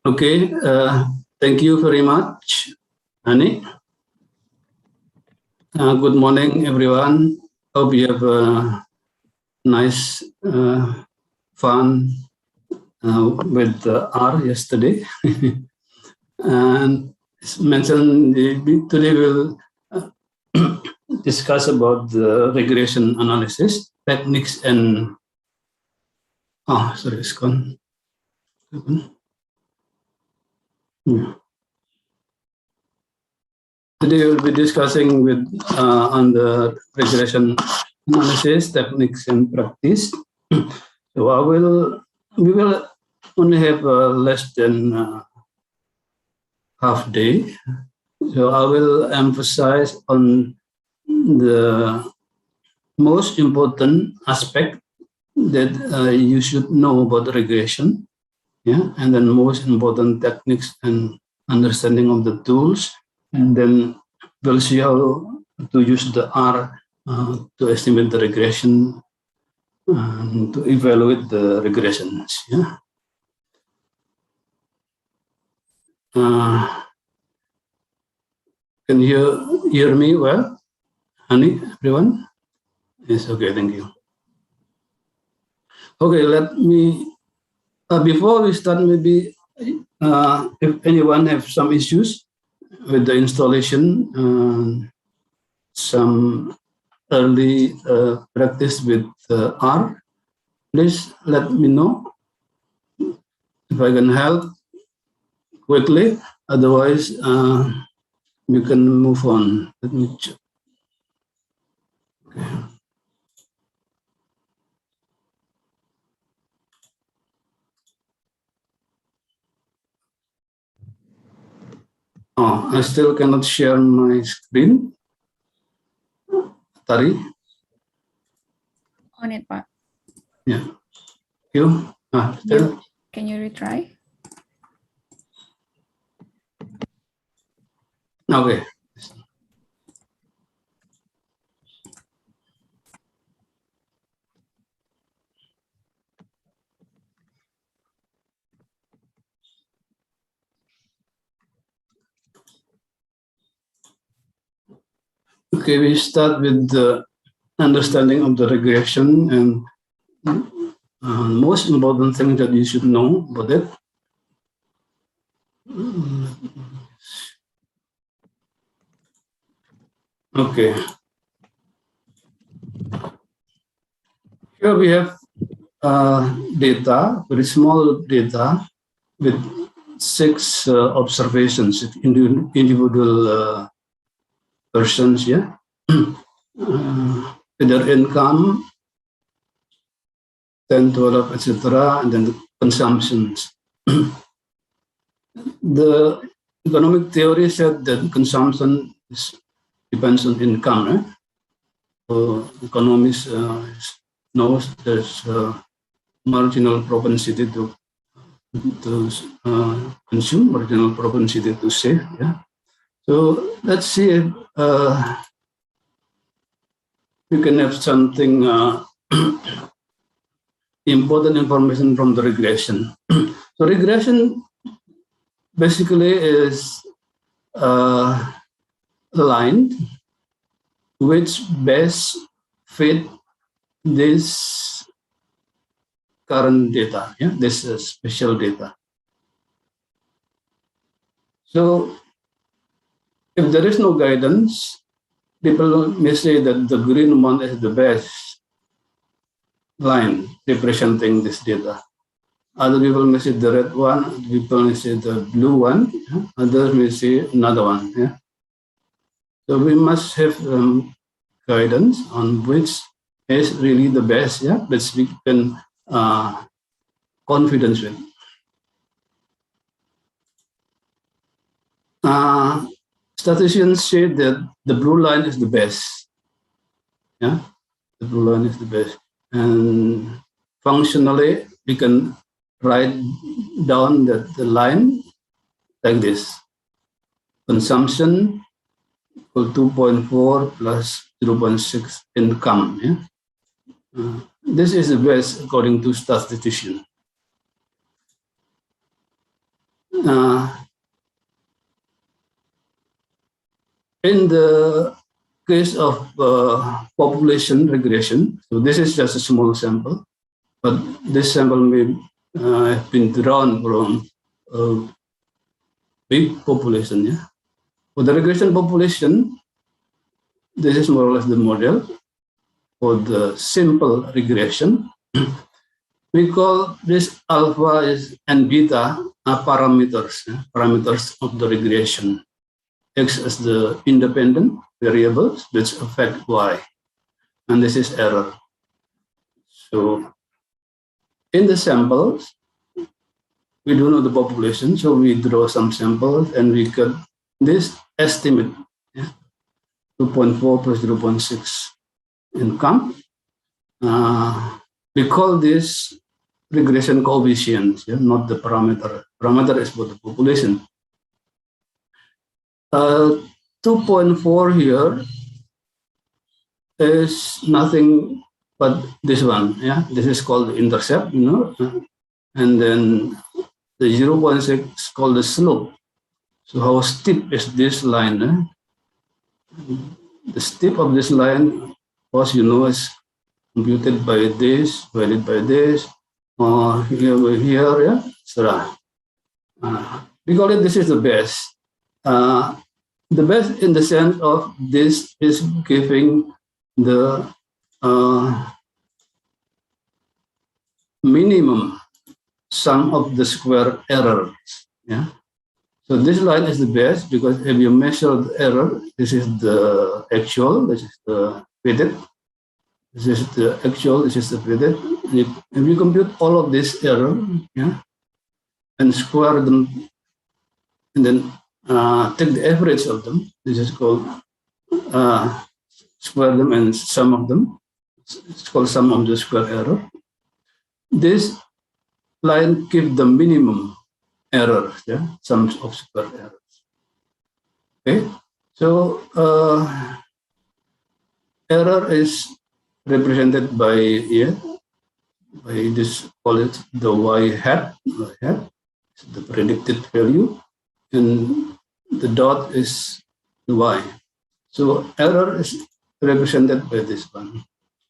Okay, thank you very much, Ani. Good morning, everyone. Hope you have a nice, fun with R yesterday. And as mentioned, today we'll discuss about the regression analysis techniques and sorry, it's gone. Yeah. Today we'll be discussing with on the regression analysis techniques and practice. So we will only have less than half day. So I will emphasize on the most important aspect that you should know about regression, yeah, and then most important techniques and understanding of the tools, and then we'll see how to use the R to estimate the regression and to evaluate the regressions. Yeah. Can you hear me well, Honey, everyone? Yes, okay, thank you. Okay, let me, before we start, maybe if anyone have some issues with the installation, some early practice with R, please let me know if I can help quickly. Otherwise, we can move on. Let me check. Okay. Oh, I still cannot share my screen. Tari? On it, Pak. Yeah. You? Still? Can you retry? Okay. Okay, we start with the understanding of the regression, and most important thing that you should know about it. Okay. Here we have data, very small data with 6 observations, individual persons, yeah. Their income, 10, 12, etc., and then the consumptions. The economic theory said that consumption depends on income. Eh? So economists knows there's marginal propensity to consume, marginal propensity to save. Yeah. So let's see if we can have something important information from the regression. So regression basically is a line which best fit this current data, yeah, this special data. So if there is no guidance, people may say that the green one is the best line representing this data. Other people may say the red one, other people may say the blue one, others may say another one. Yeah? So we must have guidance on which is really the best, yeah, that we can confidence with. Statisticians say that the blue line is the best. Yeah, the blue line is the best. And functionally, we can write down that the line like this. Consumption equal 2.4 plus 0.6 income. Yeah? This is the best according to statisticians. In the case of population regression, so this is just a small sample, but this sample may have been drawn from a big population. Yeah? For the regression population, this is more or less the model. For the simple regression, we call this alpha and beta are parameters of the regression. X as the independent variables which affect Y, and this is error. So in the samples, we don't know the population, so we draw some samples and we get this estimate, 2.4 plus 0.6 income. We call this regression coefficients, not the parameter. Parameter is for the population. 2.4 here is nothing but this one. This is called the intercept, and then the 0.6 is called the slope. So how steep is this line? The steep of this line, was is computed by this, divided by this, or here, etc. We call it this is the best. The best in the sense of this is giving the minimum sum of the square errors. So this line is the best because if you measure the error, this is the actual, this is the predicted. This is the actual, this is the predicted. If you compute all of this error, and square them, and then take the average of them. This is called square them and sum of them. It's called sum of the square error. This line gives the minimum error, sums of square errors. Okay, so error is represented by this, call it the y hat, the predicted value, and the dot is the y. So error is represented by this one.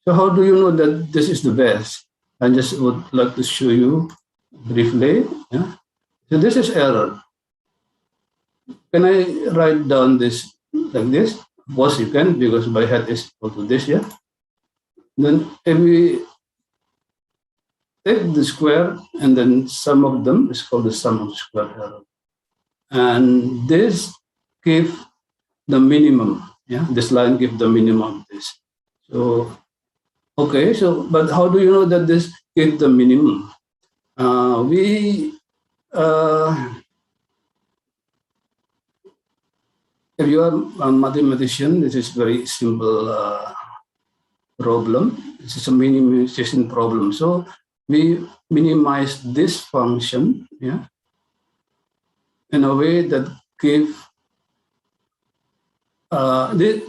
So how do you know that this is the best? I just would like to show you briefly. So this is error. Can I write down this like this? Of course you can, because by hat is equal to this, Then if we take the square and then sum of them is called the sum of square error. And this gives the minimum. This line gives the minimum of this. So, okay, so, but how do you know that this gives the minimum? If you are a mathematician, this is very simple problem. This is a minimization problem. So we minimize this function, in a way that give,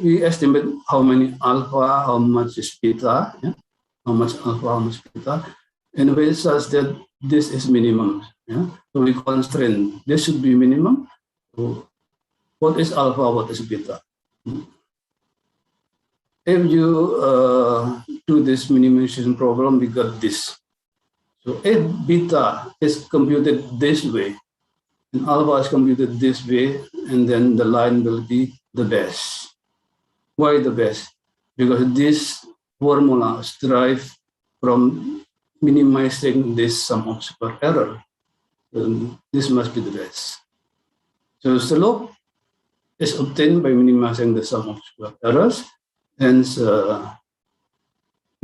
we estimate how many alpha, how much is beta, how much alpha, how much beta, in a way such that this is minimum. So we constrain, this should be minimum. So what is alpha, what is beta? If you do this minimization problem, we got this. So if beta is computed this way, and alpha is computed this way, and then the line will be the best. Why the best? Because this formula is derived from minimizing this sum of square error. And this must be the best. So slope is obtained by minimizing the sum of square errors. Hence, in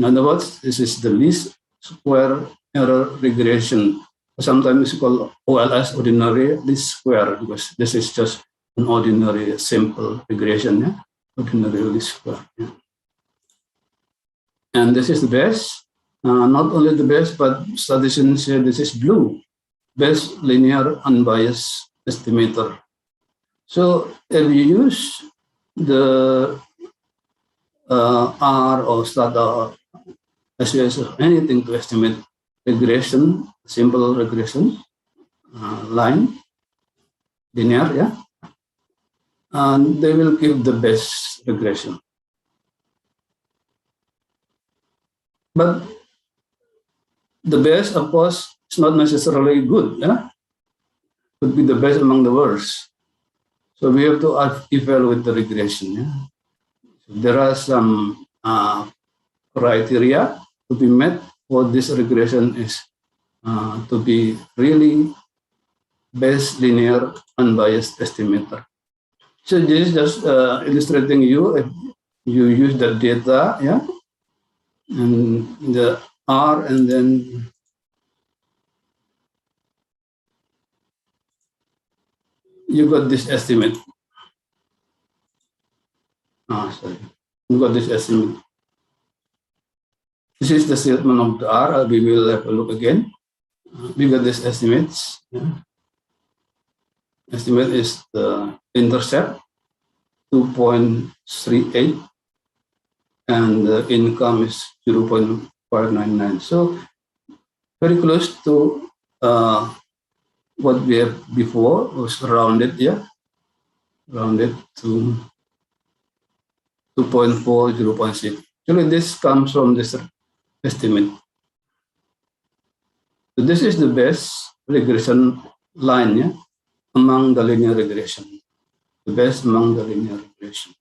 other words, this is the least square error regression. Sometimes it's called OLS, ordinary least square, because this is just an ordinary simple regression, ordinary least square. And this is the best. Not only the best, but statisticians say this is blue, best linear unbiased estimator. So if you use the R or STAT or SUS or anything to estimate regression, simple regression line, linear, yeah, and they will give the best regression. But the best, of course, is not necessarily good. Yeah, could be the best among the worst. So we have to evaluate the regression. Yeah? There are some criteria to be met for this regression is to be really best linear unbiased estimator. So this is just illustrating you if you use the data, yeah, and the R, and then you got this estimate. Sorry, you got this estimate. This is the statement of the R. We will have a look again. We got these estimates. Yeah. Estimate is the intercept 2.38 and the income is 0.599. So very close to what we have before, was rounded, yeah, rounded to 2.4, 0.6. Actually, this comes from this estimate. So this is the best regression line, yeah, among the linear regression. The best among the linear regression.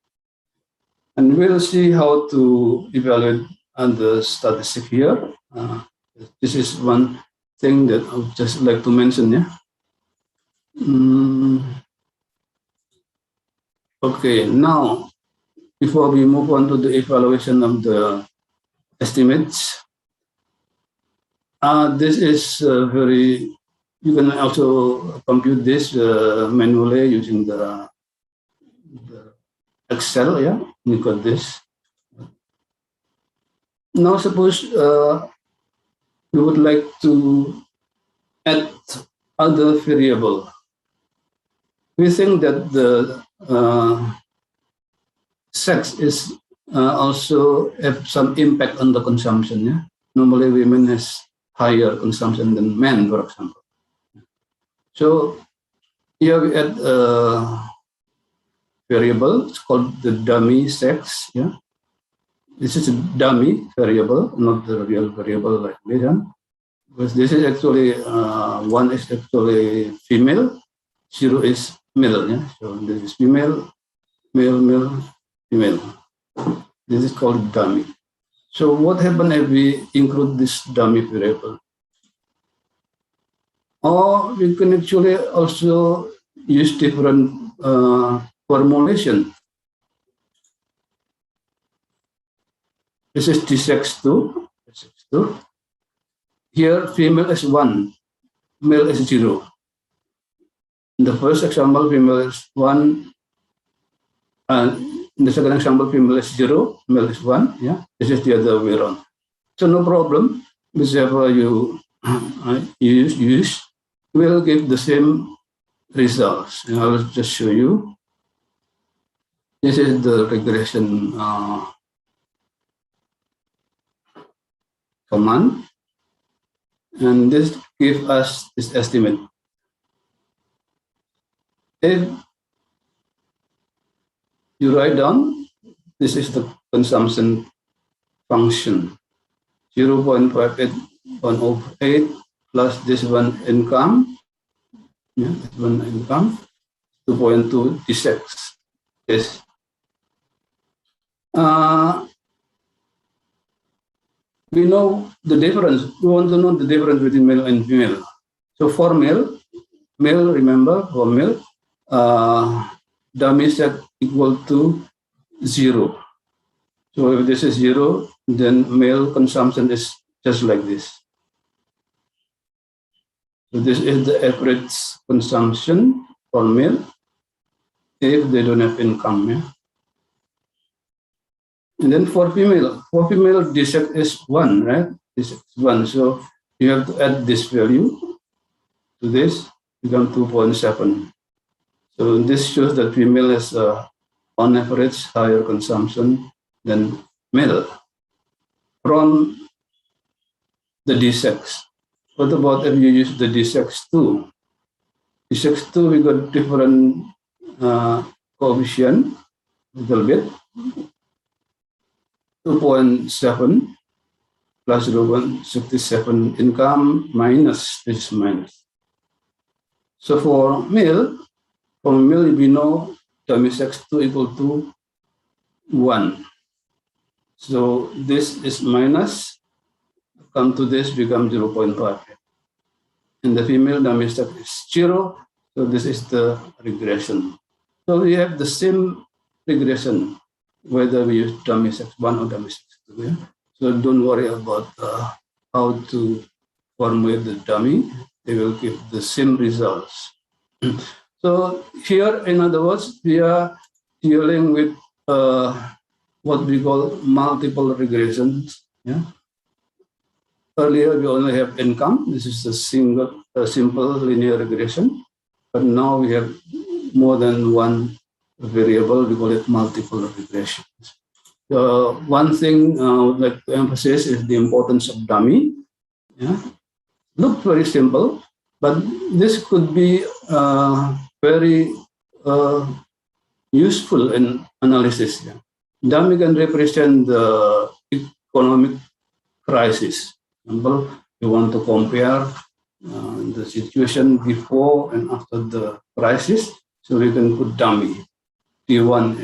And we'll see how to evaluate the statistic here. This is one thing that I would just like to mention. Yeah. Okay, now before we move on to the evaluation of the estimates, this is very. You can also compute this manually using the Excel. Yeah, you got this. Now suppose we would like to add other variable. We think that the sex is also have some impact on the consumption. Yeah? Normally women has higher consumption than men, for example. So here we add a variable. It's called the dummy sex. Yeah, this is a dummy variable, not the real variable like this one. Because this is actually one is actually female, 0 is male. Yeah? So this is female, male, male, female. This is called dummy. So what happens if we include this dummy variable? Or we can actually also use different formulation. This is D62. Here, female is 1, male is 0. In the first example, female is 1, and in the second example, female is 0, male is 1. Yeah, this is the other way around. So no problem. Whichever you use will give the same results. And I will just show you. This is the regression command, and this gives us this estimate. If you write down, this is the consumption function, 0.58 plus this one income, yeah, this one income, 2.2 D6. Yes. We know the difference. We want to know the difference between male and female. So for male, remember, for male, dummy set equal to 0. So if this is 0, then male consumption is just like this. So this is the average consumption for male if they don't have income. Yeah? And then for female, this is 1, right? This is 1. So you have to add this value to this, become 2.7. So this shows that female has on average higher consumption than male from the D6. What about if you use the D6 too? P62, we got different coefficient, a little bit. 2.7 plus 0.67 income minus, this is minus. So for male, we know dummy sex 2 equal to 1. So this is minus, come to this become 0.5. And the female dummy sex is 0, so this is the regression. So we have the same regression, whether we use dummy sex 1 or dummy sex 2. Yeah? So don't worry about how to formulate the dummy. They will give the same results. So here, in other words, we are dealing with what we call multiple regressions. Yeah? Earlier, we only have income. This is a simple linear regression. But now we have more than one variable. We call it multiple regressions. One thing I would like to emphasize is the importance of dummy. Yeah? Look very simple, but this could be very useful in analysis. Yeah? Dummy can represent the economic crisis. For example, you want to compare the situation before and after the crisis, so we can put dummy. T1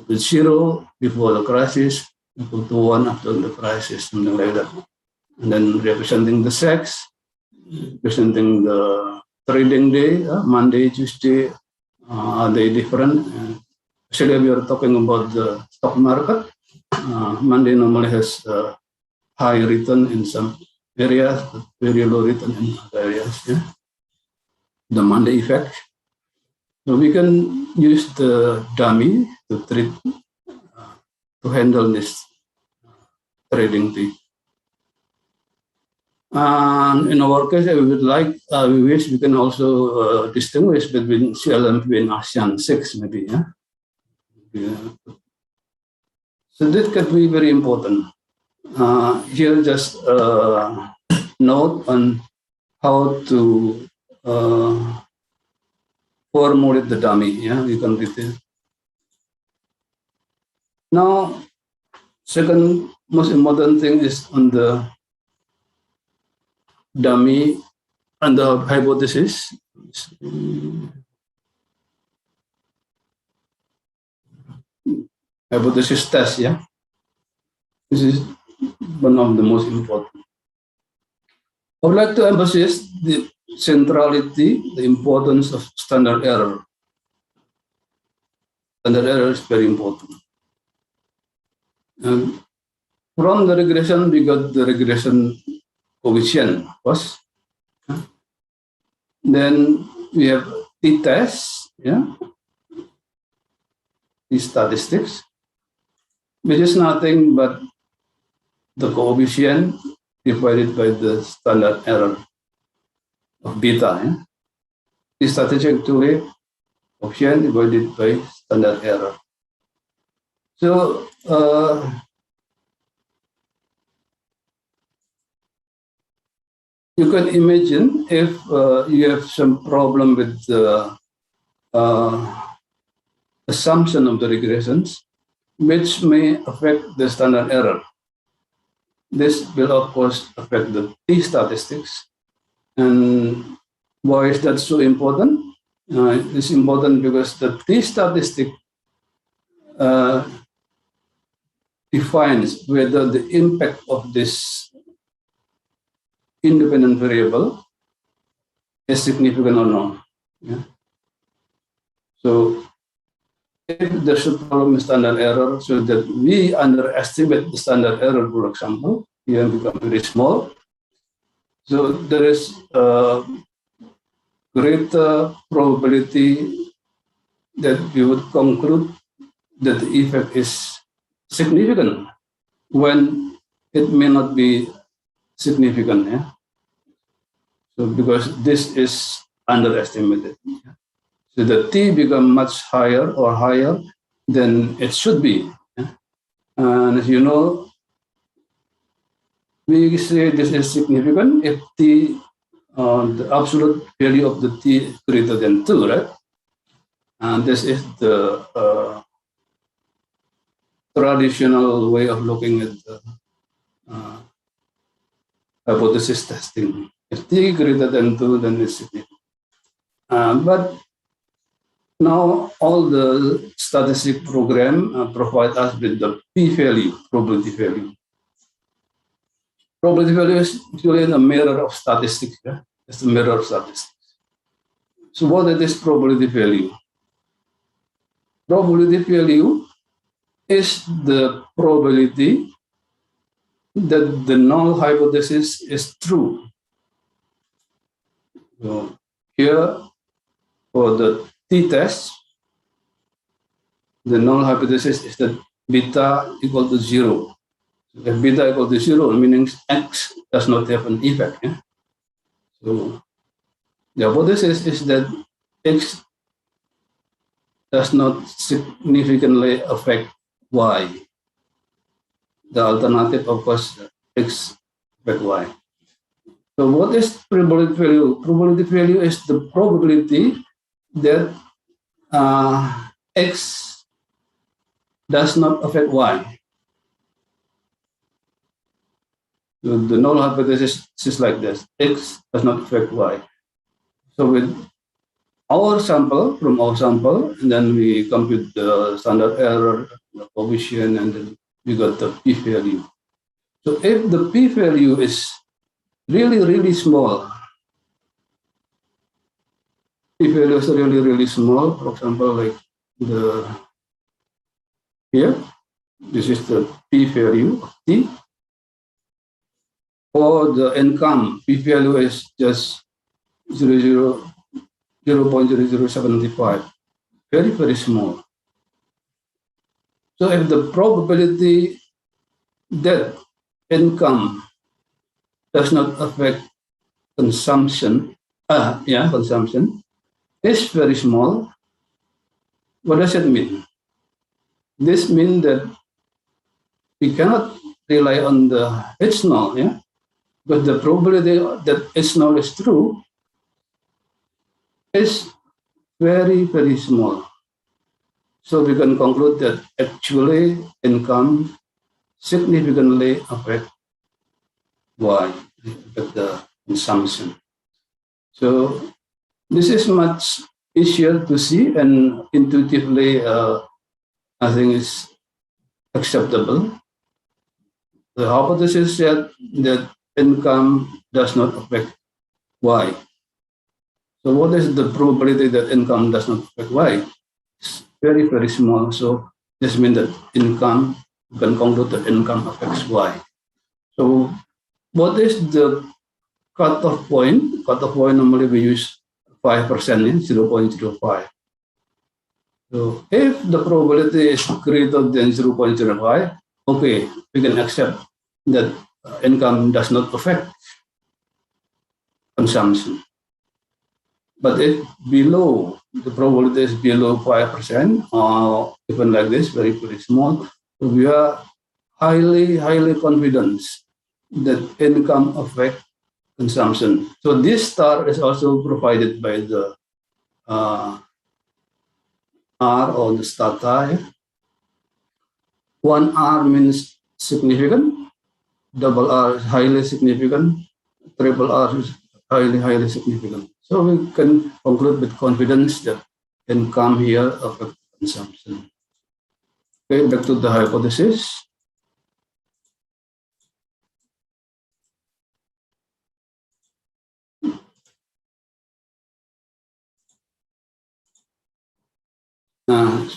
is 0 before the crisis, equal to 1 after the crisis, something like that. And then representing the sex, representing the trading day, Monday, Tuesday, are they different? Actually, we are talking about the stock market. Monday normally has high return in some areas, but very low return in other areas. Yeah? The Monday effect. So we can use the dummy to treat, to handle this trading thing. And in our case, we would like, we wish we can also distinguish between CLMP and ASEAN 6, maybe. Yeah? So this could be very important. Here, just note on how to formulate the dummy. Yeah, you can read it. Now, second most important thing is on the dummy and the hypothesis. Hypothesis test, yeah. This is one of the most important. I would like to emphasize the centrality, the importance of standard error. Standard error is very important. And from the regression, we got the regression coefficient first. Then we have t-test, yeah, t-statistics, which is nothing but the coefficient divided by the standard error of beta. Yeah? T-statistic actually coefficient divided by standard error. So you can imagine if you have some problem with the assumption of the regressions, which may affect the standard error. This will, of course, affect the t-statistics. And why is that so important? It's important because the t-statistic defines whether the impact of this independent variable is significant or not. Yeah? So if there's a problem with standard error, so that we underestimate the standard error, for example, here become very small. So there is a greater probability that we would conclude that the effect is significant when it may not be significant. Yeah? So because this is underestimated. So the t become much higher or higher than it should be. Yeah? And as you know, we say this is significant if t the absolute value of the t greater than 2, right? And this is the traditional way of looking at the uh, hypothesis testing. If t greater than 2, then it's significant. But now all the statistic program provide us with the p-value, probability value. Probability value is actually a mirror of statistics. Yeah? It's the mirror of statistics. So what is probability value? Probability value is the probability that the null hypothesis is true. So here, for the t-test, the null hypothesis is that beta equal to 0. If beta equal to 0, meaning x does not have an effect. Yeah? So the hypothesis is that x does not significantly affect y. The alternative, of course, x affect y. So what is probability value? Probability value is the probability that x does not affect y. So the null hypothesis is like this: x does not affect y. So with our sample, from our sample, and then we compute the standard error, the coefficient, and then we got the p-value. So if the p-value is really, really small, p-value is really, really small, for example, like the here, this is the p-value of t. For the income, p-value is just 0.0075, very, very small. So if the probability that income does not affect consumption, consumption is very small, what does it mean? This means that we cannot rely on the H null, yeah? But the probability that H null is true is very, very small. So we can conclude that actually income significantly affect Y, affect the consumption. So this is much easier to see and intuitively, I think it's acceptable. The hypothesis said that income does not affect Y. So what is the probability that income does not affect Y? It's very, very small. So this means that income, you can conclude that income affects Y. So what is the cutoff point? Cutoff point normally we use 5%, 0.05. So if the probability is greater than 0.05, okay, we can accept that income does not affect consumption. But if below, the probability is below 5%, or even like this, very, very small, so we are highly, highly confident that income affect consumption. So this star is also provided by the R or the stata. 1R means significant, double R is highly significant, triple R is highly, highly significant. So we can conclude with confidence that income here affects consumption. Okay, back to the hypothesis.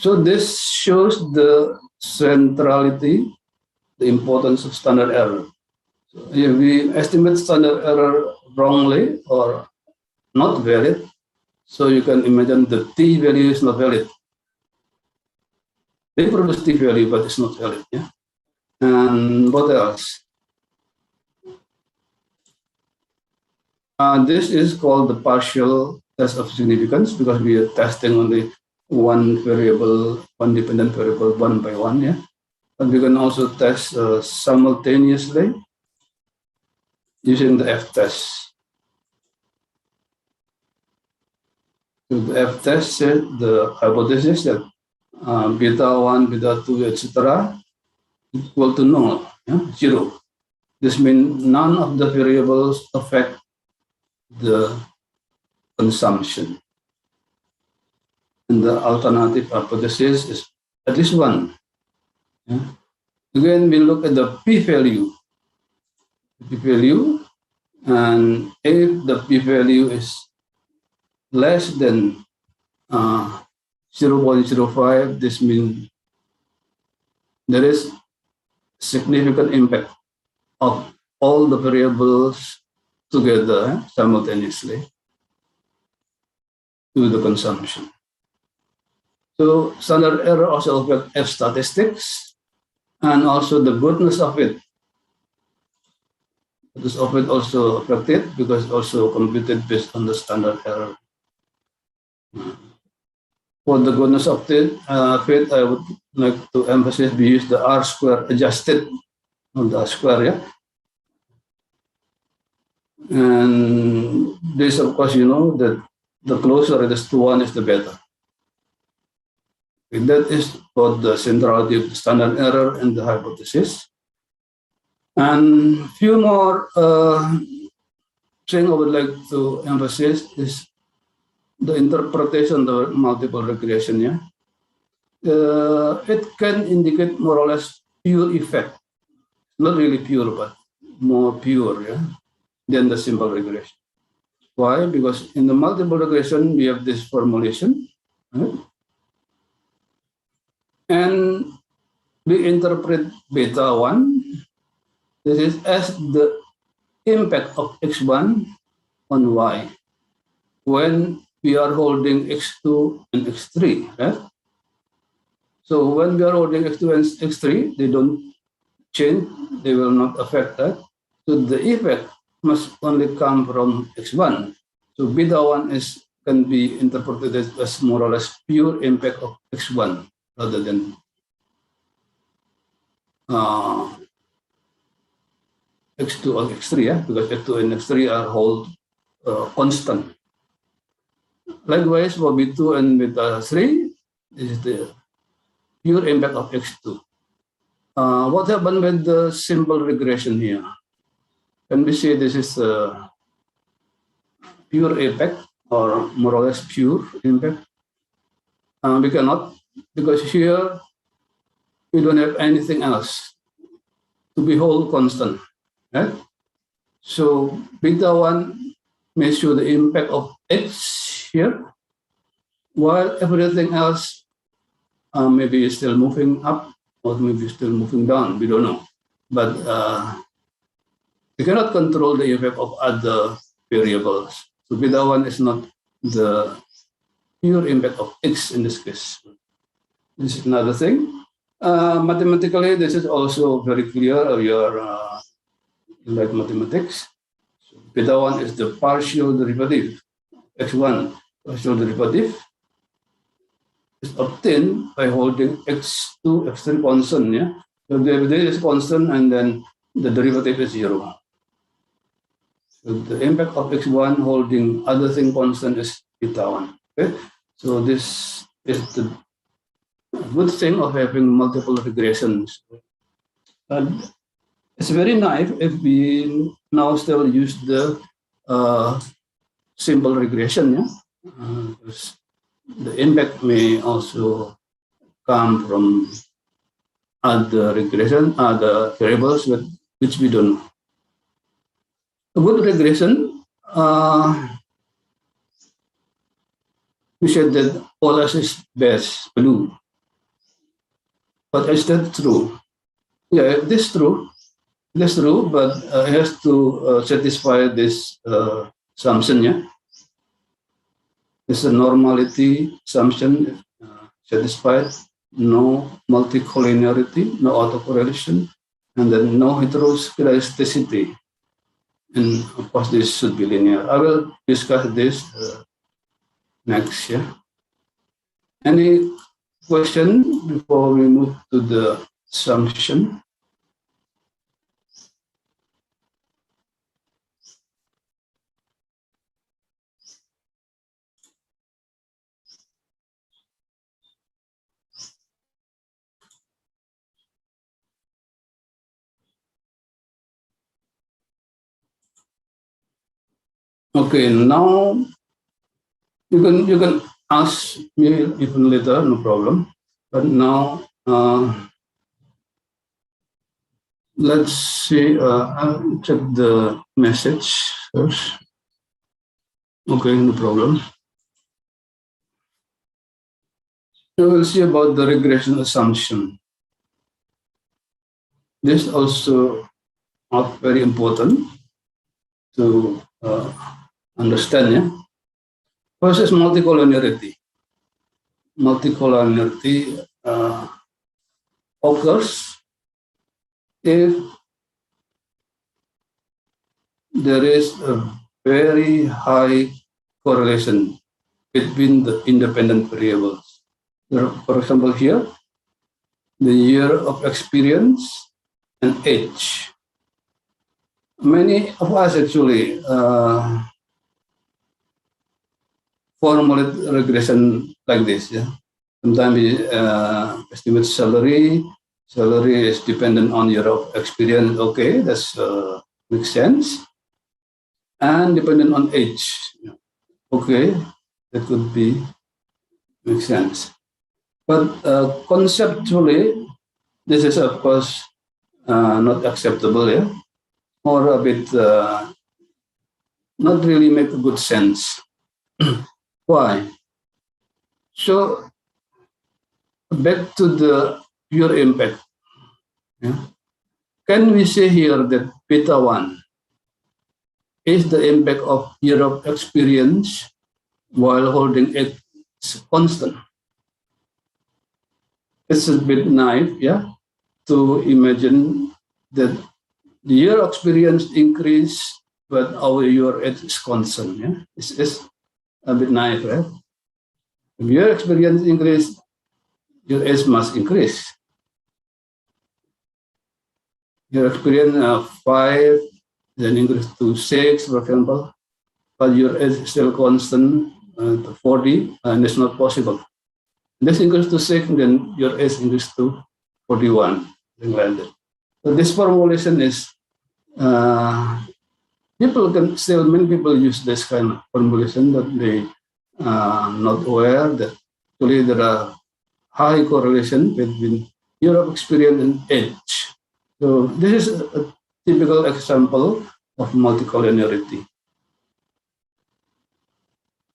So this shows the centrality, the importance of standard error. So if we estimate standard error wrongly or not valid, so you can imagine the t value is not valid. They produce t value, but it's not valid. Yeah. And what else? This is called the partial test of significance because we are testing only one variable, one dependent variable, one by one. Yeah. But we can also test simultaneously using the f-test. So the F test said the hypothesis that beta 1, beta 2, etc. equal to null, zero. This means none of the variables affect the consumption. And the alternative hypothesis is at least one. Yeah. Again, we look at the p-value. P-value, and if the p-value is less than 0.05, this means there is significant impact of all the variables together simultaneously to the consumption. So standard error also affects F statistics and also the goodness of it. Goodness of it also affected because also computed based on the standard error. For the goodness of it, I would like to emphasize we use the R square adjusted on the R square, yeah. And this, of course, you know that the closer it is to one is the better. And that is for the centrality of the standard error and the hypothesis. And few more things I would like to emphasize is the interpretation of the multiple regression. Yeah, it can indicate more or less pure effect, not really pure, but more pure, yeah, than the simple regression. Why? Because in the multiple regression we have this formulation, right? And we interpret beta 1. This is as the impact of x1 on y when we are holding x2 and x3, right? So when we are holding x2 and x3, they don't change, they will not affect that. So the effect must only come from x1. So beta 1 can be interpreted as more or less pure impact of x1 rather than x2 or x3, yeah, because x2 and x3 are hold constant. Likewise, for B2 and beta 3, this is the pure impact of x2. What happened with the simple regression here? Can we say this is a pure impact or more or less pure impact? We cannot, because here we don't have anything else to be whole constant, right? So beta 1 may show the impact of x here, while everything else maybe still moving up or maybe still moving down, we don't know. But we cannot control the effect of other variables. So beta 1 is not the pure impact of x in this case. This is another thing. Mathematically, this is also very clear. You like mathematics. So beta 1 is the partial derivative. X1 partial derivative is obtained by holding x2, x3 constant. Yeah? So the derivative is constant and then the derivative is zero. So the impact of x1 holding other thing constant is beta 1. Okay? So this is the good thing of having multiple regressions. And it's very naive if we now still use the simple regression. Yeah? The impact may also come from other regression, other variables which we don't know. A good regression, we said that all else is best blue. But is that true? Yeah, this is true. That's true, but it has to satisfy this assumption. Yeah, it's a normality assumption satisfied. No multicollinearity, no autocorrelation, and then no heteroscedasticity. And of course, this should be linear. I will discuss this next. Yeah. Any question before we move to the assumption? Okay, now you can ask me even later, no problem. But now let's see. I'll check the message first. Okay, no problem. We will see about the regression assumption. This also not very important to understand. Yeah. First is multicollinearity. Multicollinearity occurs if there is a very high correlation between the independent variables. For example, here, the year of experience and age. Many of us actually formulate regression like this. Yeah? Sometimes we estimate salary. Salary is dependent on year of experience. Okay, that's makes sense. And dependent on age. Okay, that could be make sense. But conceptually, this is of course not acceptable. Yeah, or a bit not really make a good sense. Why? So back to the pure impact. Yeah. Can we say here that beta 1 is the impact of year of experience while holding it constant? It's a bit naive, yeah, to imagine that the year of experience increase, but our year is constant. Yeah, it's a bit naive, right? If your experience increase, your age must increase. Your experience 5, then increase to 6, for example, but your age is still constant to 40, and it's not possible. This increase to 6, then your age increase to 41, something like that. So this formulation is, people can still, many people use this kind of formulation that they are not aware that actually there are high correlation between year of experience and age. So this is a typical example of multicollinearity.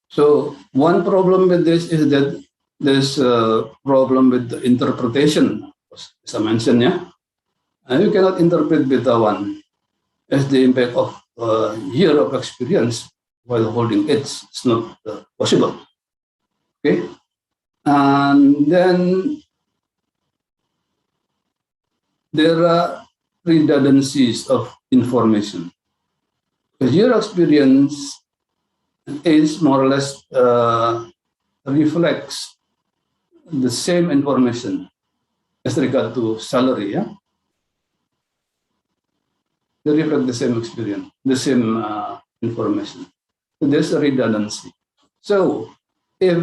So one problem with this is that there's a problem with the interpretation, as I mentioned, yeah. And you cannot interpret beta 1 as the impact of a year of experience while holding it. It's not possible. Okay. And then there are redundancies of information. Because year experience is more or less reflects the same information as regard to salary. Yeah, they reflect the same experience, the same information. So there's a redundancy. So if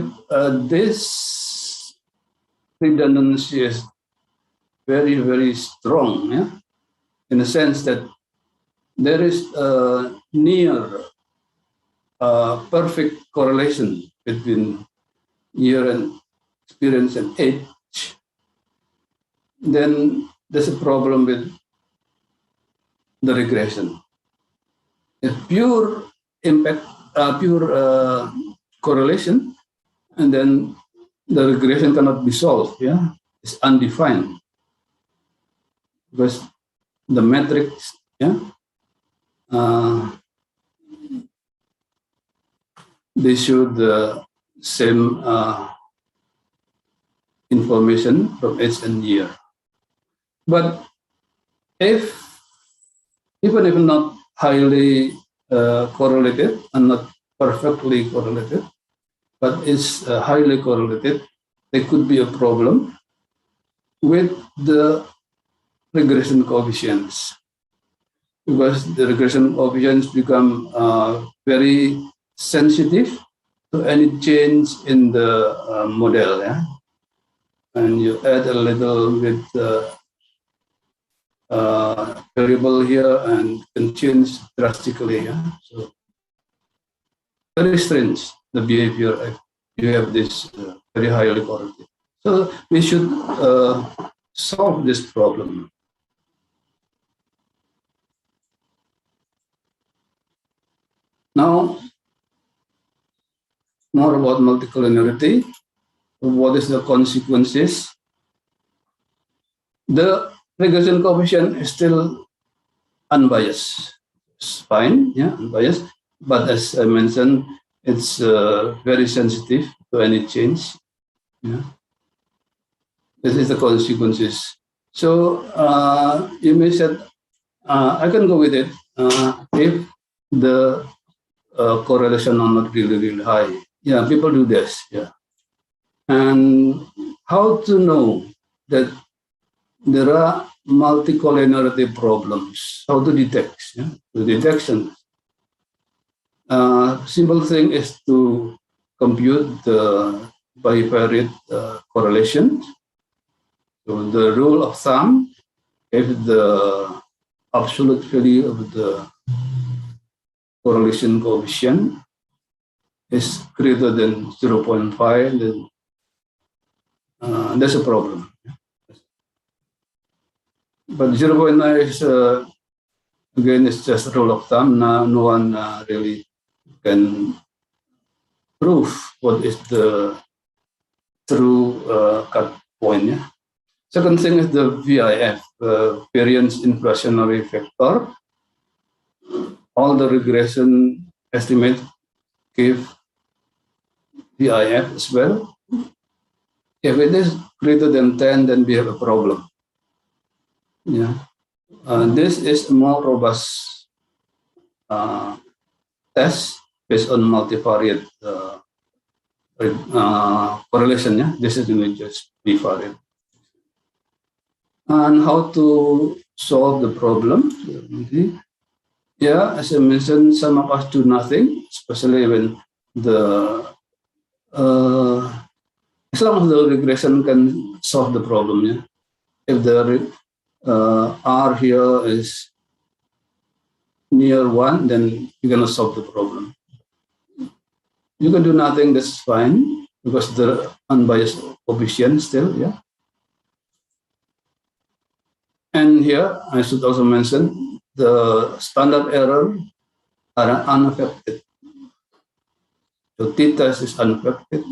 this redundancy is very, very strong, yeah, in the sense that there is a near perfect correlation between year and experience and age, then there's a problem with the regression. A pure impact, pure correlation, and then the regression cannot be solved. Yeah, it's undefined because the metrics, yeah, they show the same information from age and year. But if even if not highly correlated and not perfectly correlated, but is highly correlated, there could be a problem with the regression coefficients, because the regression coefficients become very sensitive to any change in the model. Yeah? And you add a little bit variable here and can change drastically. Yeah? So very strange, the behavior if you have this very highly correlated. So we should solve this problem. Now, more about multicollinearity. What is the consequences? The regression coefficient is still unbiased. It's fine, yeah, unbiased. But as I mentioned, it's very sensitive to any change. Yeah. This is the consequences. So you may say, I can go with it if the correlation are not really, really high. Yeah, people do this. Yeah. And how to know that there are multicollinearity problems? How to detect? Yeah? The detection. Simple thing is to compute the bivariate correlation. So the rule of thumb, if the absolute value of the correlation coefficient is greater than 0.5, then there's a problem. But 0.9 is, again, it's just a rule of thumb. No one really can prove what is the true cut point. Yeah? Second thing is the VIF, variance inflationary factor. All the regression estimates give VIF as well. If it is greater than 10, then we have a problem. Yeah, this is a more robust test based on multivariate correlation. Yeah, this is just bivariate. And how to solve the problem? Yeah, as I mentioned, some of us do nothing, especially when the as long as the regression can solve the problem. Yeah, if the R here is near 1, then you're going to solve the problem. You can do nothing, that's fine, because the unbiased coefficient still, yeah. And here, I should also mention, the standard error are unaffected. So t-test is unaffected,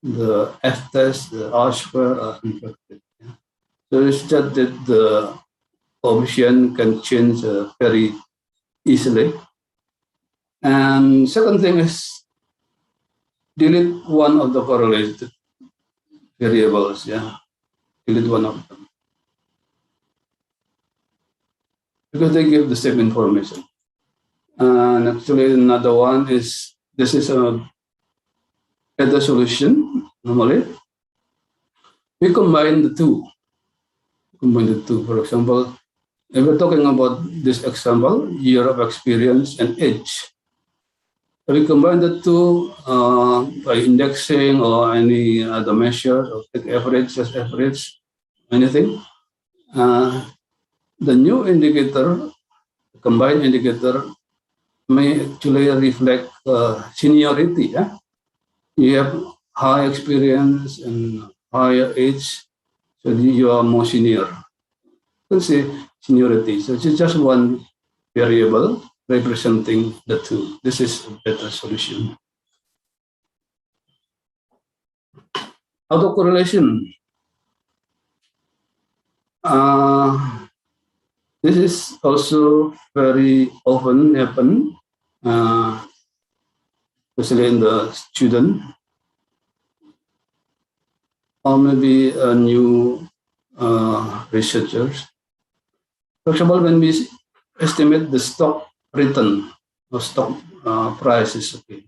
the f-test, the r-square are unaffected. Yeah. So it's just that the coefficient can change very easily. And second thing is delete one of the correlated variables. Yeah, delete one of them because they give the same information. And actually, another one is this is a better solution. Normally, we combine the two. For example, if we're talking about this example, year of experience and age. We combine the two by indexing or any other measure, or take average, just average, anything. The new indicator, the combined indicator, may actually reflect seniority. Yeah? You have high experience and higher age, so you are more senior. You can say seniority. So it's just one variable representing the two. This is a better solution. Autocorrelation. This is also very often happen, especially in the student, or maybe a new researchers. For example, when we estimate the stock return or stock prices, okay,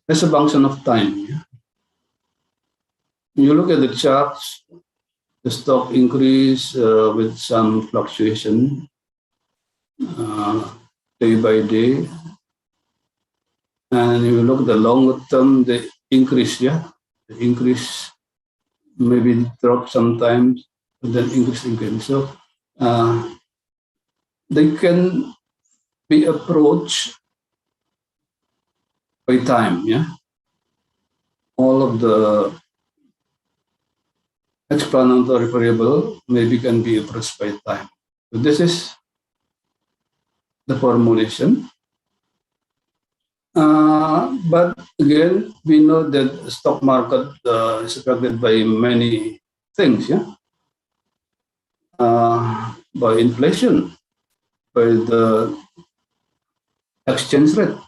it's a function of time. Yeah? You look at the charts, the stock increase with some fluctuation day by day. And if you look at the longer term, the increase, yeah, the increase maybe drop sometimes, and then increase again. So they can be approached by time. Yeah, all of the explanatory variable maybe can be approached by time. So this is the formulation. But again, we know that the stock market is affected by many things, yeah, by inflation, by the exchange rate,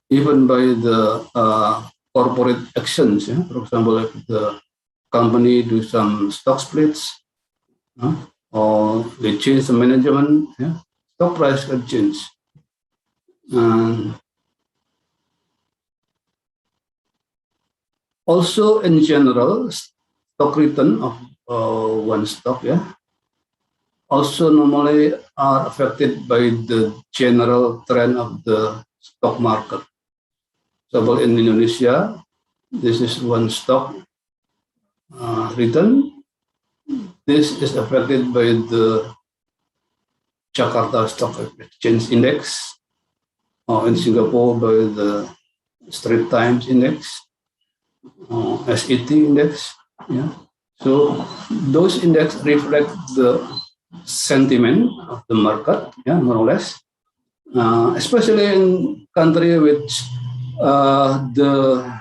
even by the corporate actions. Yeah? For example, if the company do some stock splits, or they change the management, yeah? Stock price can change. And also, in general, stock return of one stock, yeah, also normally are affected by the general trend of the stock market. So in Indonesia, this is one stock return. This is affected by the Jakarta Stock Exchange Index, or in Singapore by the Straits Times Index, SET Index. Yeah. So those index reflect the sentiment of the market, yeah, more or less. Especially in country which the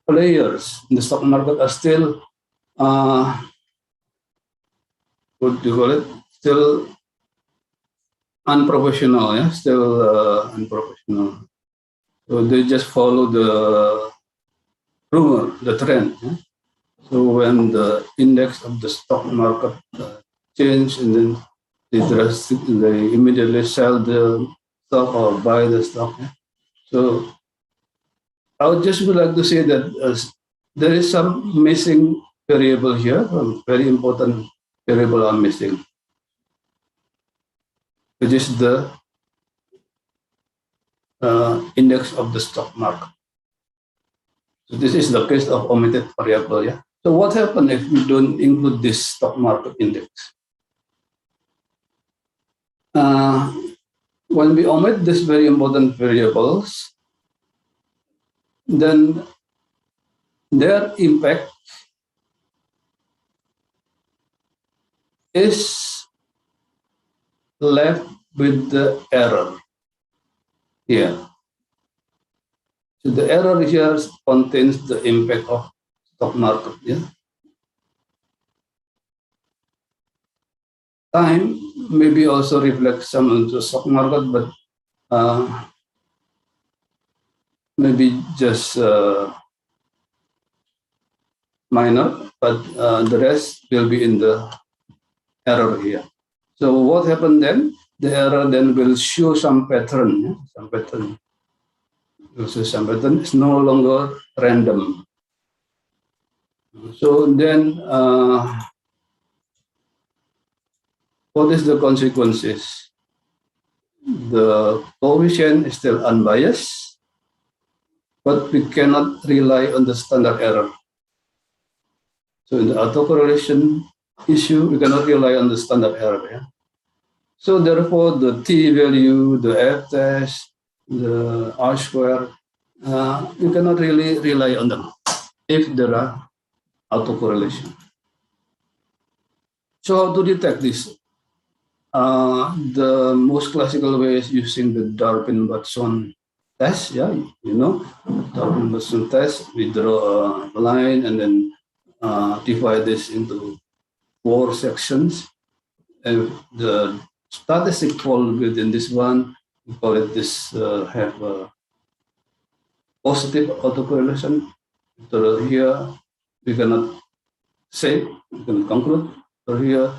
players in the stock market are still, what do you call it? Still unprofessional, yeah, still unprofessional. So they just follow the rumor, the trend. Yeah? So when the index of the stock market change, and then they immediately sell the stock or buy the stock. Yeah? So I would just would like to say that there is some missing variable here, a very important variable are missing, which is the index of the stock market. So this is the case of omitted variable. Yeah. So what happens if we don't include this stock market index? When we omit these very important variables, then their impact is left with the error here. So the error here contains the impact of stock market. Yeah. Time maybe also reflects some into stock market, but maybe just minor, but the rest will be in the error here. So what happened then? The error then will show some pattern. Yeah? Some pattern. So some pattern is no longer random. So then, what is the consequences? The coefficient is still unbiased, but we cannot rely on the standard error. So in the autocorrelation issue, we cannot rely on the standard error. Yeah? So therefore, the t value, the f test, the r square, you cannot really rely on them if there are autocorrelation. So how to detect this? The most classical way is using the Darwin-Watson test. Yeah, you know, Darwin-Watson test. We draw a line and then divide this into 4 sections. If the statistic fall within this one, we call it this have a positive autocorrelation. So here we cannot say, we can conclude. So here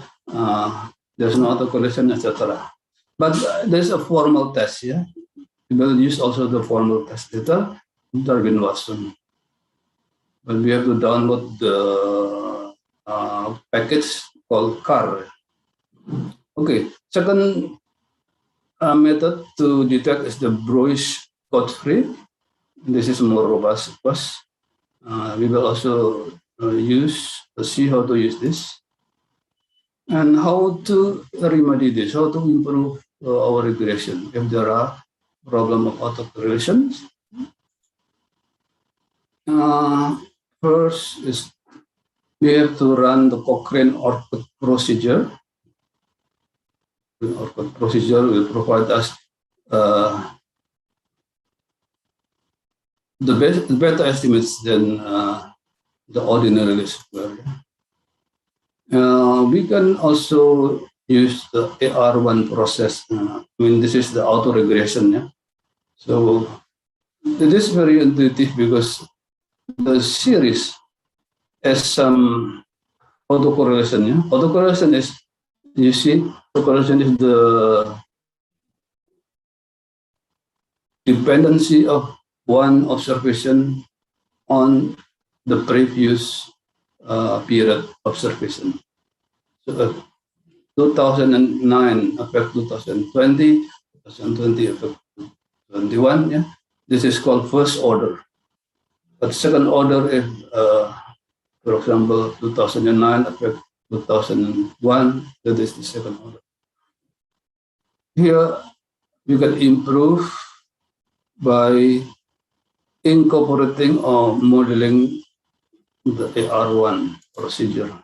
there's no autocorrelation, etc. But there's a formal test. Yeah, we will use also the formal test later, Darwin-Watson. But we have to download the package called CAR. Okay, second method to detect is the Broish-Godfrey. This is more robust. We will also see how to use this and how to remedy this, how to improve our regression if there are problem of autocorrelations. First is we have to run the Cochrane Orchid procedure. The Orchid procedure will provide us the better estimates than the ordinary least square. We can also use the AR1 process. This is the auto regression. Yeah? So it is very intuitive because the series has some autocorrelation. Yeah? Autocorrelation is, you see, autocorrelation is the dependency of one observation on the previous period observation. So 2009 affect 2020, 2020 affect 2021. Yeah? This is called first order. But second order is, for example, 2009 affect 2001, that is the second order. Here, you can improve by incorporating or modeling the AR1 procedure.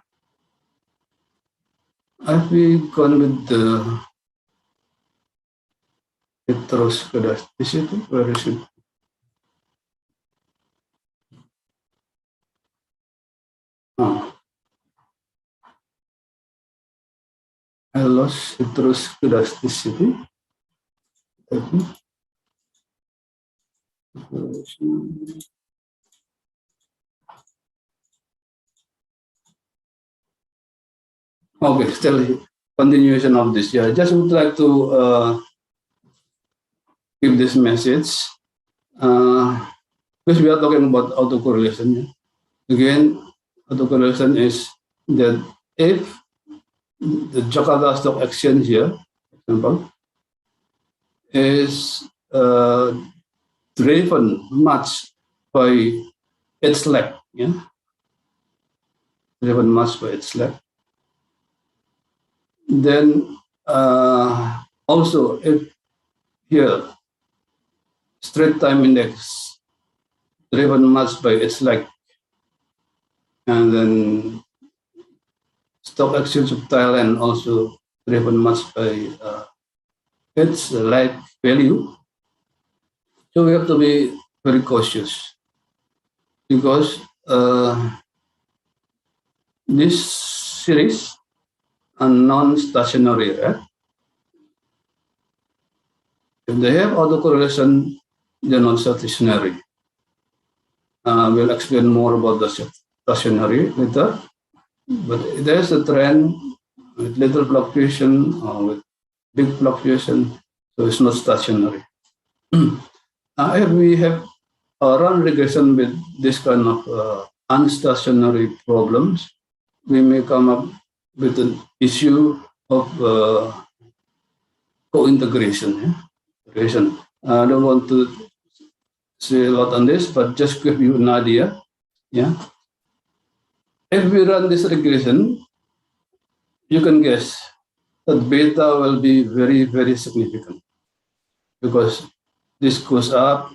Have we gone with the heteroscedasticity? Where is it? I lost heteroscedasticity. Okay, still continuation of this. Yeah, I just would like to give this message. Because we are talking about autocorrelation. Yeah? Again, autocorrelation is that if the Jakarta Stock Exchange here, for example, is driven much by its lag, yeah? Driven much by its lag. Then also if here straight time index driven much by its lag, and then stock exchange of Thailand also driven much by its lag value. So we have to be very cautious because this series are non-stationary. If they have autocorrelation, they're not stationary. We'll explain more about the stationary later. But there's a trend with little fluctuation or with big fluctuation, so it's not stationary. If we have run regression with this kind of unstationary problems, we may come up with an issue of co-integration. Yeah? I don't want to say a lot on this, but just give you an idea. Yeah. If we run this regression, you can guess that beta will be very, very significant because this goes up,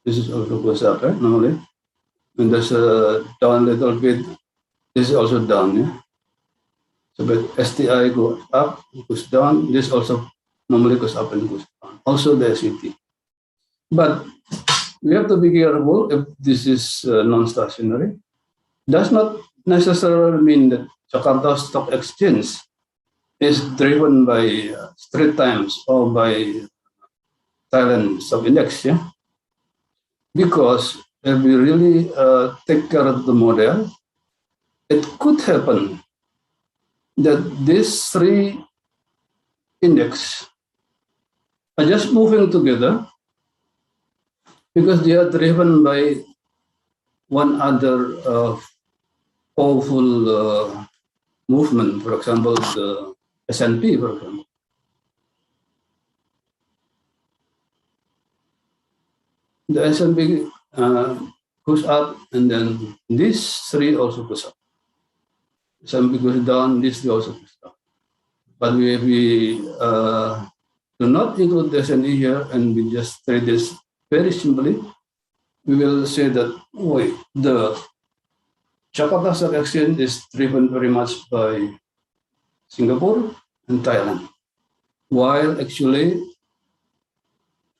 this is also goes up, right? Normally, when there's a down a little bit, this is also down. Yeah. So, but STI goes up, goes down. This also normally goes up and goes down. Also the SET. But we have to be careful if this is non-stationary. Does not necessarily mean that Jakarta Stock Exchange is driven by Straits Times or by Thailand Stock Index. Yeah? Because if we really take care of the model, it could happen that these three index are just moving together because they are driven by one other powerful movement. For example, the S&P, for example. The S&P goes up, and then these three also goes up. S&P goes down, these three also goes down. But we do not include the SNE here and we just treat this very simply, we will say that the Jakarta Stock Exchange is driven very much by Singapore and Thailand, while actually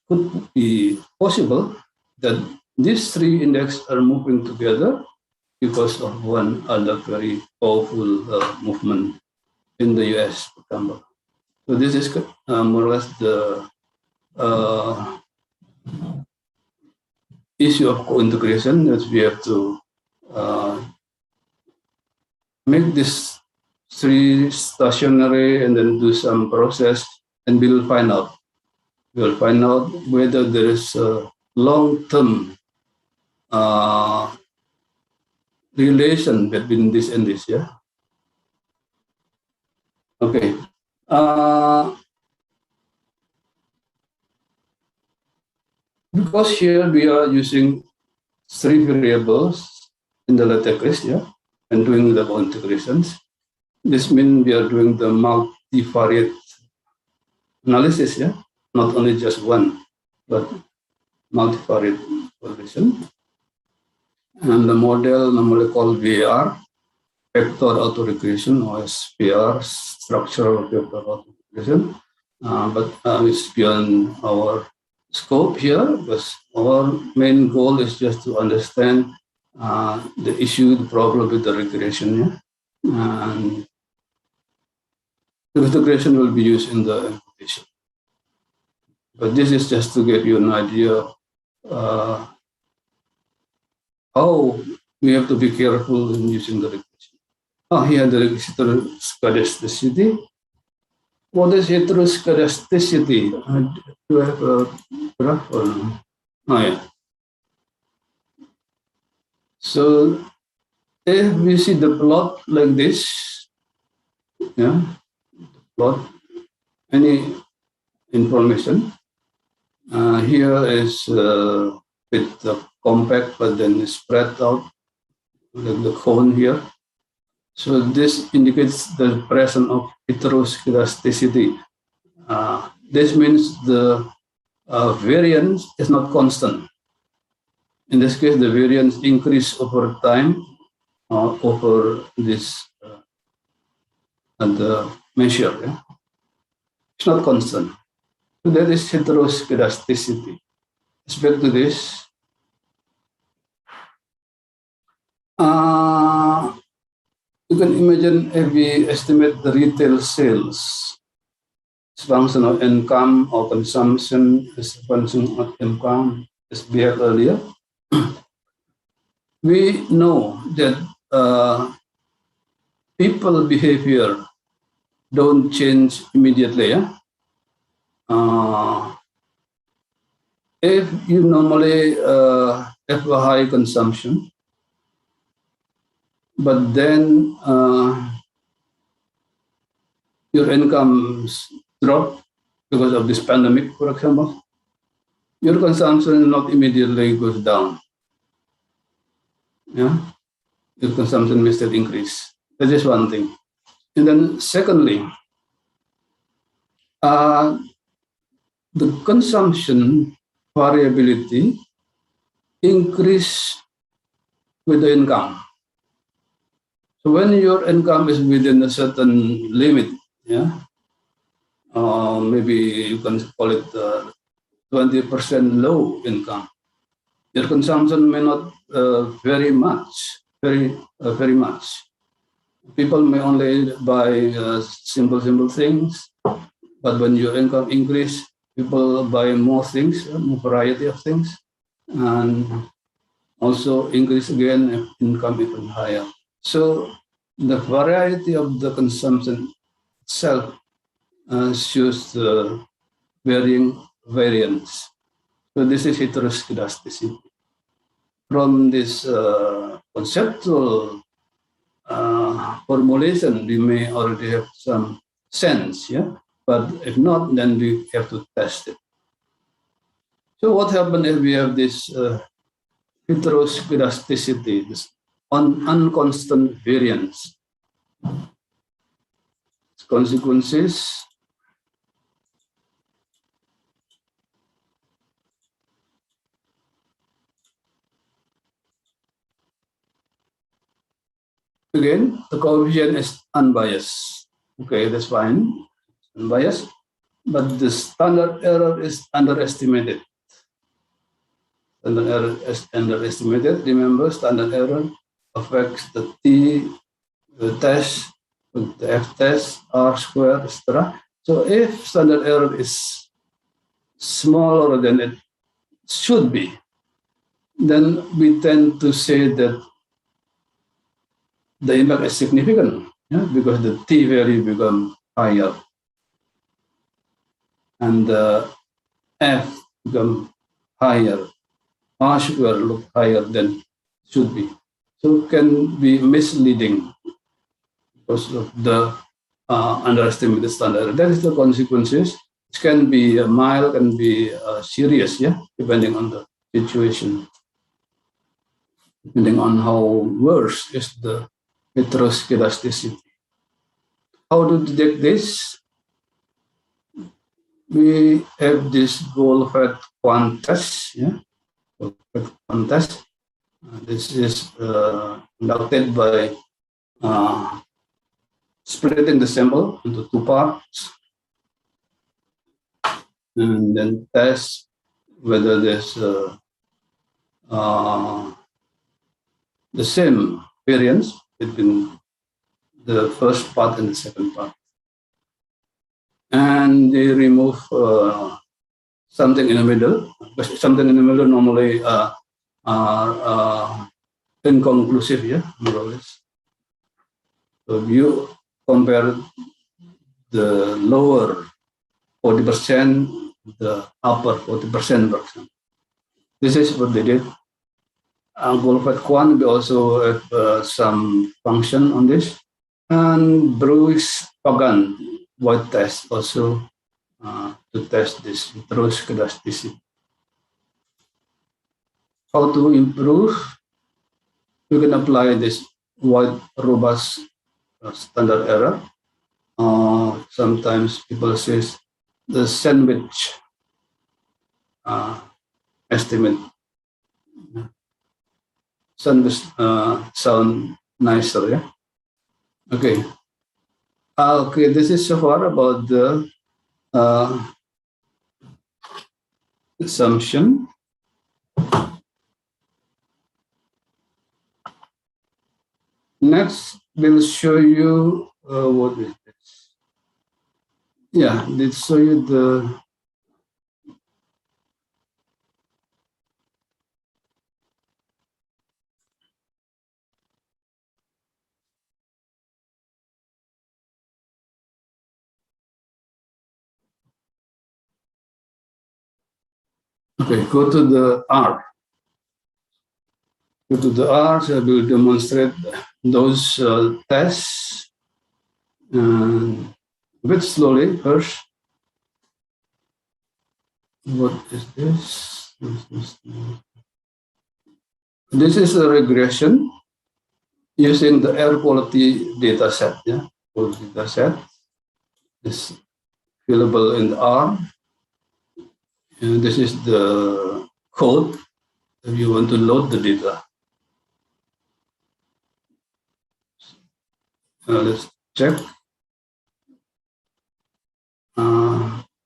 could be possible that these three indexes are moving together because of one other very powerful movement in the US, for example. So this is more or less the issue of co-integration that we have to make this three stationary and then do some process, and we'll find out. We'll find out whether there is a long-term relation between this and this. Yeah. Okay. Because here we are using three variables in the latex list, yeah, and doing the integrations. This means we are doing the multivariate analysis, yeah, not only just one, but multivariate correlation. And the model normally called VAR, vector autoregression, or SPR, structural vector autoregression. But it's beyond our scope here, because our main goal is just to understand the issue, the problem with the regression. Yeah? And the regression will be used in the imputation. But this is just to give you an idea how we have to be careful in using the regression. Here the heteroscedasticity. What is heteroscedasticity? Do I have a graph or no? Yeah. So if we see the plot like this, yeah, plot any information. Here is a bit compact, but then spread out like the cone here. So this indicates the presence of heteroscedasticity. This means the variance is not constant. In this case, the variance increase over time over this the measure. Yeah? It's not constant. So that is heteroscedasticity. Respect to this. You can imagine if we estimate the retail sales as function of income or consumption as function of income, as we had earlier. We know that people behavior don't change immediately. Yeah? If you normally have a high consumption, but then your incomes drop because of this pandemic, for example, your consumption not immediately goes down. Yeah, your consumption may still increase. That is one thing. And then secondly, the consumption variability increase with the income. So when your income is within a certain limit, yeah, maybe you can call it 20% low income, your consumption may not very much. People may only buy simple things, but when your income increase, people buy more things, more variety of things, and also increase again if income even higher. So the variety of the consumption itself shows the varying variance. So this is heteroscedasticity. From this conceptual formulation, we may already have some sense, yeah. But if not, then we have to test it. So what happens if we have this heteroscedasticity, this unconstant variance? Consequences Again, the coefficient is unbiased. Okay, that's fine, unbiased, but the standard error is underestimated. Standard error is underestimated. Remember, standard error affects the t, the test, the f test, r squared, etc. So if standard error is smaller than it should be, then we tend to say that the impact is significant, because the t value becomes higher and the f becomes higher, r squared look higher than should be. So it can be misleading because of the underestimated standard. That is the consequences. It can be mild, can be serious, depending on the situation, depending on how worse is the heteroscedasticity. How to detect this? We have this goal-fed quant test, goal-fed quant test. This is conducted by splitting the sample into two parts and then test whether there's the same variance between the first part and the second part. And they remove something in the middle, because something in the middle normally are inconclusive, more or less. So you compare the lower 40%, the upper 40%. This is what they did. Qualified quant, we also have some function on this. And Bruce Pagan void test also to test this heteroscedasticity. How to improve? We can apply this wide robust standard error. Sometimes people say the sandwich estimate. Sandwich sound nicer, Okay. Okay, this is so far about the assumption. Next, we'll show you what is this. Yeah, let's show you the okay, go to the R. Go to the R, so I will demonstrate those tests a bit slowly first. What is this? This is a regression using the air quality data set. Quality data set is available in R. And this is the code if you want to load the data. Let's check.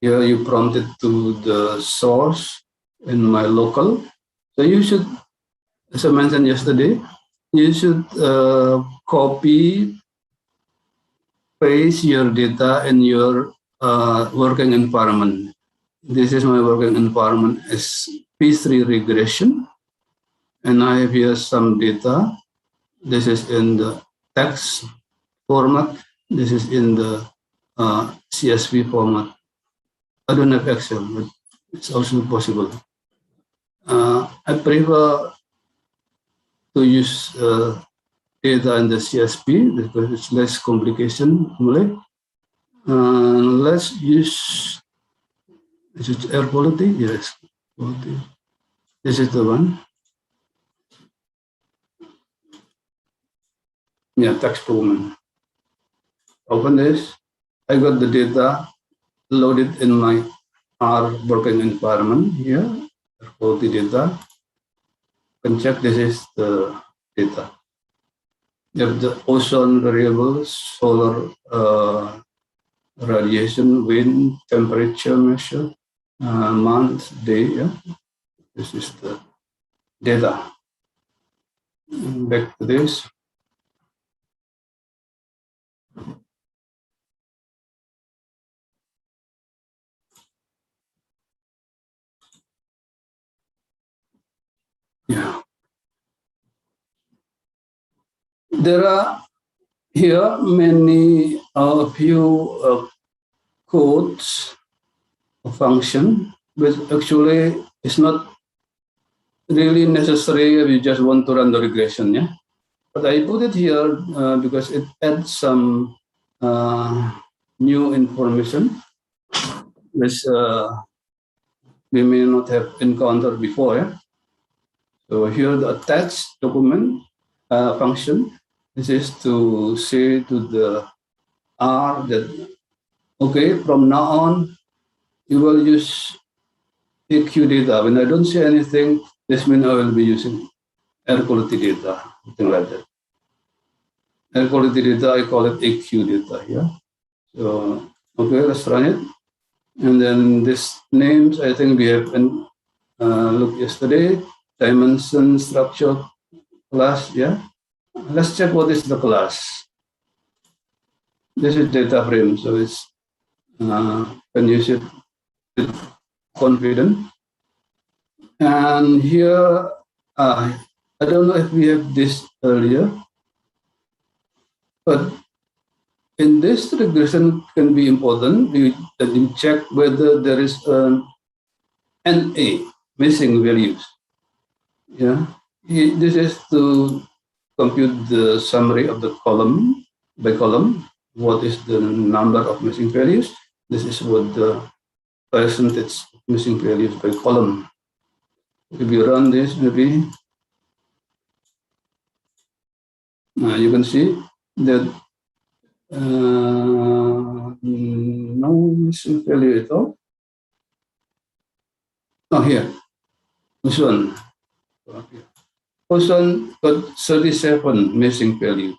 Here you prompt it to the source in my local. So you should, as I mentioned yesterday, you should copy, paste your data in your working environment. This is my working environment is P3 regression. And I have here some data. This is in the text format. This is in the CSV format. I don't have Excel, but it's also possible. I prefer to use data in the CSV because it's less complication. Let's use, is it air quality? Yes, quality. This is the one. Yeah, text movement. Open this. I got the data loaded in my R working environment here. Air quality data. You can check this is the data. You have the ozone variable, solar radiation, wind, temperature measure, month, day. Yeah? This is the data. Back to this. Yeah. There are here many few codes function, but actually it's not really necessary if you just want to run the regression. Yeah. But I put it here because it adds some new information which we may not have encountered before. Yeah? So here the attached document function. This is to say to the R that, okay, from now on, you will use AQ data. When I don't say anything, this means I will be using air quality data, something like that. Air quality data, I call it AQ data. Yeah. So, okay, let's run it. And then this names, I think we have looked yesterday. Dimension, structure, class. Yeah. Let's check what is the class. This is data frame, so it's can use it with confidence. And here, I don't know if we have this earlier, but in this regression can be important. You check whether there is an NA, missing values. Yeah, this is to compute the summary of the column by column. What is the number of missing values? This is what the percentage missing values by column. If you run this, maybe you can see that no missing value at all. Oh, here, this one. Ozone got 37 missing value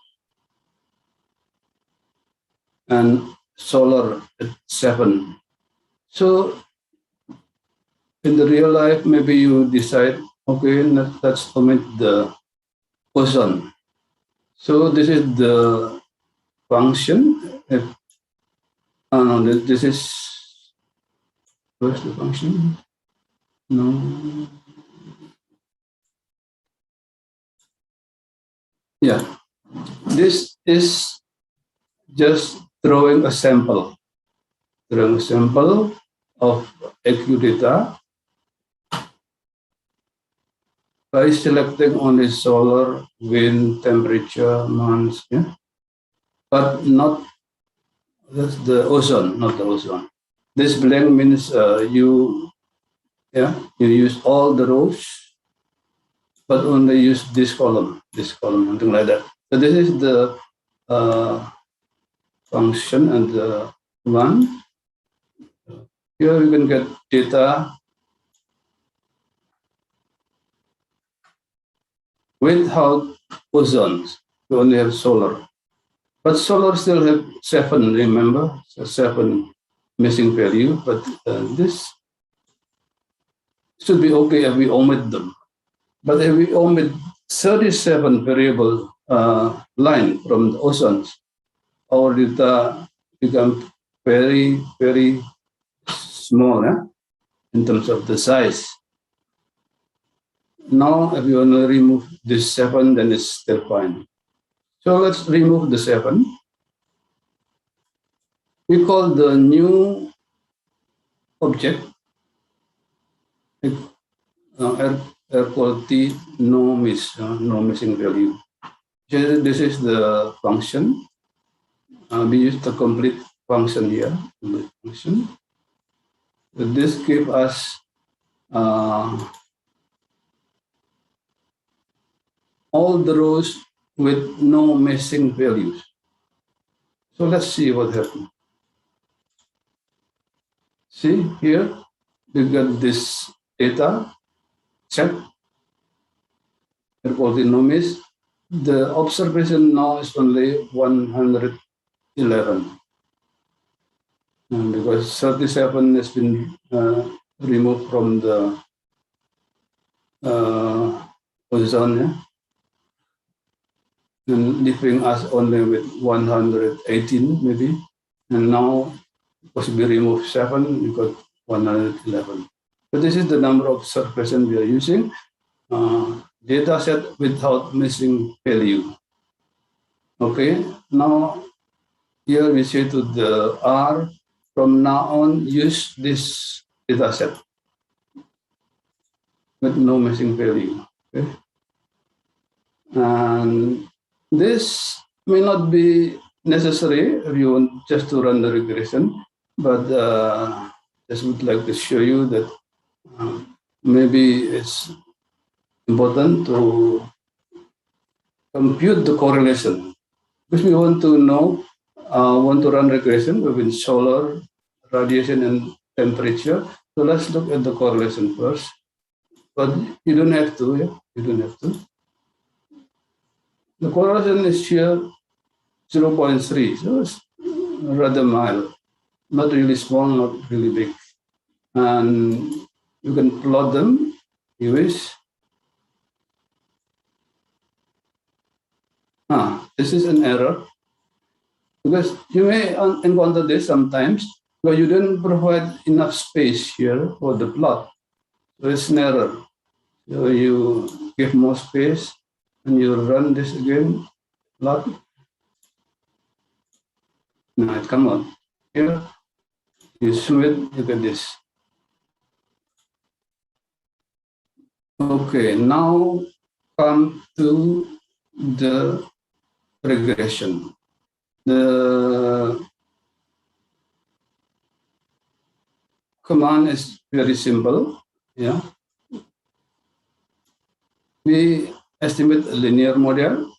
and solar at 7. So in the real life, maybe you decide, okay, let's omit the ozone. So this is the function. If, no, this is, where's the function? No. Yeah, this is just drawing a sample of AQ data by selecting only solar, wind, temperature, months, yeah? But not that's the ozone, not the ozone. This blank means you use all the rows, but only use this column, something like that. So this is the function and the one. Here you can get data without ozone. We only have solar. But solar still have 7, remember? So 7 missing value, but this should be okay if we omit them. But if we omit 37 variable line from the oceans, our data become very, very small in terms of the size. Now, if you want to remove this 7, then it's still fine. So let's remove the 7. We call the new object air quality no missing value. So this is the function. We use the complete function here. Complete function. So this gives us all the rows with no missing values. So let's see what happens. See here, we got this data, check, air quality no miss, the observation now is only 111. Because 37 has been removed from the ozone, yeah? And leaving us only with 118 maybe. And now, because we removed 7, we got 111. So this is the number of observations we are using. Data set without missing value. Okay, now here we say to the R, from now on, use this data set with no missing value. Okay? And this may not be necessary if you want just to run the regression, but just would like to show you that maybe it's important to compute the correlation, because we want to know, want to run regression between solar radiation and temperature. So let's look at the correlation first. But you don't have to, yeah? You don't have to. The correlation is here 0.3, so it's rather mild, not really small, not really big. And you can plot them, you wish. This is an error, because you may encounter this sometimes, but you didn't provide enough space here for the plot. So it's an error. So you give more space and you run this again, plot. Now it come on. Here, you zoom it, look at this. Okay, now come to the regression. The command is very simple. Yeah, we estimate a linear model.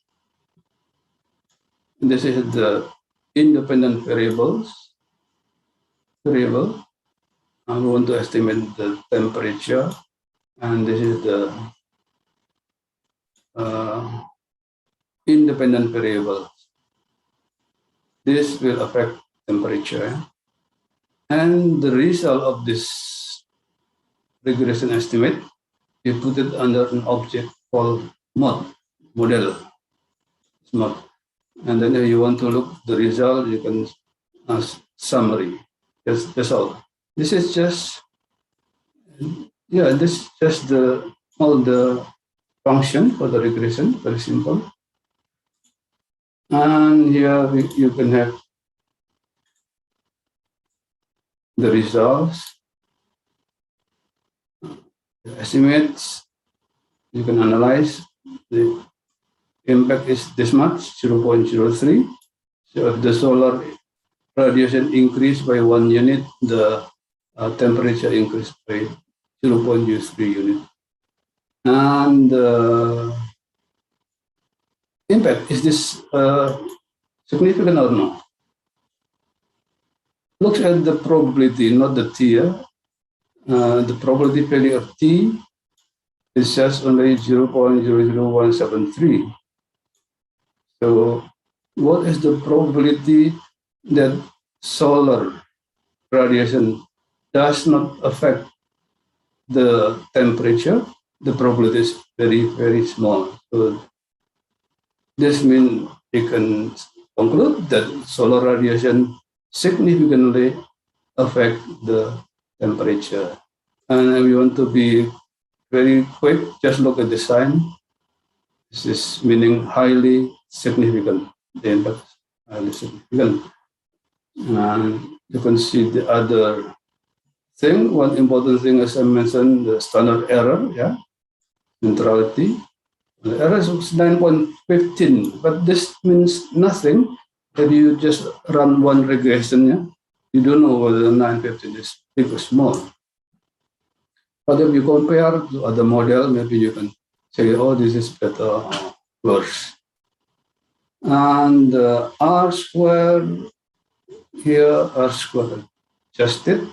This is the independent variable. I want to estimate the temperature, and this is the independent variable. This will affect temperature. And the result of this regression estimate, you put it under an object called model. And then if you want to look the result, you can summary. That's all. This is just, this is just all the function for the regression, very simple. And here you can have the results, the estimates. You can analyze. The impact is this much, 0.03. So if the solar radiation increased by 1 unit, the temperature increased by 0.03 unit. And impact, is this significant or not? Look at the probability, not the T. The probability value of T is just only 0.00173. So what is the probability that solar radiation does not affect the temperature? The probability is very, very small. So this means you can conclude that solar radiation significantly affect the temperature. And if you want to be very quick, just look at the sign. This is meaning highly significant. The impact is highly significant. And you can see the other thing. One important thing, as I mentioned, the standard error, neutrality. The error is 9.15, but this means nothing if you just run one regression. You don't know whether 9.15 is big or small. But if you compare to other model, maybe you can say, oh, this is better or worse. And R squared, here R squared adjusted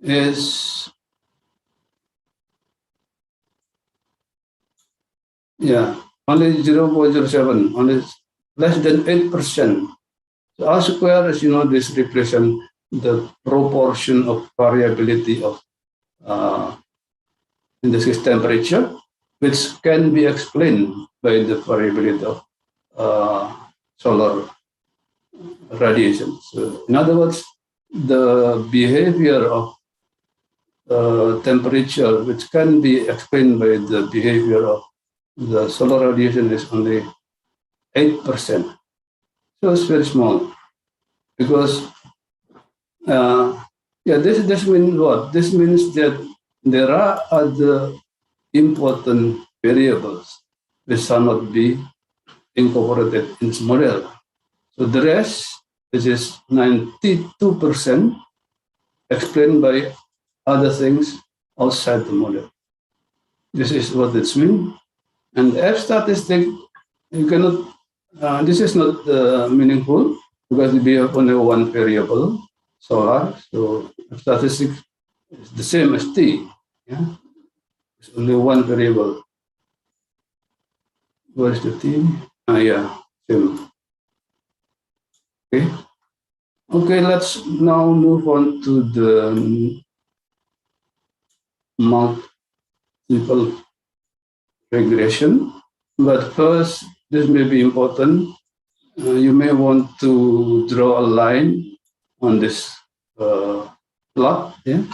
is Yeah, only 0.07, only less than 8%. So R square, as you know, this represent the proportion of variability of uh, in this case temperature, which can be explained by the variability of uh, solar radiation. So, in other words, the behavior of temperature, which can be explained by the behavior of the solar radiation, is only 8%. So it's very small because, yeah, this means what? This means that there are other important variables which cannot be incorporated in this model. So the rest, which is 92%, explained by other things outside the model. This is what it means. And F statistic, you cannot, this is not meaningful because we have only one variable, solar. So F statistic is the same as T. Yeah? It's only one variable. Where is the T? Yeah, same. Okay. Okay, let's now move on to the multiple regression. But first, this may be important. You may want to draw a line on this plot. Yeah?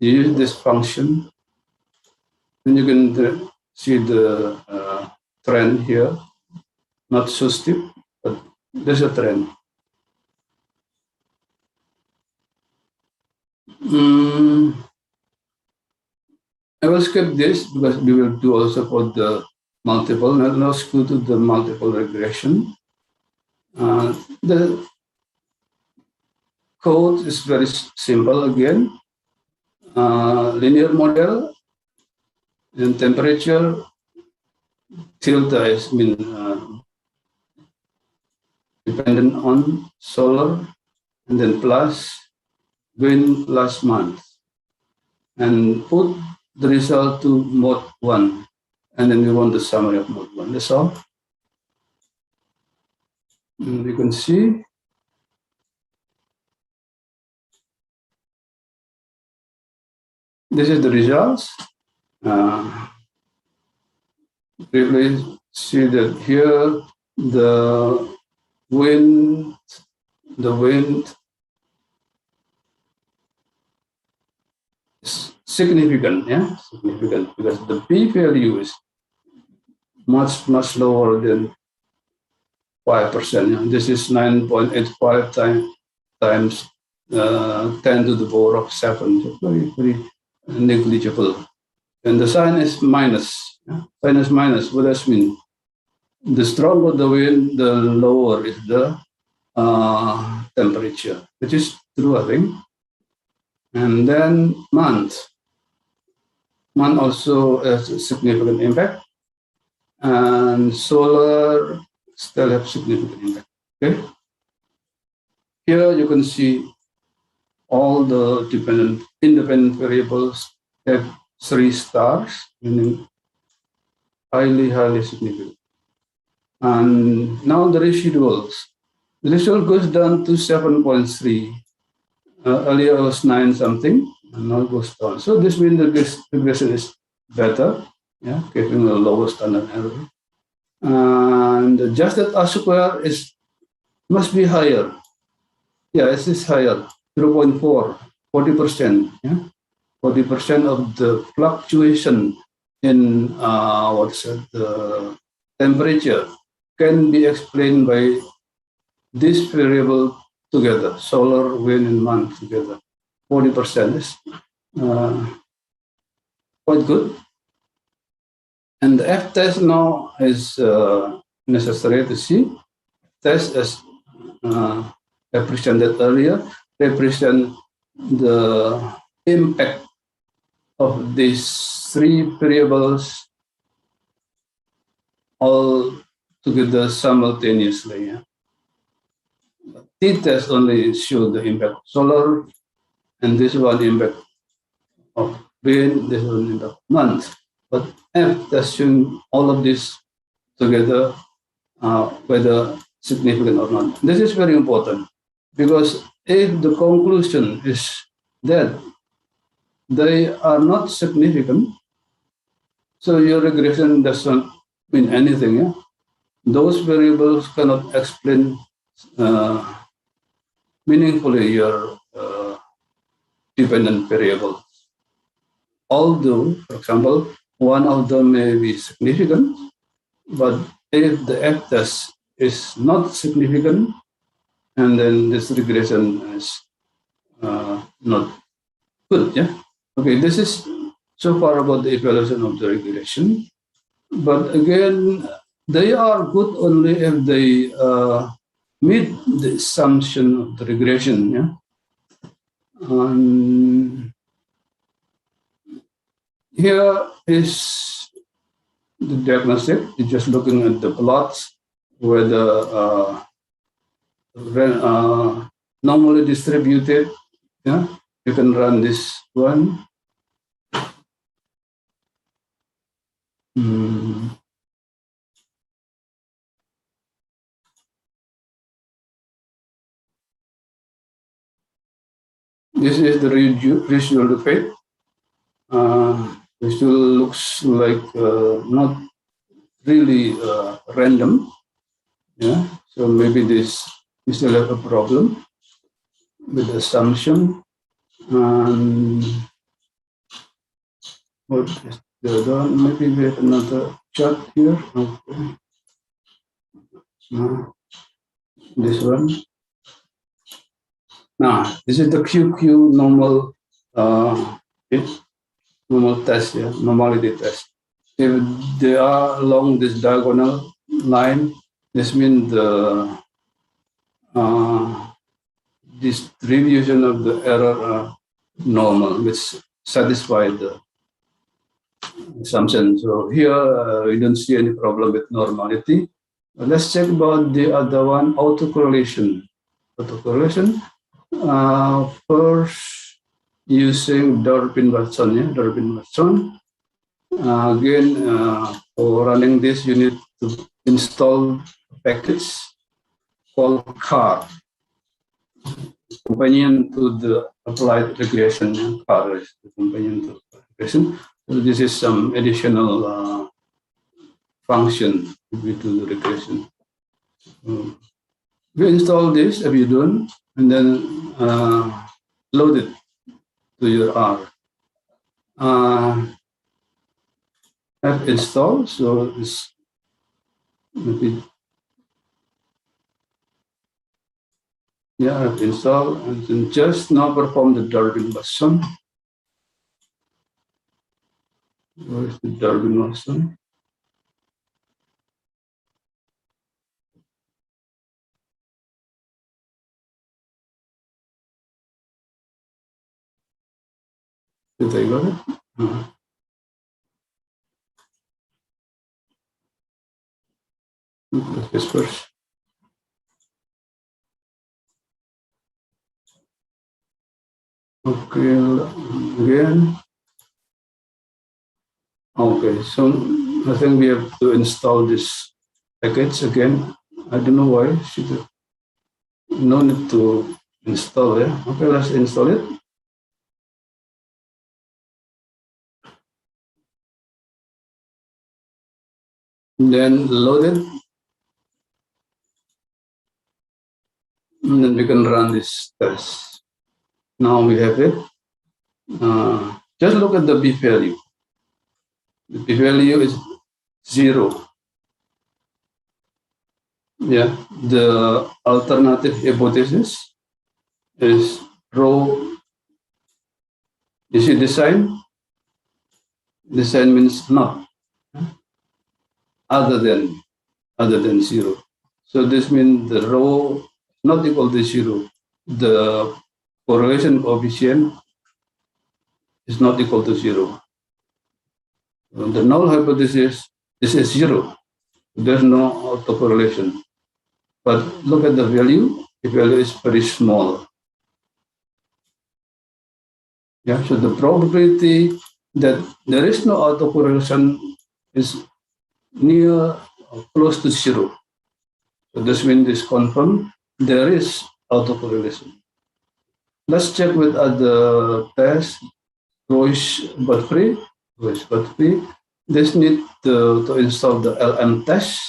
You use this function, and you can see the trend here. Not so steep, but there's a trend. I will skip this because we will do also for the multiple. Now let's go to the multiple regression. The code is very simple again. Linear model and temperature delta is dependent on solar, and then plus wind plus month, and put the result to mode 1, and then we want the summary of mode 1. That's all. And you can see this is the results. Briefly see that here the wind is significant, yeah, significant because the p value is much lower than 5%. Yeah? This is 9.85 times 10 to the power of 7. So very negligible. And the sign is minus. Yeah? Sign is minus. What does that mean? The stronger the wind, the lower is the temperature, which is true, I think. And then month. Month also has a significant impact. And solar still have significant impact. Okay. Here you can see all the independent variables have 3 stars, meaning highly significant. And now the residuals. The residual goes down to 7.3. Earlier it was 9 something, and now it goes down. So this means the regression is better, yeah, giving a lower standard error. And the adjusted R square must be higher. Yeah, it is higher, 0.4, 40%. Yeah? 40% of the fluctuation in the temperature can be explained by this variable together, solar, wind, and month together. 40% is quite good. And the F test now is necessary to see. Test as I presented earlier, represent the impact of these 3 variables all together simultaneously. Yeah? T-test only show the impact of solar, and this one impact of wind, this one impact of month. But F testing all of this together, whether significant or not. This is very important because if the conclusion is that they are not significant, so your regression does not mean anything. Yeah? Those variables cannot explain uh, meaningfully your dependent variable. Although, for example, one of them may be significant, but if the F test is not significant, and then this regression is not good. Yeah. Okay. This is so far about the evaluation of the regression. But again, they are good only if they meet the assumption of the regression. Yeah. Here is the diagnostic. It's just looking at the plots where the normally distributed. Yeah, you can run this one. This is the residual effect. Residual looks like not really random. Yeah, so maybe this we still have a problem with the assumption. And what is the other one? Maybe we have another chart here. Okay. This one. Now, this is the QQ normal normal test, yeah, normality test. If they are along this diagonal line, this means the distribution of the error normal, which satisfies the assumption. So here we don't see any problem with normality. Let's check about the other one, autocorrelation. Autocorrelation. First, using Durbin-Watson. Yeah? Durbin-Watson. Again, for running this, you need to install a package called CAR, companion to the applied regression. Yeah? CAR is the companion to regression. So this is some additional function we do the regression. We install this if you don't, and then load it to your R. Have installed, so it's maybe I've installed, and then just now perform the Durbin-Watson. Where is the Durbin-Watson? Did I got it? This first. Okay, again. Okay, so I think we have to install this package again. I don't know why. No need to install it. Okay, let's install it. Then load it. And then we can run this test. Now we have it. Just look at the B value. The B value is 0. Yeah, the alternative hypothesis is rho. You see the sign? The sign means not other than 0. So this means the rho not equal to 0. The correlation coefficient is not equal to 0. The null hypothesis, this is 0. There's no autocorrelation. But look at the value. The value is very small. Yeah, so the probability that there is no autocorrelation is near or close to zero. So this means this confirmed there is autocorrelation. Let's check with other tests. Royce Godfrey. This need to install the LM test.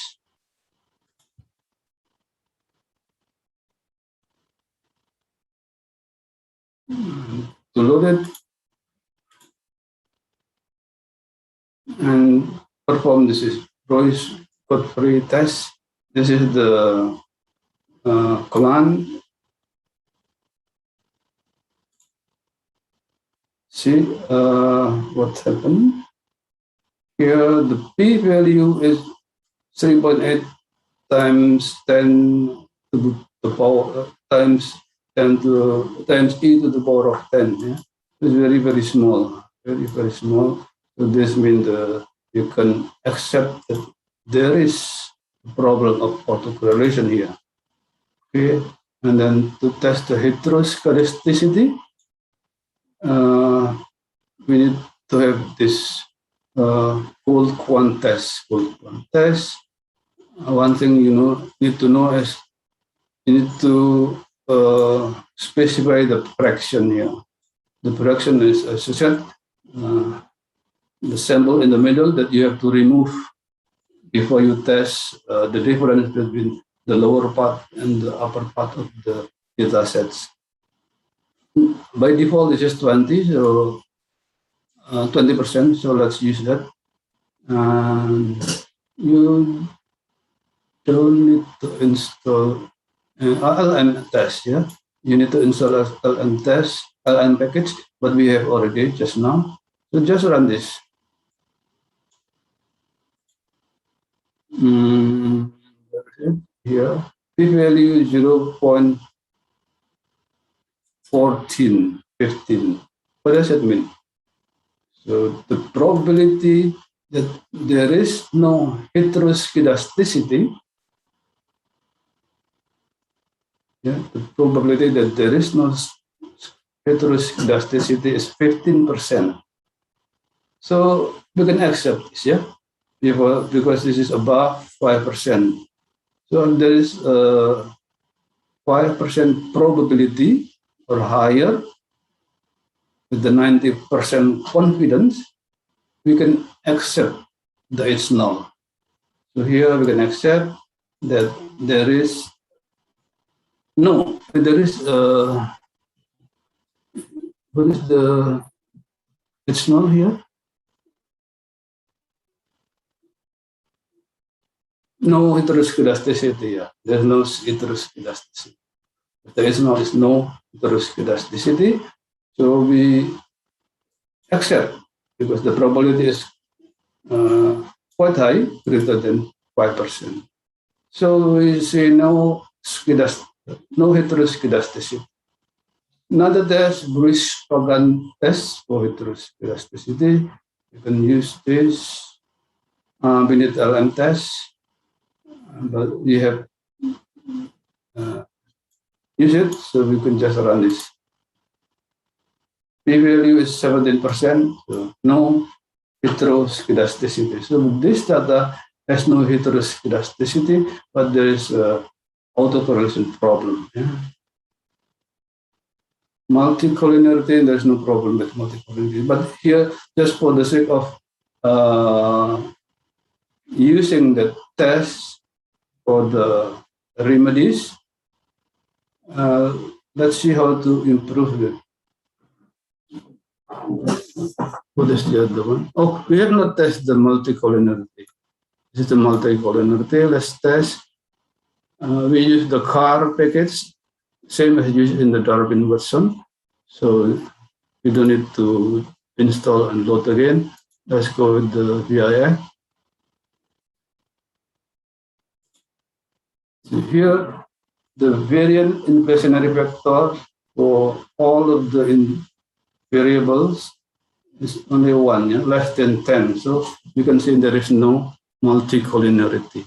To load it and perform this is Royce Godfrey test. This is the command. See what happened here. The p-value is 3.8 times 10 to the power times 10 to times e to the power of 10. Yeah? It's very small, very small. So this means you can accept that there is a problem of autocorrelation here. Okay, and then to test the heteroscedasticity, we need to have this cold quant test. One thing you need to know is you need to specify the fraction here. The fraction is, as I said, the sample in the middle that you have to remove before you test the difference between the lower part and the upper part of the data sets. By default, this is 20, so 20%, so let's use that. You don't need to install LM test, yeah? You need to install LM test, LM package, but we have already just now. So just run this. Here, p-value 0.1415. What does that mean? So the probability that there is no heteroscedasticity, the probability that there is no heteroscedasticity is 15%. So we can accept this, yeah, because this is above 5%. So there is a 5% probability or higher with the 90% confidence, we can accept that it's null. So here we can accept that there is no, there is what is the, it's null here? No heteroscedasticity, yeah. There's no heteroscedasticity. If there is no heteroscedasticity, so we accept because the probability is quite high, greater than 5%. So we say no heteroscedasticity. Another test, Bruce-Pagan test for heteroscedasticity. You can use this. We need LM test, but we have use it, so we can just run this. P-value is 17%, so no heteroscedasticity. So this data has no heteroscedasticity, but there is an autocorrelation problem. Yeah? Multicollinearity, there's no problem with multicollinearity. But here, just for the sake of using the test for the remedies, let's see how to improve it. What is the other one? Oh, we have not tested the multicollinearity. This is the multicollinearity. Let's test. We use the CAR package, same as used in the Darwin version. So we don't need to install and load again. Let's go with the VIF. So here, the variant inflationary factor for all of the variables is only 1, yeah? Less than 10. So you can see there is no multicollinearity.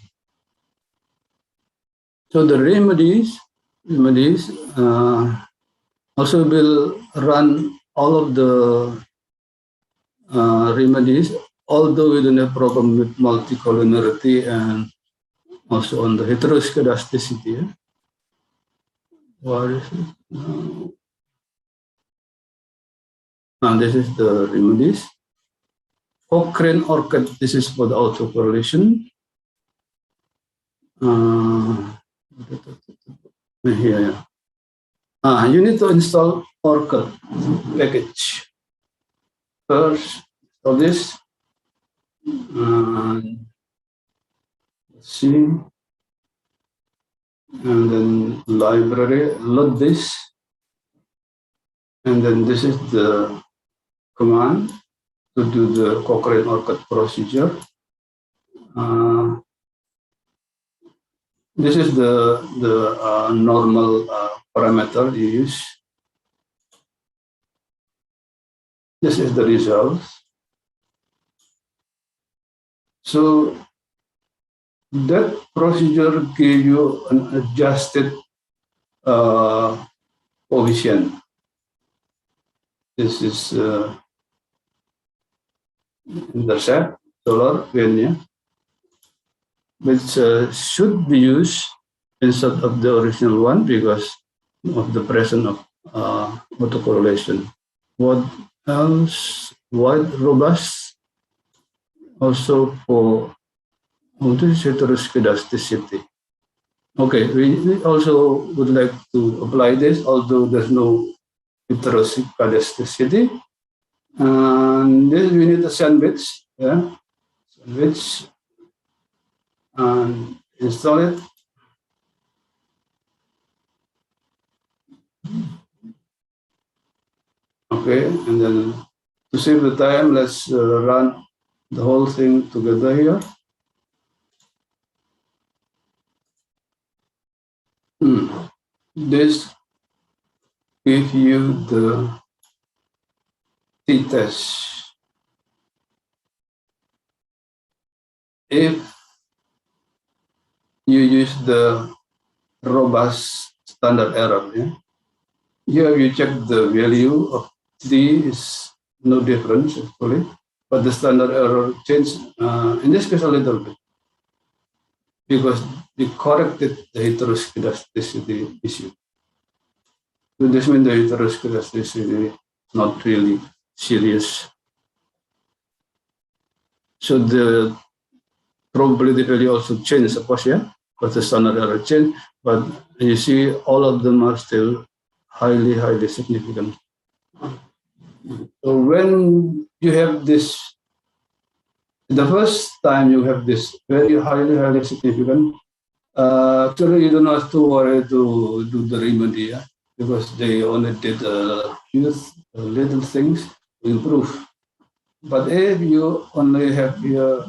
So the remedies also will run all of the remedies, although we don't have problem with multicollinearity and also on the heteroscedasticity. What is it? Now this is the remedies. Cochrane orchid, this is for the autocorrelation. Here, you need to install orchid package. First, of this. Let's see. And then library, load this. And then this is the command to do the Cochrane orchid procedure. This is the normal parameter you use. This is the result. So that procedure gives you an adjusted coefficient. This is intercept, solar gain, which should be used instead of the original one because of the presence of autocorrelation. What else? Wide robust, also for heteroscedasticity. Okay, we also would like to apply this, although there's no heteroscedasticity. And this we need a sandwich, sandwich, and install it. Okay, and then to save the time, let's run the whole thing together here. This gives you the t-test. If you use the robust standard error, here you check the value of t is no difference actually, but the standard error changed in this case a little bit because we corrected the heteroscedasticity issue. So this means the heteroscedasticity is not really serious. So the probability value also changed, suppose, because the standard error changed, but you see all of them are still highly, highly significant. So when you have this, the first time you have this very highly, highly significant, actually you don't have to worry to do the remedy, because they only did a few little things to improve. But if you only have here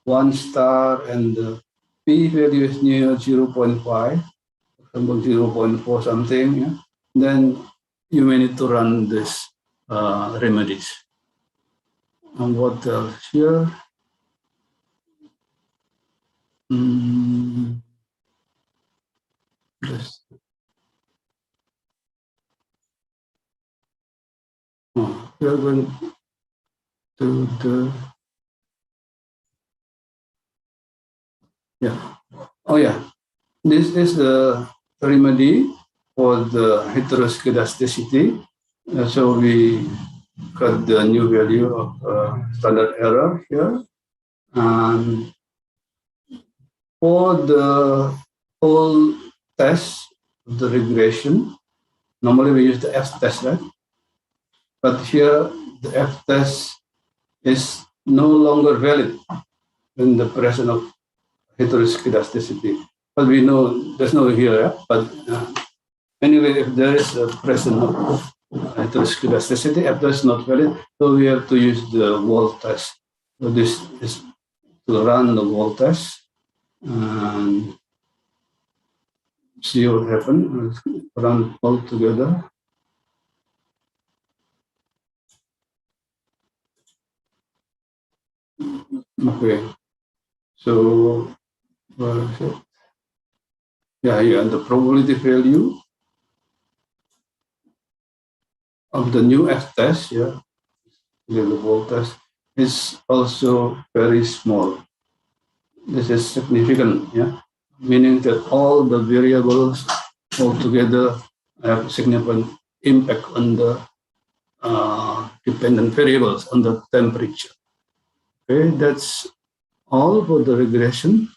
1 star and the p value is near 0.5, for example 0.4 something, then you may need to run this remedies. And what else here? Yes. We are going to the this is the remedy for the heteroscedasticity. So we got the new value of standard error here, and for the whole test, the regression, normally we use the F-test, right? But here the F-test is no longer valid in the presence of heteroscedasticity. But we know there's no here, but anyway, if there is a presence of heteroscedasticity, F-test is not valid, so we have to use the wall test. So this is to run the wall test and see what happens. Run all together. Okay, so here the probability value of the new F test, the wall test is also very small. This is significant, yeah, meaning that all the variables altogether have significant impact on the dependent variables on the temperature. Okay, that's all for the regression.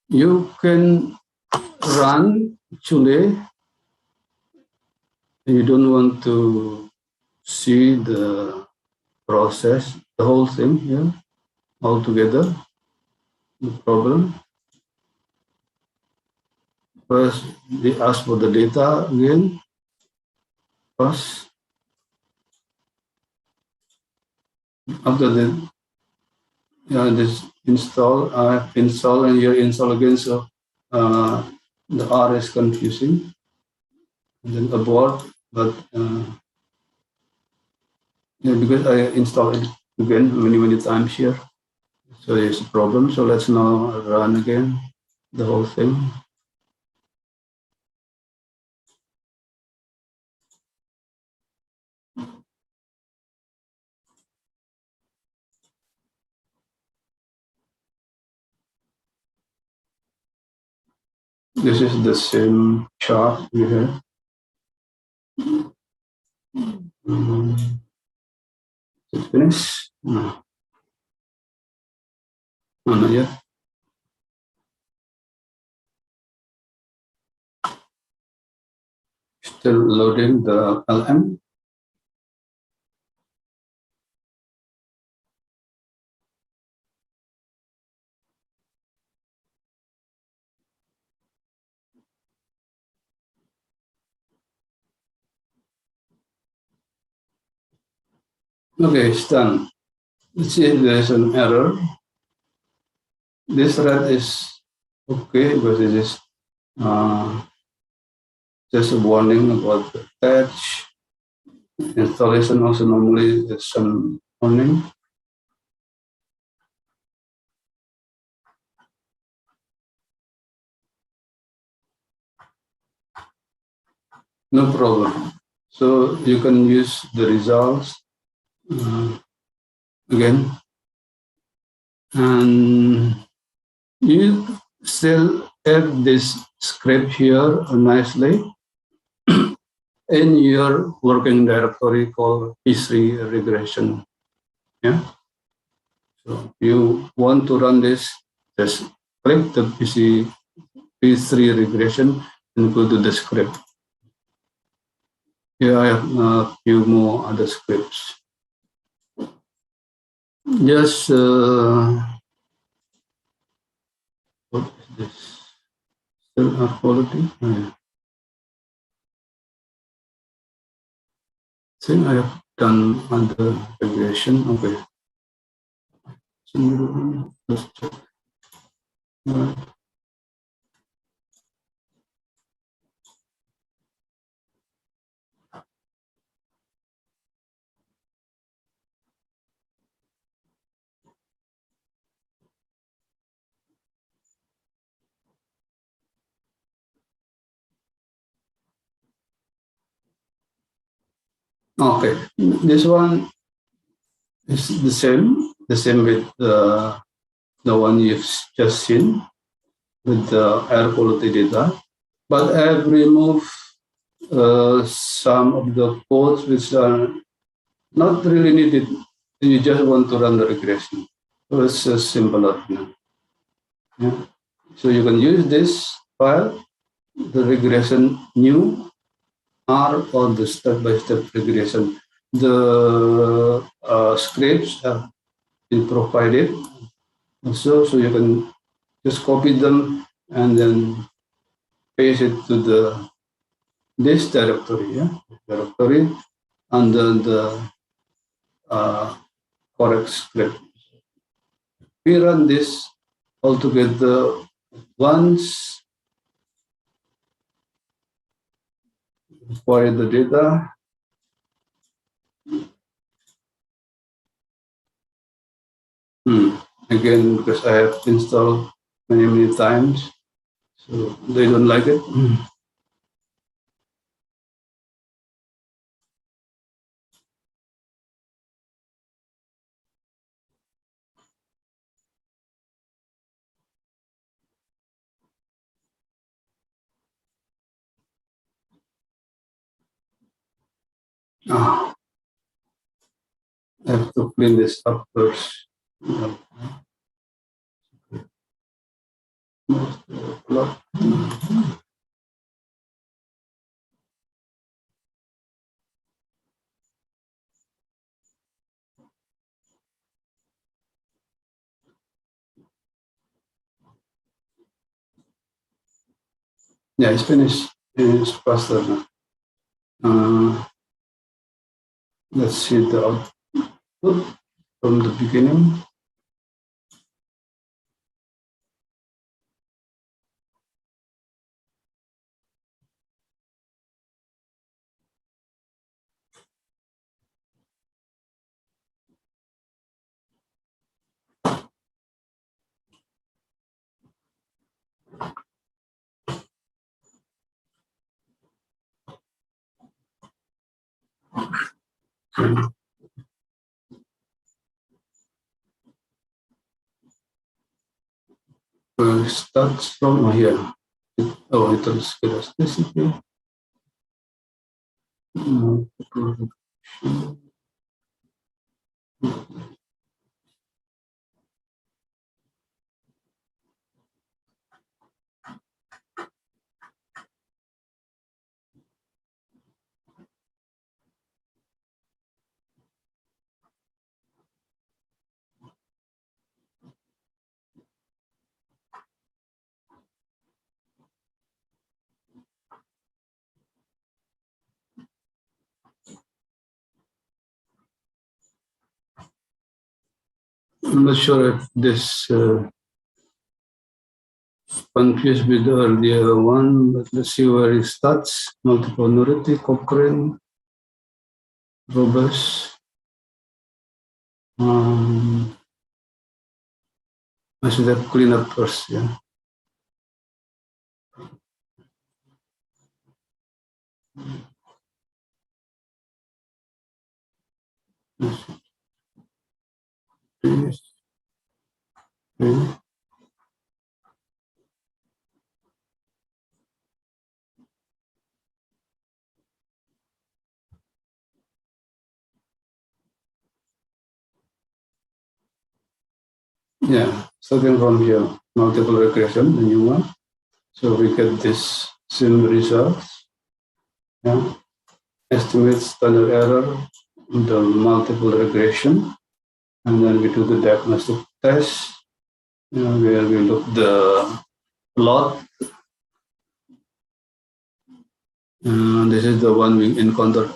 You can run actually. You don't want to see the process, the whole thing here, all together, the problem. First, they ask for the data again. First, after that, this install, and here install again. So the R is confusing. And then abort, but yeah, because I installed it again many times here, so there's a problem. So let's now run again the whole thing. This is the same chart we have. It's finished? No. No, not yet. Still loading the LM. Okay, it's done. Let's see if there's an error. This red is okay because it is just a warning about the patch. Installation also normally there's some warning. No problem. So you can use the results again, and you still have this script here nicely in your working directory called P3 regression. Yeah. So you want to run this, just click the P3 regression and go to the script. Here I have a few more other scripts. Just what is this? Still our quality? Oh, yeah. I think I have done other regression. Okay. Let's check. Okay, this one is the same with the one you've just seen with the air quality data. But I have removed some of the codes which are not really needed. You just want to run the regression. So it's a simpler. Yeah. So you can use this file, the regression new R or the step-by-step regression. The scripts have been provided also, so you can just copy them and then paste it to this directory, directory under the correct script. We run this altogether once, for the data. Again, because I have installed many times, so they don't like it. Ah, I have to clean this up first. Yeah, it's finished. It's faster now. Let's see the output from the beginning. Starts from here. Oh, it is elasticity. I'm not sure if this confused with the earlier one, but let's see where it starts. Multiple minority, Cochrane, robust. I should have cleaned up first, yeah. Okay. Yeah, starting from here, multiple regression, the new one. So we get this same results. Yeah. Estimate standard error, the multiple regression, and then we do the diagnostic test, where we look the plot. This is the one we encountered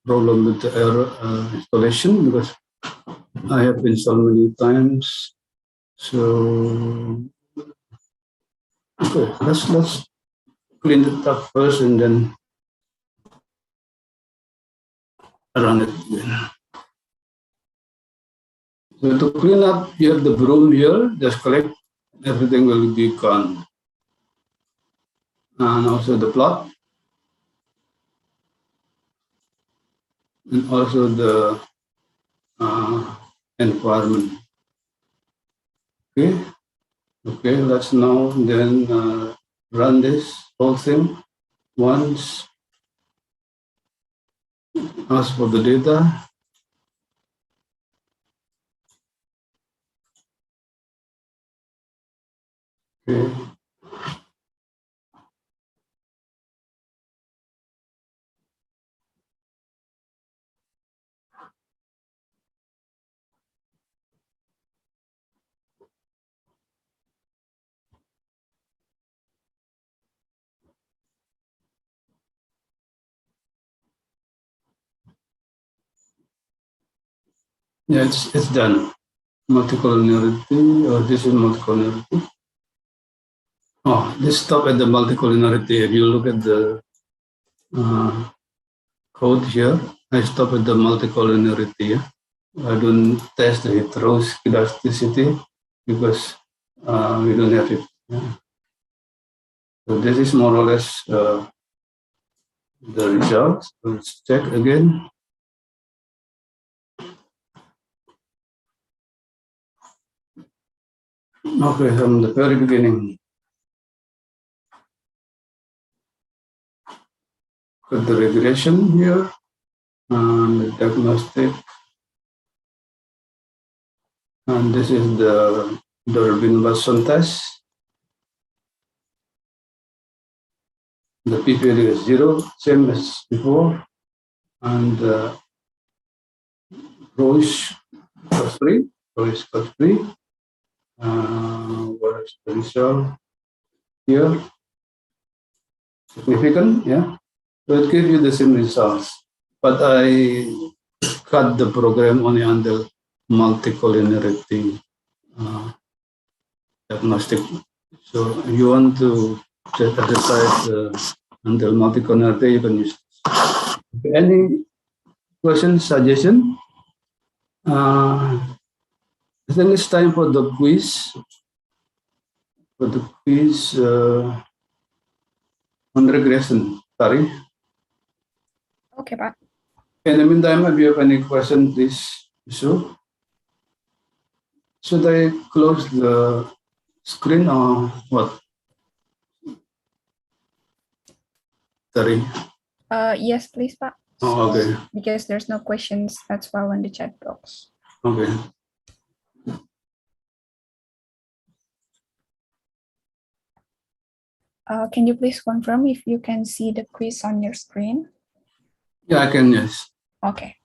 problem with the error installation because I have installed many times. So okay, let's clean it up first and then run it again. So to clean up, you have the broom here, just collect, everything will be gone. And also the plot, and also the environment. Okay, okay, let's now then run this whole thing once, ask for the data. Okay. Yeah, it's done. Multicollinearity, or this is multicollinearity. Oh, let's stop at the multicollinearity. If you look at the code here, I stop at the multicollinearity. Yeah? I don't test the heteroscedasticity because we don't have it. Yeah? So this is more or less the results. Let's check again. Okay, from the very beginning. Put the regression here and the diagnostic. And this is the Durbin-Watson test. The p-value is 0, same as before. And rho is free. Rho is free. What is the result here? Significant, yeah. So it gives you the same results. But I cut the program only under multicollinearity diagnostic. So if you want to just exercise under multicollinearity, you can use this. Any question, suggestion? I think it's time for the quiz. For the quiz on regression. Sorry. Okay, Pak. In the meantime, if you have any question, please show. Should I close the screen or what? Sorry. Yes, please, Pak. Oh, okay. Because there's no questions as well in the chat box. Okay. Can you please confirm if you can see the quiz on your screen? Yeah, I can, yes. Okay.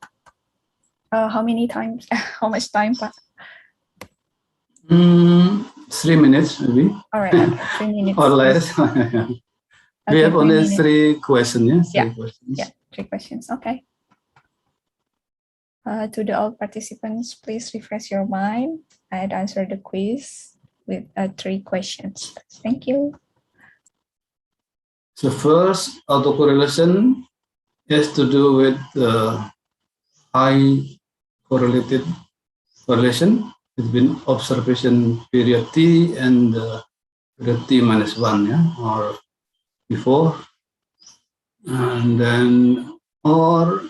How many times? How much time, Pak? 3 minutes, maybe. All right, okay. 3 minutes. Or less. We have only 3 questions, yeah? 3 questions. Yeah, 3 questions, okay. To the all participants, please refresh your mind and answer the quiz with 3 questions. Thank you. So first, autocorrelation has to do with high correlated correlation between observation period T and period T minus 1, yeah, or before. And then, or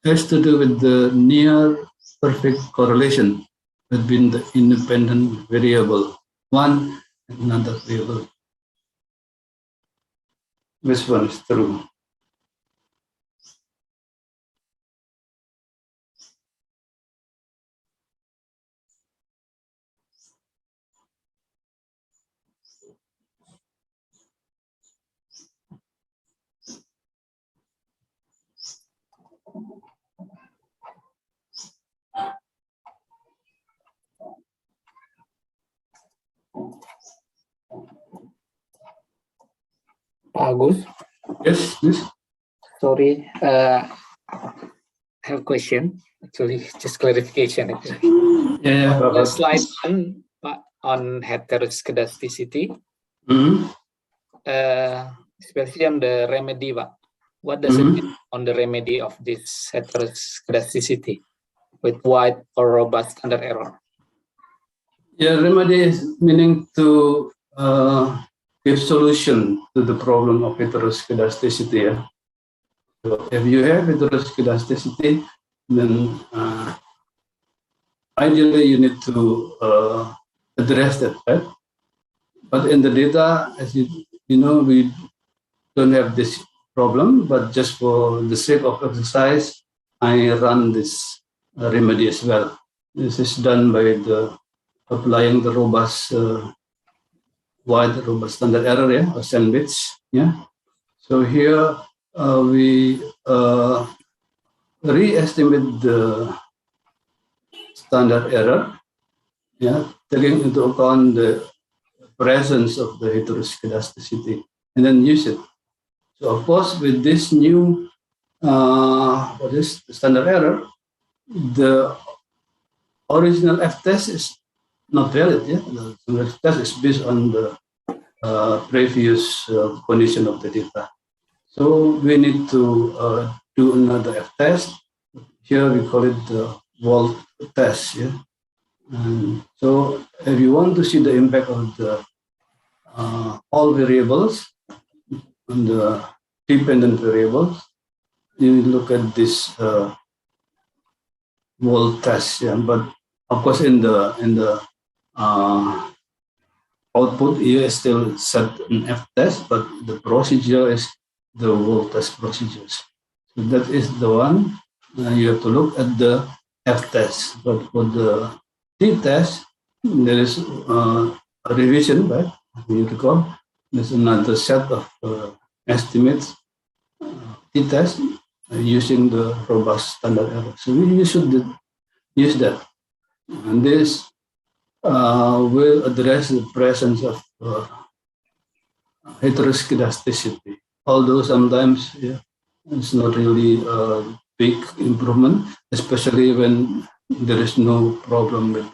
has to do with the near perfect correlation between the independent variable, one and another variable. Which one is true? Agus? Yes, please. Sorry, I have a question. Actually, just clarification. Actually. Yeah. The slide on heteroscedasticity, especially on the remedy, what does it mean on the remedy of this heteroscedasticity with wide or robust standard error? Yeah, remedy is meaning to give solution to the problem of heteroscedasticity. Yeah? So if you have heteroscedasticity, then ideally you need to address that, right? But in the data, as you know, we don't have this problem, but just for the sake of exercise, I run this remedy as well. This is done by applying the robust, wide robust standard error, yeah, or sandwich, yeah. So here we re-estimate the standard error, yeah, taking into account the presence of the heteroscedasticity, and then use it. So of course, with this new standard error, the original F-test is not valid. Yeah, the F-test is based on the previous condition of the data. So we need to do another F-test. Here we call it the Wald test. Yeah, and so if you want to see the impact of the all variables and the dependent variables, you look at this Wald test. Yeah, but of course in the output you still set an F test, but the procedure is the whole test procedures. So that is the one you have to look at the F-test. But for the T-test, there is a revision, right? You recall, there's another set of estimates, T-test, using the robust standard error. So you should use that. And this will address the presence of heteroscedasticity. Although sometimes it's not really a big improvement, especially when there is no problem with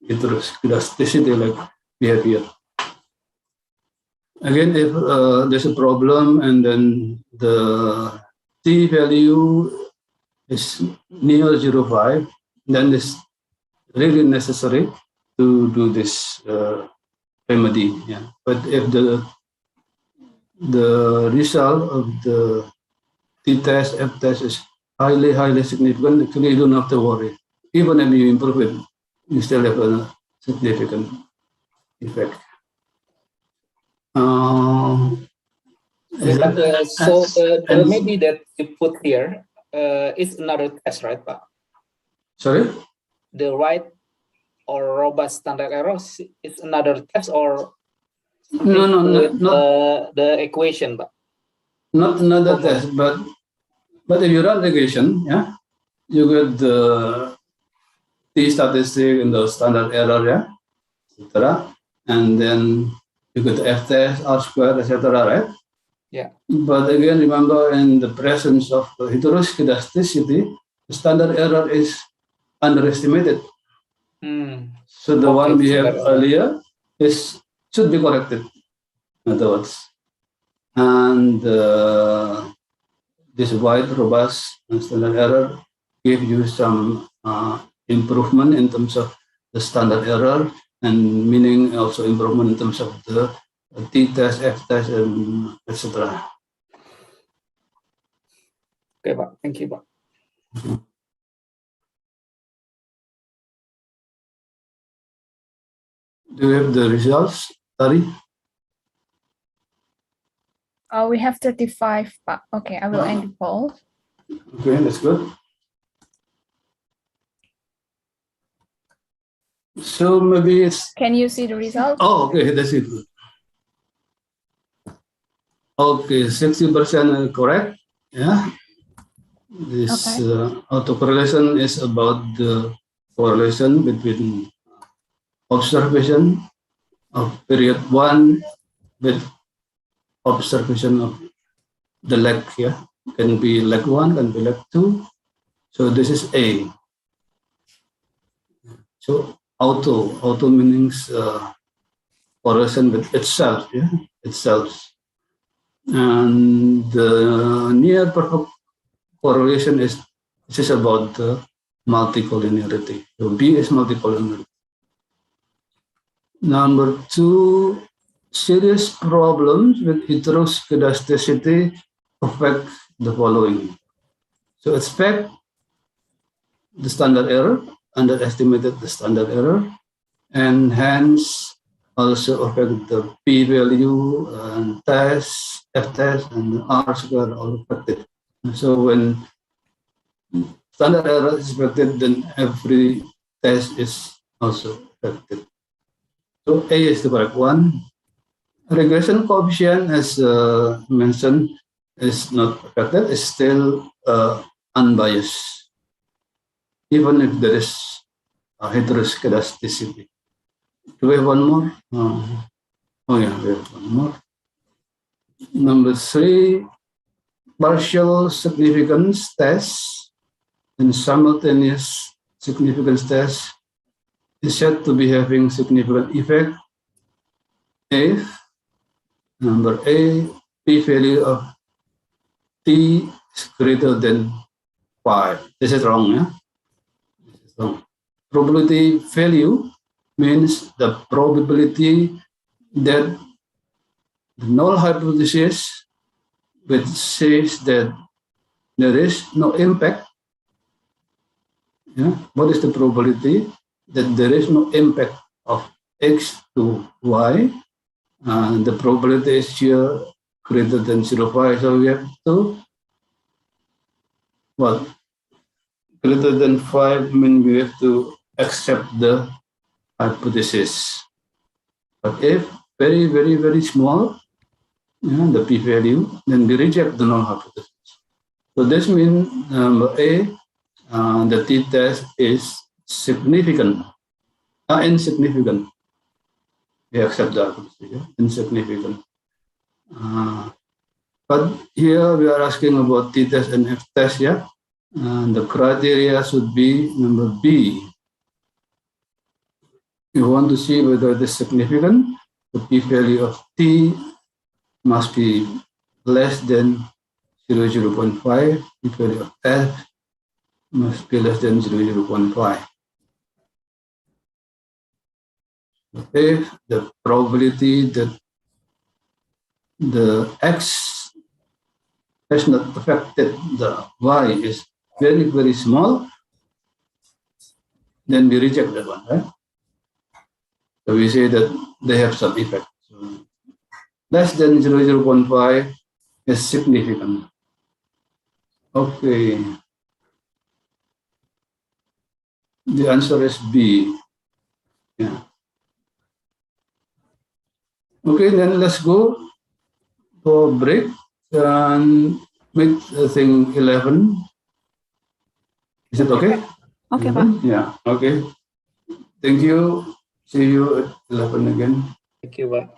heteroscedasticity like we have here. Again, if there's a problem and then the t value is near 0.5, then it's really necessary to do this remedy. Yeah. But if the result of the T-test, F-test is highly significant, actually you don't have to worry. Even if you improve it, you still have a significant effect. So the remedy that you put here is another test, right, Pak? Sorry? The right or robust standard errors is another test, or No, not the equation, Pak? Not another test, but if you run regression, yeah, you get the t statistic and the standard error, yeah, etc. And then you get the f-test, r-squared, etc. Right? Yeah. But again, remember, in the presence of heteroscedasticity, the standard error is underestimated. So the one we have earlier should be corrected, in other words. And this wide, robust standard error give you some improvement in terms of the standard error, and meaning also improvement in terms of the t-test, f-test, and etc. Okay, Pak. Thank you, Pak. Do you have the results, Tari? We have 35, Pak. Okay, I will end the poll. Okay, that's good. So maybe it's... Can you see the result? Oh, okay, that's it. Okay, 60% correct. Yeah. This autocorrelation is about the correlation between observation of period 1 with observation of the leg here. Can be leg 1, can be leg 2. So this is A. So auto means correlation with itself, yeah, itself. And the near perfect correlation is about the multicollinearity. So B is multicollinearity. Number 2, serious problems with heteroscedasticity affect the following. So expect the standard error, underestimated the standard error, and hence also affect the p-value and test, f-test, and r-square all affected. So when standard error is affected, then every test is also affected. So A is the correct one. Regression coefficient, as mentioned, is not affected, is still unbiased, even if there is a heteroscedasticity. Do we have one more? Oh yeah, we have one more. Number 3, partial significance test and simultaneous significance test is said to be having significant effect if number A, p-value of t is greater than 5. This is wrong, yeah? This is wrong. Probability value means the probability that the null hypothesis, which says that there is no impact. Yeah? What is the probability that there is no impact of x to y? The probability is here greater than 0.5. So we have to, well, greater than 5 means we have to accept the hypothesis. But if very, very, very small, the p-value, then we reject the null hypothesis. So this means number A, the t-test is significant, insignificant. We accept the hypothesis, insignificant. But here we are asking about t-test and f-test, yeah? And the criteria should be number B. You want to see whether it is significant, the p-value of t must be less than 0.5, p-value of f must be less than 0.5. If the probability that the x has not affected the y is very, very small, then we reject that one, right? So we say that they have some effect. So less than 0.5 is significant. Okay. The answer is B. Yeah. Okay, then let's go for break and make thing 11. Is it okay? Okay, Pak. Yeah, okay. Thank you. See you at 11 again. Thank you, Pak.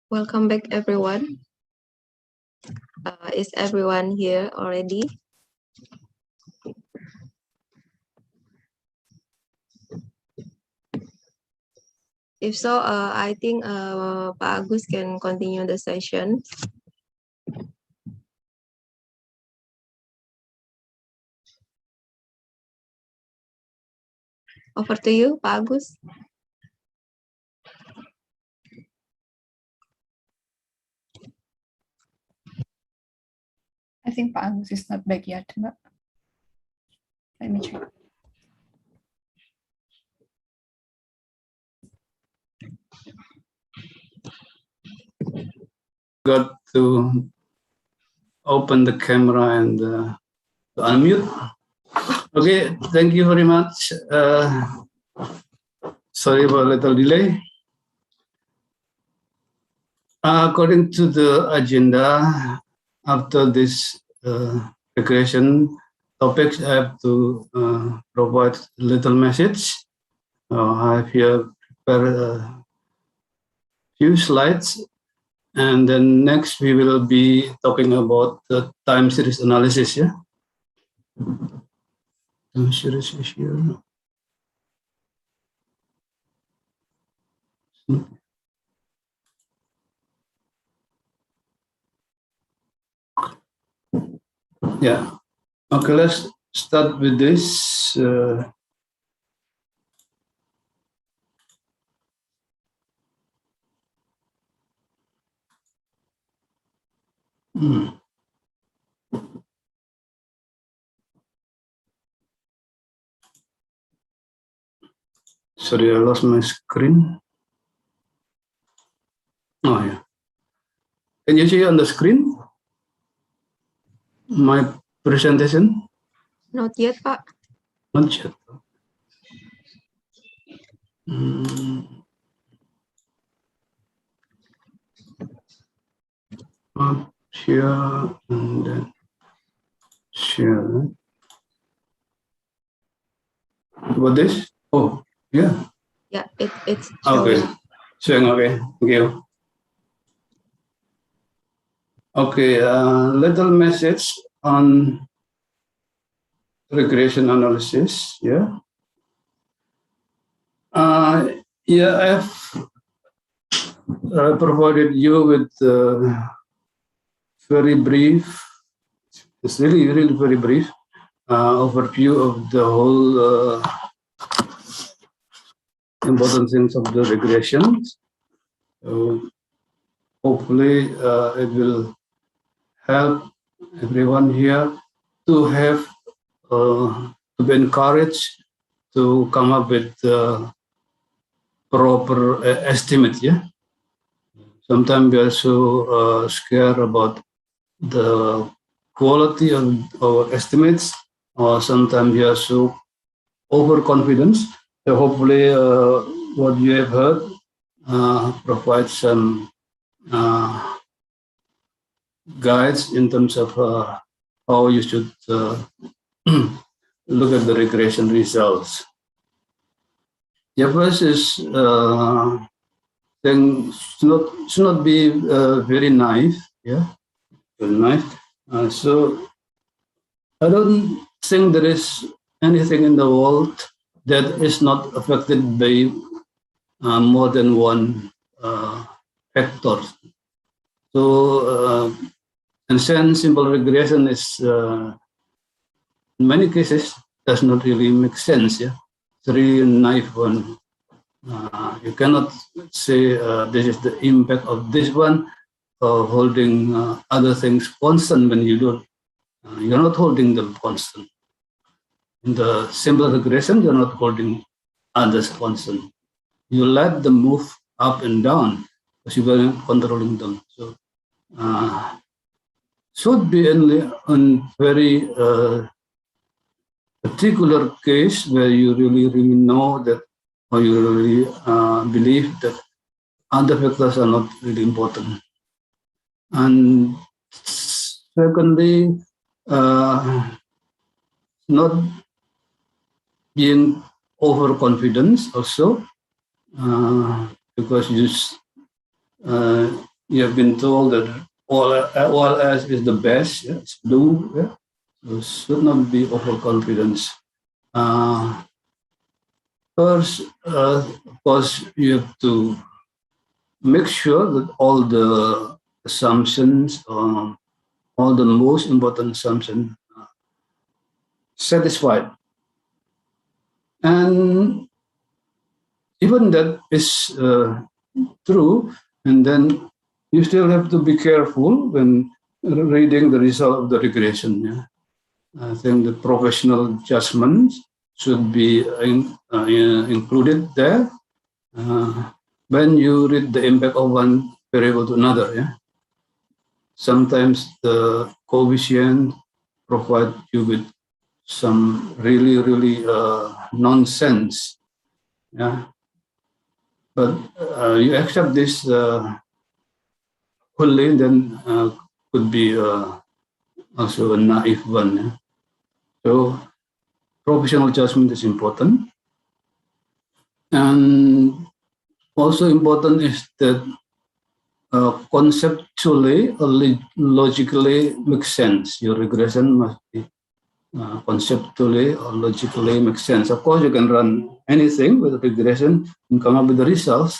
Welcome back, everyone. Is everyone here already? If so, I think Pak Agus can continue the session. Over to you, Pak Agus. I think Pak Agus is not back yet, Mbak. Let me check. Got to open the camera and to unmute. Okay, thank you very much. Sorry for a little delay. According to the agenda, after this regression topics, I have to provide a little message. I have here prepared a few slides, and then next we will be talking about the time series analysis. Yeah, time series is here. Yeah. Okay, let's start with this. Sorry, I lost my screen. Oh, yeah. Can you see on the screen my presentation? Not yet, Pak. Not yet. Up here and then share. What this? Oh, yeah. Yeah, it's Okay. showing. Showing, okay. Thank you. Okay, little message on regression analysis. Yeah. Yeah, I have provided you with very brief, it's really very brief overview of the whole important things of the regression. So hopefully it will help everyone here to have to be encouraged to come up with proper estimate. Yeah. Sometimes we are so scared about the quality of our estimates, or sometimes we are so overconfident. So hopefully what you have heard provides some guides in terms of how you should look at the regression results. Yeah, first is then should not be very naive. Yeah, very naive. So I don't think there is anything in the world that is not affected by more than one factor. So in sense, simple regression is in many cases does not really make sense. Yeah, it's a really naive one. You cannot say this is the impact of this one, holding other things constant when you don't. You're not holding them constant. In the simple regression, you're not holding others constant. You let them move up and down because you are controlling them. So should be in very particular case where you really know that, or you really believe that other factors are not really important. And secondly, not being overconfident also, because you have been told that OLS is the best, yeah, it's blue, yeah? So should not be overconfidence. First, of course, you have to make sure that all the assumptions, all the most important assumptions, satisfied. And even that is true, and then you still have to be careful when reading the result of the regression. Yeah? I think the professional judgment should be included there when you read the impact of one variable to another. Yeah? Sometimes the coefficient provide you with some really nonsense. Yeah? But you accept this fully, then could be also a naive one. Yeah? So professional judgment is important. And also important is that conceptually or logically makes sense. Your regression must be conceptually or logically makes sense. Of course, you can run anything with regression and come up with the results,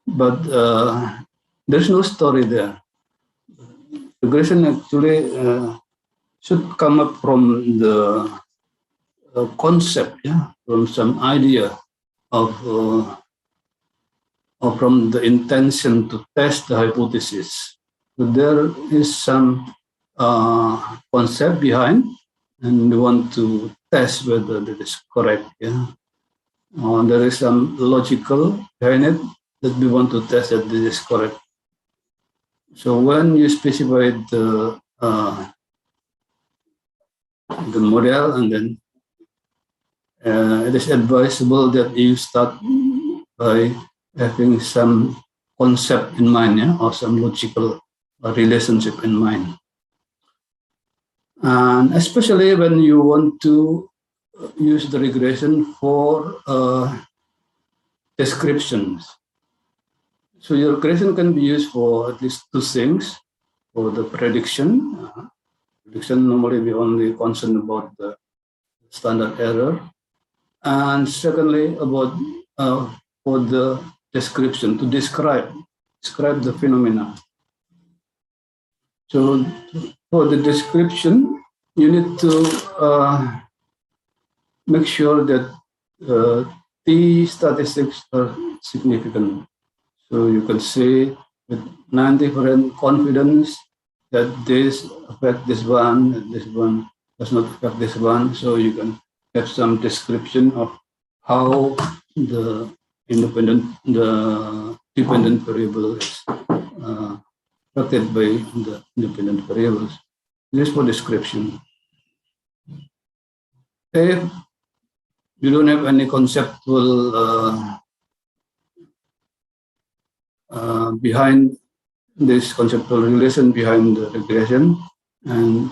but there's no story there. Regression actually should come up from the concept, yeah, from some idea of or from the intention to test the hypothesis. So there is some concept behind, and we want to test whether that is correct. Yeah, there is some logical behind it that we want to test that this is correct. So when you specify the model, and then it is advisable that you start by having some concept in mind, yeah, or some logical relationship in mind. And especially when you want to use the regression for descriptions. So your regression can be used for at least two things. For the prediction. Prediction, normally we only concerned about the standard error. And secondly, about for the description, to describe the phenomena. So for the description, you need to make sure that T statistics are significant. So you can say with 90% confidence that this affects this one, and this one does not affect this one. So you can have some description of how the dependent variable is affected by the independent variables. This is for description. If you don't have any conceptual behind this conceptual relation behind the regression, and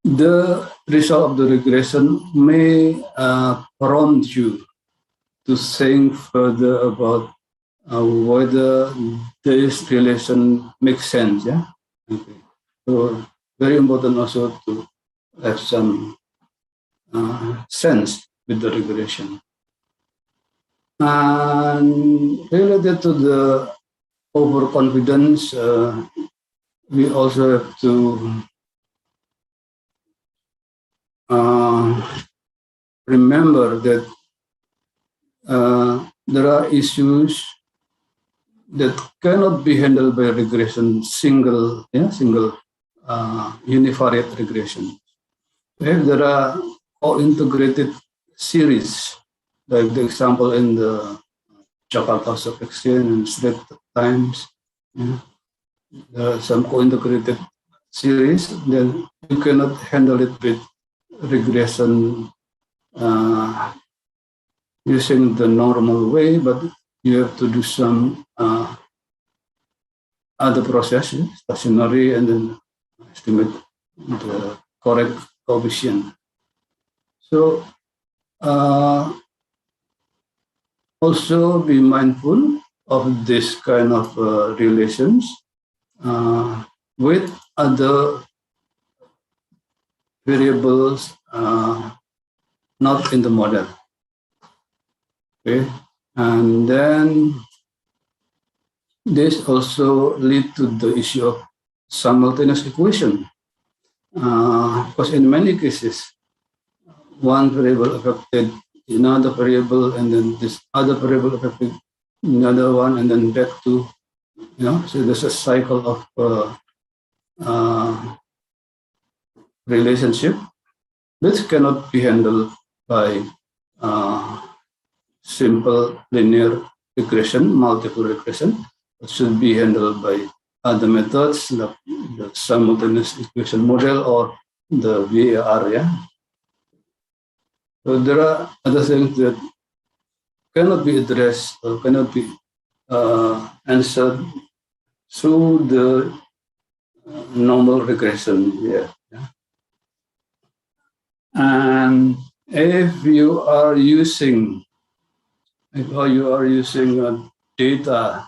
the result of the regression may prompt you to think further about whether this relation makes sense. Yeah. Okay. So very important also to have some sense with the regression. And related to the overconfidence, we also have to remember that there are issues that cannot be handled by regression single univariate regression. If there are co-integrated series, like the example in the Jakarta Stock Exchange and Straits Times, there are some co-integrated series, then you cannot handle it with regression using the normal way, but you have to do some other process, stationary, and then estimate the correct coefficient. So also be mindful of this kind of relations with other variables not in the model. Okay, and then this also lead to the issue of simultaneous equation, because in many cases, one variable affected another variable, and then this other variable affected another one, and then back to, so there's a cycle of relationship which cannot be handled by simple linear regression, multiple regression. It should be handled by other methods, like the simultaneous equation model or the VAR. Yeah. So there are other things that cannot be addressed or cannot be answered through the normal regression. Yeah. And if you are using data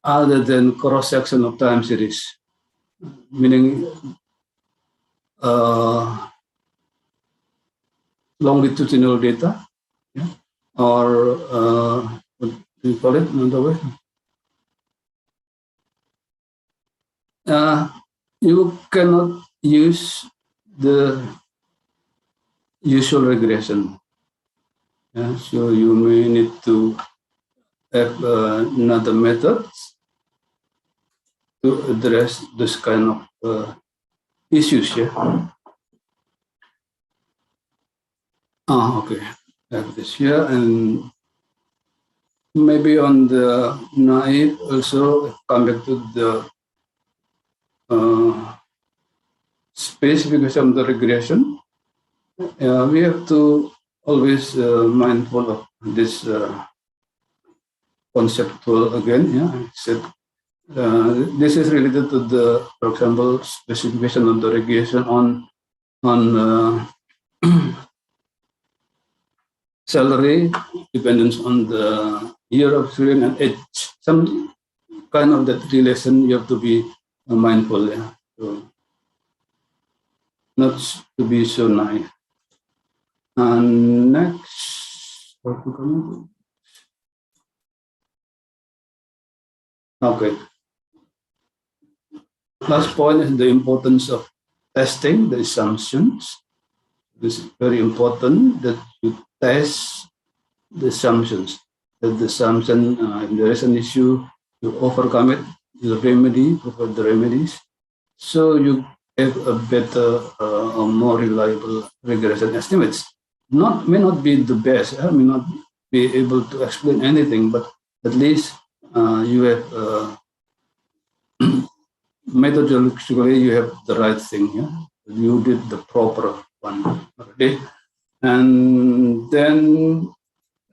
other than cross-section of time series, meaning longitudinal data, yeah, or what do you call it another way? You cannot use the usual regression. Yeah, so you may need to have another method to address this kind of issues. Yeah. Okay. Like this here, and maybe on the naive also come back to the specification of the regression. We have to always mindful of this conceptual again. Yeah, I said this is related to the, for example, specification of the regression on salary dependence on the year of student and age. Some kind of that relation you have to be mindful. Yeah, so not to be so naive. And next, okay. Last point is the importance of testing the assumptions. It's very important that you test the assumptions. That the assumption, if there is an issue, you overcome it, you remedy, provide the remedies. So you have a better or more reliable regression estimates. May not be the best, may not be able to explain anything, but at least you have methodologically you have the right thing. Yeah? You did the proper one. Okay? And then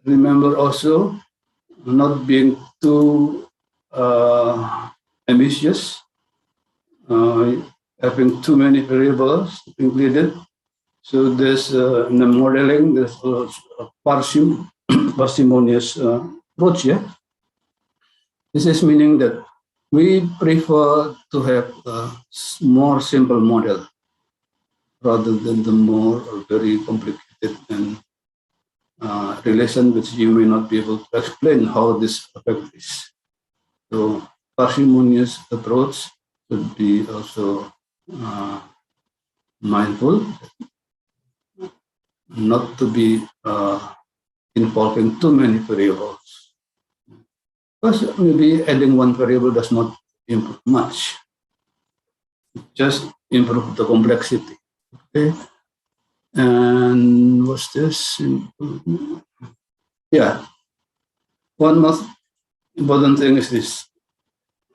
remember also not being too ambitious, having too many variables included. So there's in the modeling, there's a parsimonious approach. Yeah? This is meaning that we prefer to have a more simple model rather than the more or very complicated and relation which you may not be able to explain how this affects this. So parsimonious approach should be also mindful not to be involving too many variables. Because maybe adding one variable does not improve much. Just improve the complexity. Okay. And what's this? Yeah. One most important thing is this.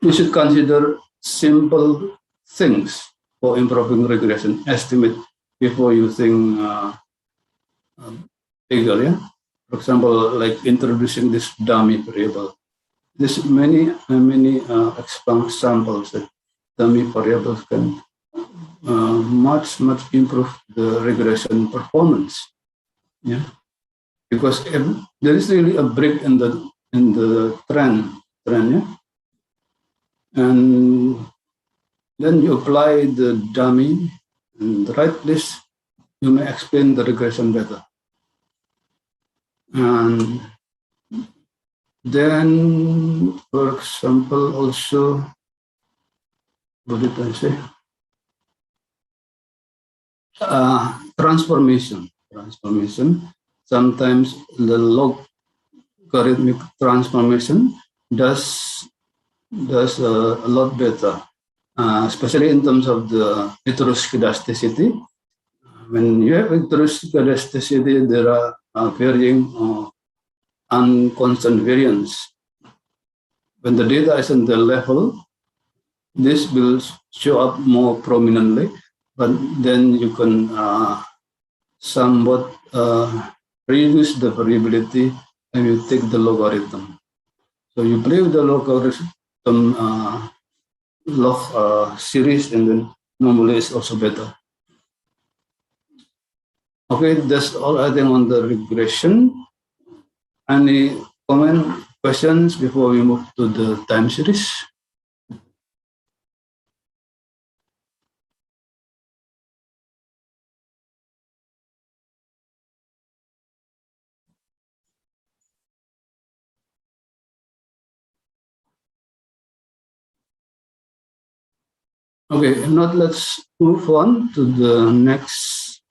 You should consider simple things for improving regression estimate before using bigger. Yeah. For example, like introducing this dummy variable. There's many examples that dummy variables can much improve the regression performance. Yeah, because if there is really a break in the in the trend, yeah? And then you apply the dummy in the right place, you may explain the regression better. And then, for example, also, what did I say? Transformation. Sometimes the logarithmic transformation does a lot better, especially in terms of the heteroscedasticity. When you have heteroscedasticity, there are varying unconstant variance. When the data is in the level, this will show up more prominently, but then you can somewhat reduce the variability and you take the logarithm. So you play with the logarithm log series, and then normally it's also better. Okay, that's all I think on the regression. Any comment, questions before we move to the time series? Okay, if not, let's move on to the next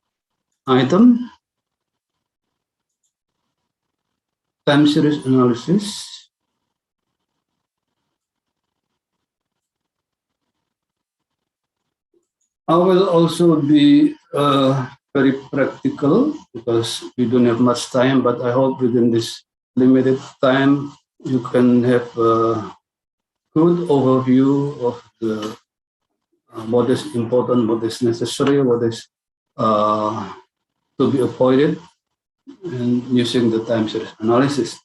item. Time series analysis. I will also be very practical because we don't have much time, but I hope within this limited time you can have a good overview of the what is important, what is necessary, what is to be avoided in using the time series analysis.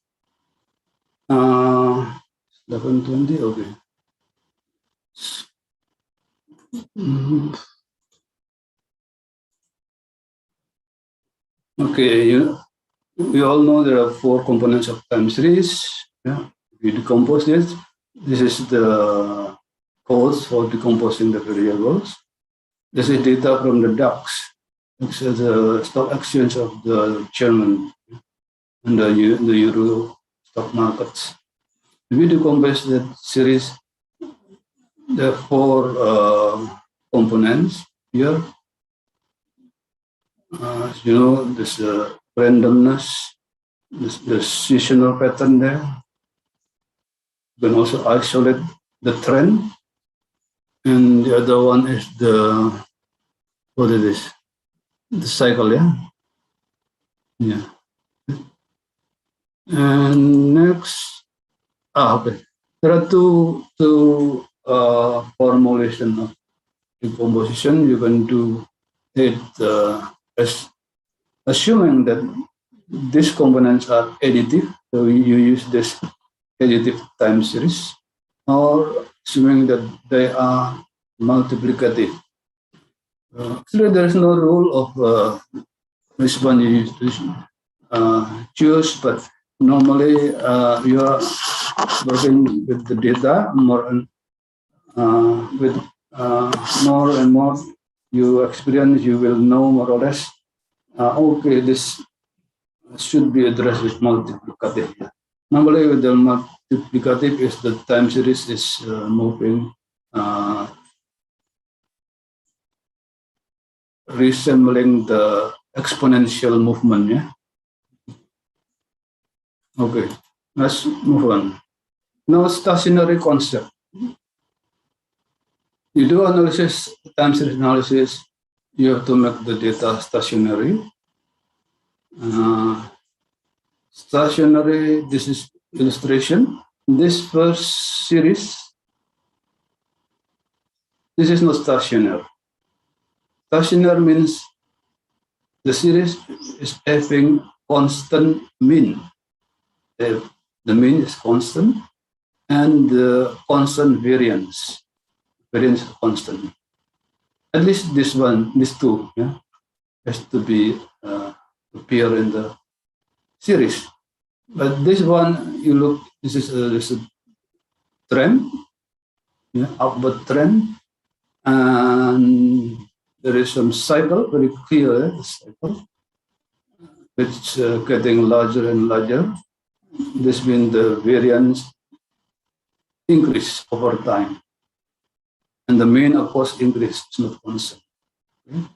11:20, okay. Okay, we all know there are 4 components of time series. Yeah, we decompose this. This is the codes for decomposing the variables. This is data from the DAX. This is the stock exchange of the German and the Euro stock markets. If we decompose that series, there are 4 components here. You know, there's randomness, the seasonal pattern there. You can also isolate the trend. And the other one is the, what is this? The cycle, yeah? Yeah. And next, okay. There are two formulation of decomposition. You can do it as assuming that these components are additive. So you use this additive time series, or assuming that they are multiplicative. Actually, there is no rule of which one you choose, but normally you are working with the data more and more and more you experience, you will know more or less. Okay, this should be addressed with multiplicative. Normally, with the multiplicative, is the time series is moving resembling the exponential movement. Yeah. Okay, let's move on. Now, stationary concept. You do analysis, time series analysis, you have to make the data stationary. Stationary, this is illustration. This first series, this is not stationary. Stationary means the series is having constant mean. The mean is constant and the constant variance. Variance is constant. At least this one, these two, yeah, has to be appear in the series. But this one, you look, this is a trend, yeah, upward trend, and there is some cycle, very clear the cycle, which getting larger and larger. This means the variance increase over time, and the mean, of course, increase is not constant. Okay.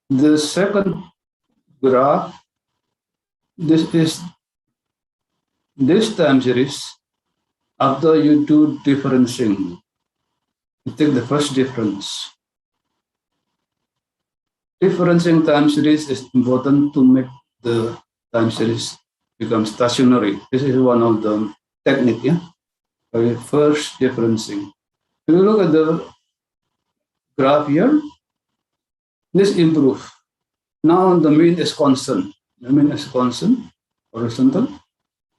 The second graph, this time series after you do differencing. You take the first difference. Differencing time series is important to make the time series become stationary. This is one of the techniques, yeah? By first differencing. If you look at the graph here, this improves. Now the mean is constant. The mean is constant, horizontal,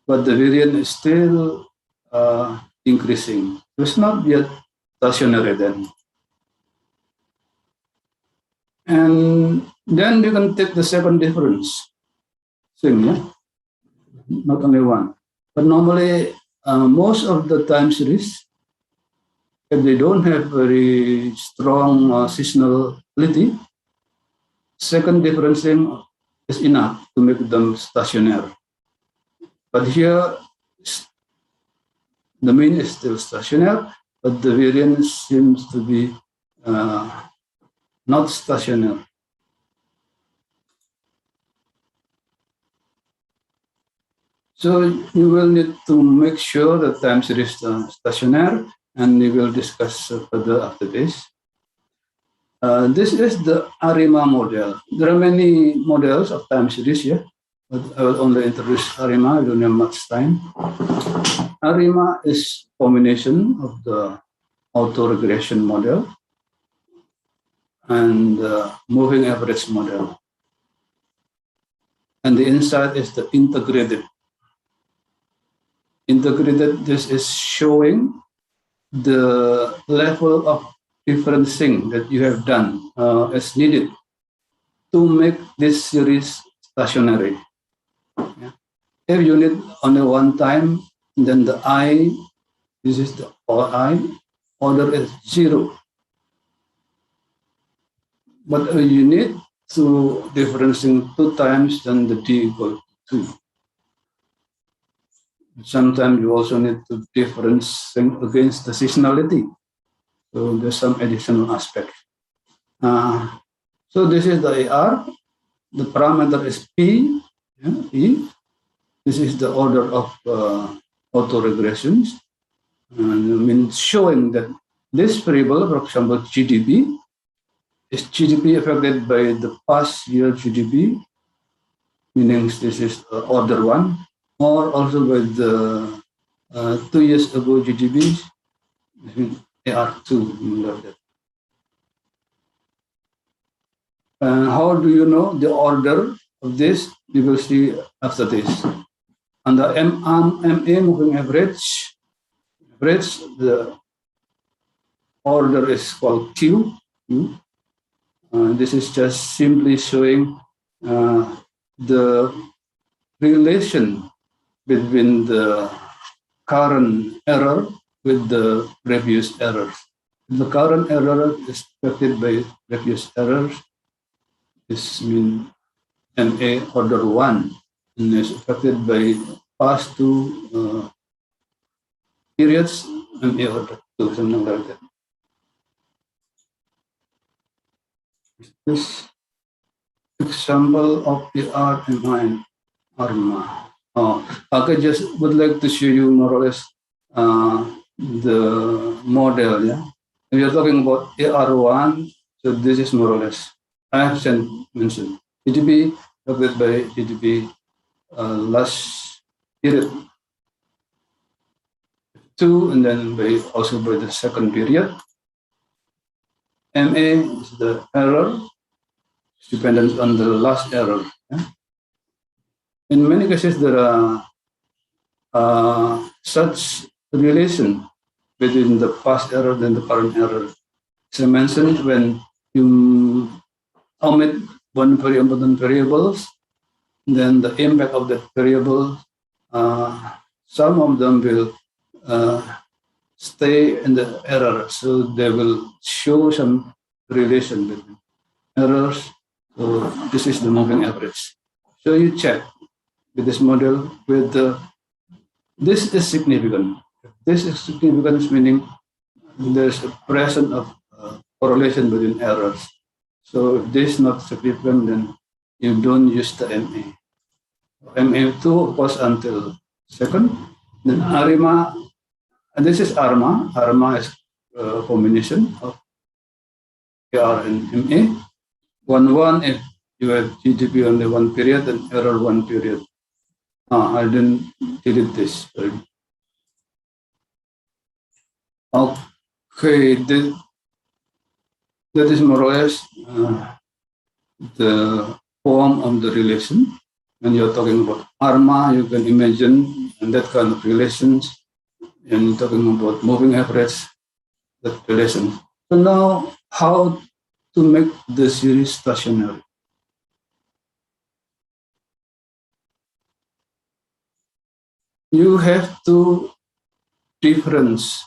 but the variance is still increasing. It's not yet stationary then. And then you can take the second difference. Same, yeah? Not only one. But normally, most of the time series, if they don't have very strong seasonality, second differencing is enough to make them stationary. But here, the mean is still stationary, but the variance seems to be not stationary. So you will need to make sure that time series is stationary, and we will discuss further after this. This is the ARIMA model. There are many models of time series here, but I will only introduce ARIMA. I don't have much time. ARIMA is a combination of the auto-regression model and the moving average model. And the inside is the integrated. Integrated, this is showing the level of differencing that you have done as needed to make this series stationary. Yeah. If you need only one time, then the I, this is the I, order is 0. But you need to differentiate 2 times, then the D equal to 2. Sometimes you also need to differentiate against the seasonality. So there's some additional aspect. So this is the AR. The parameter is P, yeah, E. This is the order of autoregressions. Means showing that this variable, for example, GDP, is GDP affected by the past year GDP, meaning this is order 1, or also by the 2 years ago GDP, AR2. How do you know the order of this? You will see after this. On the MA moving average, the order is called Q. This is just simply showing the relation between the current error with the previous errors. The current error is affected by previous errors. This means MA order 1 and is affected by past 2 periods, MA order 2, something like that. This example of the RMI, ARMA. Okay, just would like to show you more or less the model. Yeah, we are talking about AR1, so this is more or less. I have mentioned GDP affected by GDP last period 2, and then also by the second period. MA is the error, dependent on the last error. Yeah? In many cases, there are such relation between the past error and the current error. As I mentioned, when you omit one very important variables, then the impact of that variable, some of them will stay in the error, so they will show some relation between errors. So this is the moving average. So you check with this model with this is significant. This is significant, meaning there's a presence of correlation between errors. So if this is not significant, then you don't use the MA. MA2 goes until second. Then ARIMA, and this is ARMA. ARMA is a combination of AR and MA. 1 if you have GDP only one period and error one period. I didn't delete this. Okay, that is more or less the form of the relation. When you're talking about ARMA, you can imagine and that kind of relations. And you're talking about moving average, that relation. So now, how to make the series stationary? You have to difference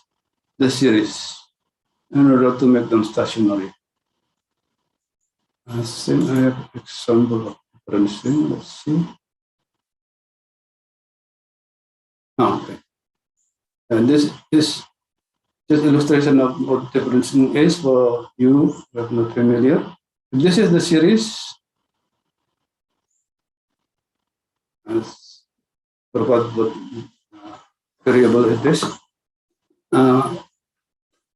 the series in order to make them stationary. I think I have example of differencing. Let's see. Okay. And this is just illustration of what differencing is for you who are not familiar. This is the series. Let's forgot what variable it is.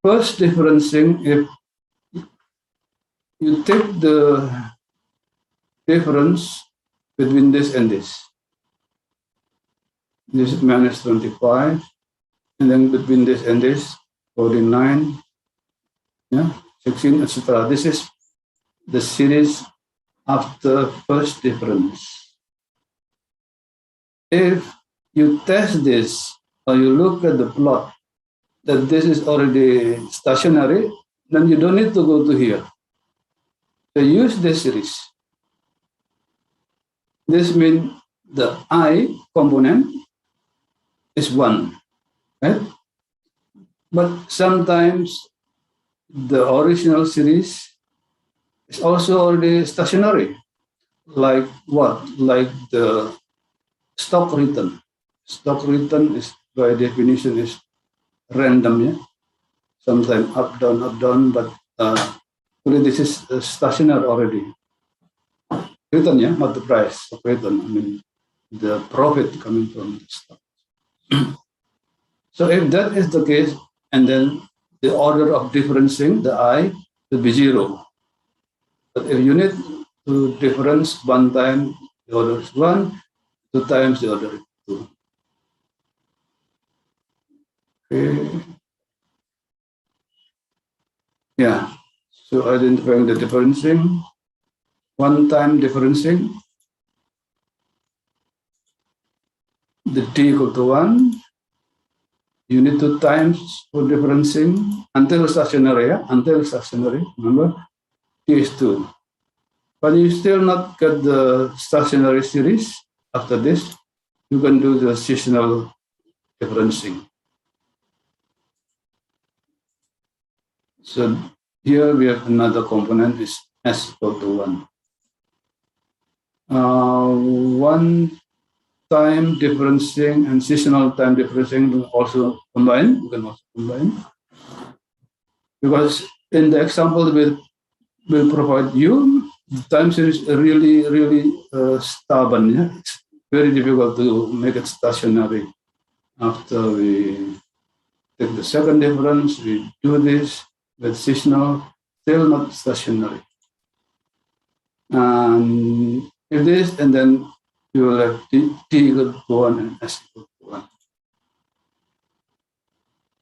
First differencing, if you take the difference between this and this. This is minus 25, and then between this and this, 49, yeah, 16, etc. This is the series after first difference. If you test this, or you look at the plot, that this is already stationary, then you don't need to go to here. So use this series. This means the I component is 1, right? But sometimes the original series is also already stationary. Like what? Like the stock return. Stock return is by definition is random, yeah. Sometimes up, down, but this is stationary already. Return, yeah, not the price of return. I mean, the profit coming from the stock. So if that is the case, and then the order of differencing the I will be 0. But if you need to difference one time, the order is 1, 2 times the order is 2. Okay. Yeah. So identifying the differencing, one time differencing, the t equal to 1. You need 2 times for differencing until stationary, yeah? Until stationary, remember? T is 2. But you still not get the stationary series after this. You can do the seasonal differencing. So here we have another component is S equal to 1. One time differencing and seasonal time differencing will also combine. We can also combine. Because in the example will provide you, the time series really stubborn. Yeah? It's very difficult to make it stationary. After we take the second difference, we do this with seasonal, still not stationary. And if this, and then you will have t equal to 1 and s equal to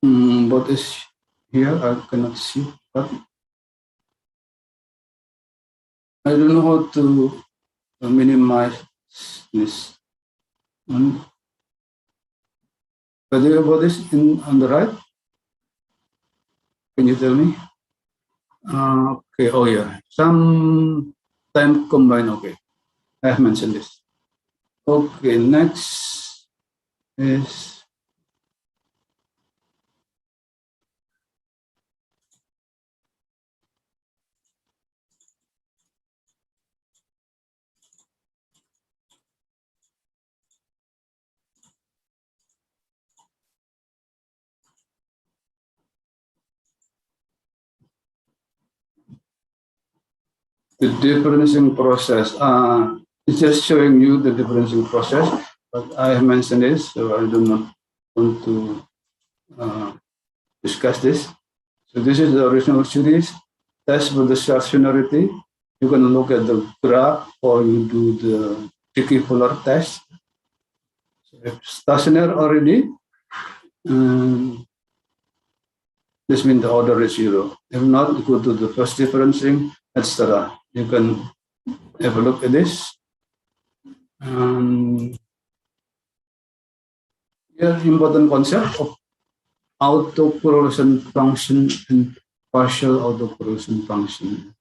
1. What is here? I cannot see, but I don't know how to minimize this one. But do you have this on the right? Can you tell me? Okay, oh yeah, some time combine, okay. I have mentioned this. Okay, next is the differencing process. It's just showing you the differencing process, but I have mentioned this, so I do not want to discuss this. So this is the original series. Test for the stationarity. You can look at the graph or you do the tricky polar test. So if stationary already, this means the order is 0. If not, go to the first differencing, etc. You can have a look at this. Here, important concept of autocorrelation function and partial autocorrelation function.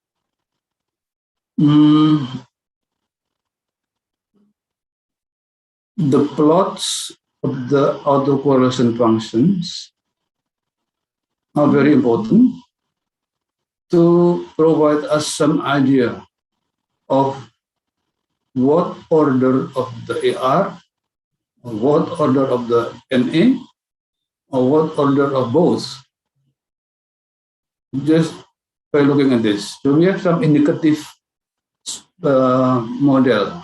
The plots of the autocorrelation functions are very important to provide us some idea of what order of the AR, or what order of the MA, or what order of both, just by looking at this. So we have some indicative model.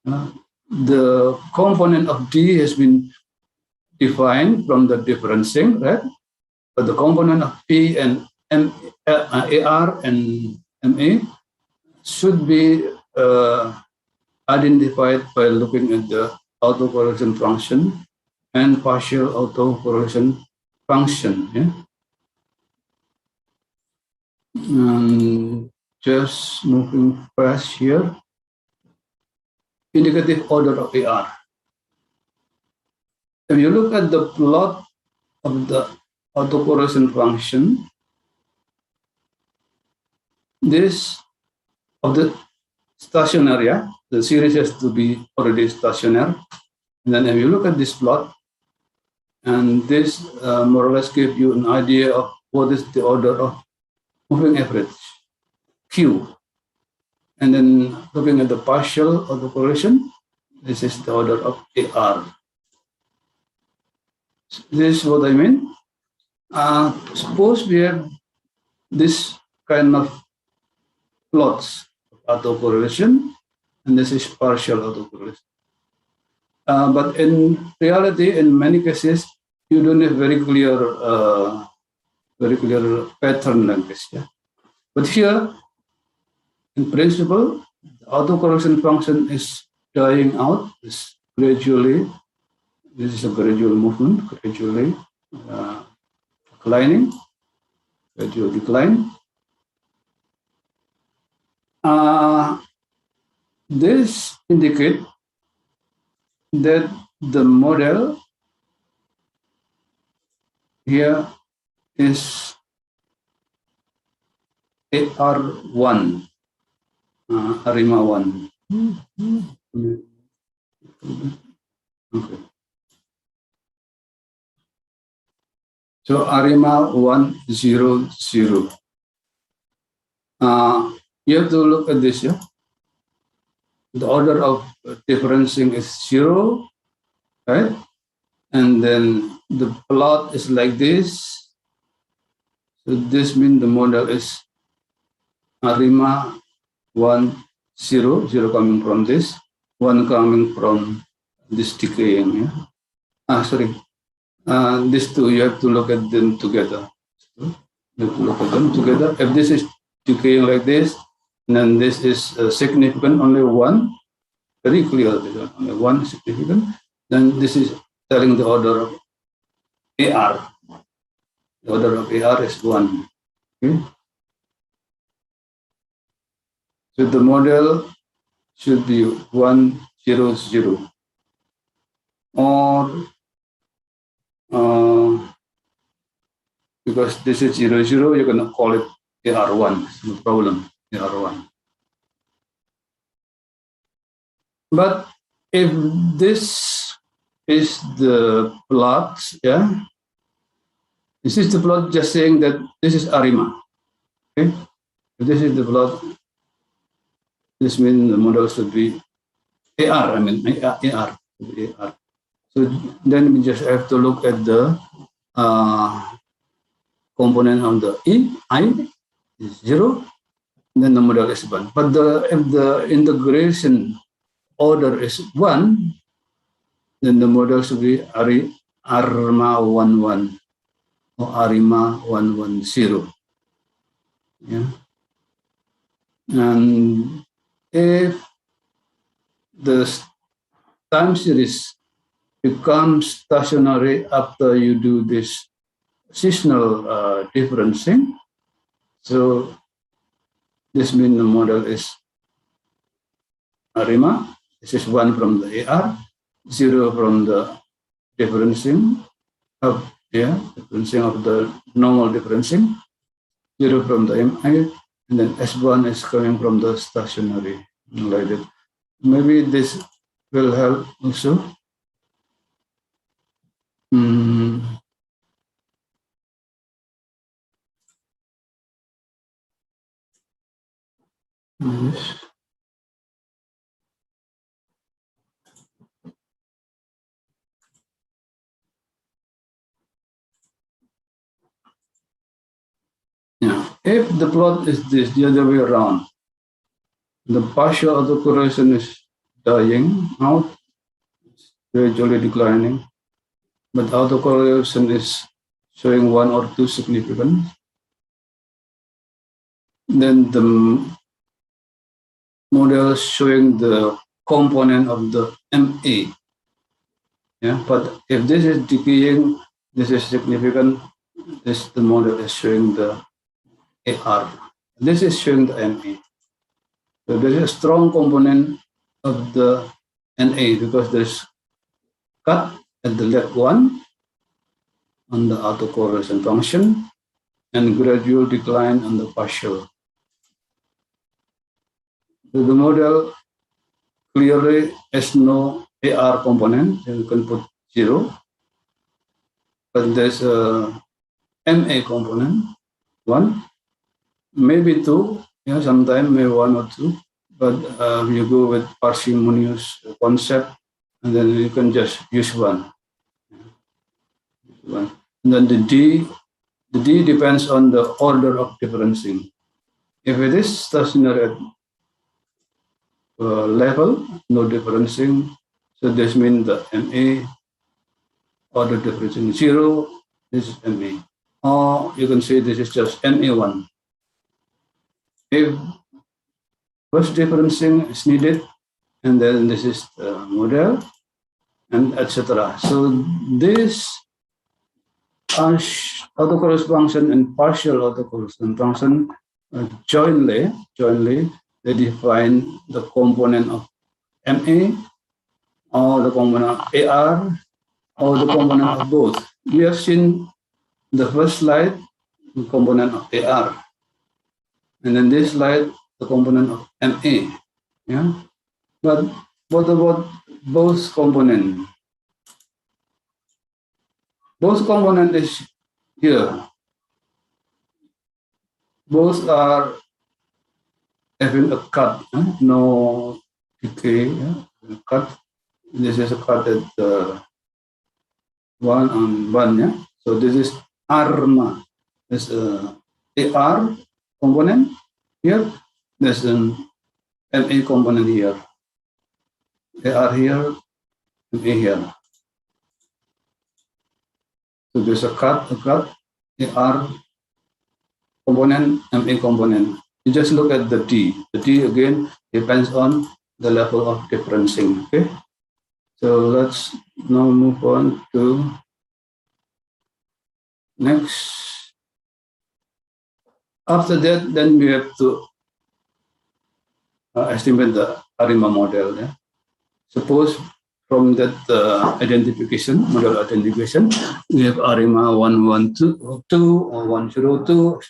The component of D has been defined from the differencing, right? But the component of P and AR and MA should be identified by looking at the autocorrelation function and partial autocorrelation function. Yeah? Just moving fast here. Indicative order of AR. If you look at the plot of the autocorrelation function, this of the stationary, the series has to be already stationary. And then if you look at this plot, and this more or less gives you an idea of what is the order of moving average, Q. And then looking at the partial autocorrelation, this is the order of AR. This is what I mean. Suppose we have this kind of plots of autocorrelation, and this is partial autocorrelation. But in reality, in many cases, you don't have very clear pattern like this. Yeah? But here, in principle, the autocorrelation function is dying out, is gradually. This is a gradual movement, gradually declining, gradual decline. This indicates that the model here is AR1, ARIMA 1. Okay. So ARIMA 100. You have to look at this, yeah? The order of differencing is 0, right? And then the plot is like this. So this means the model is ARIMA 1, 0, 0 coming from this, 1 coming from this decaying. Yeah? These two, you have to look at them together. You have to look at them together. If this is decaying like this, then this is significant, only one, very clear, only one significant, then this is telling the order of AR. The order of AR is 1. Okay? So the model should be 1, 0, 0. Or because this is 0, 0, you're going to call it AR1, no problem, AR1. But if this is the plot, yeah, this is the plot just saying that this is ARIMA. Okay, if this is the plot, this means the model should be AR. I mean AR. So then we just have to look at the component of the I is 0, then the model is 1. But if the integration order is 1, then the model should be ARIMA 11 or ARIMA 110. Yeah. And if the time series becomes stationary after you do this seasonal differencing, so this means the model is ARIMA. This is 1 from the AR, 0 from the differencing of differencing of the normal differencing, 0 from the MI, and then S1 is coming from the stationary, like that. Maybe this will help also. Yes. Yeah. If the plot is this, the other way around, the partial autocorrelation is dying out, gradually declining, but autocorrelation is showing 1 or 2 significance, then the model showing the component of the MA. Yeah, but if this is decaying, this is significant, the model is showing the AR. This is showing the MA. So there is a strong component of the NA because there's cut at the left one on the autocorrelation function and gradual decline on the partial. So the model clearly has no AR component, and you can put 0, but there's a MA component, 1, maybe 2, yeah, sometimes maybe 1 or 2, but you go with parsimonious concept, and then you can just use 1. And then the D depends on the order of differencing. If it is stationary at level, no differencing, so this means the MA order differencing 0, this is MA. Or you can say this is just MA1. If first differencing is needed, and then this is the model, and etc. So this autocorrelation function and partial autocorrelation function jointly they define the component of MA or the component of AR or the component of both. We have seen the first slide, the component of AR, and then this slide, the component of MA. Yeah, but what about both components? Both component is here. Both are having a cut, no decay, cut. This is a cut at 1 on 1, yeah. So this is ARMA. There's AR component here. There's an MA component here. AR here, MA here. So there's a cut, AR component, MA component. You just look at the D. The D again depends on the level of differencing. Okay. So let's now move on to next. After that, then we have to estimate the ARIMA model. Yeah? Suppose from that model identification, we have ARIMA 112 or 102.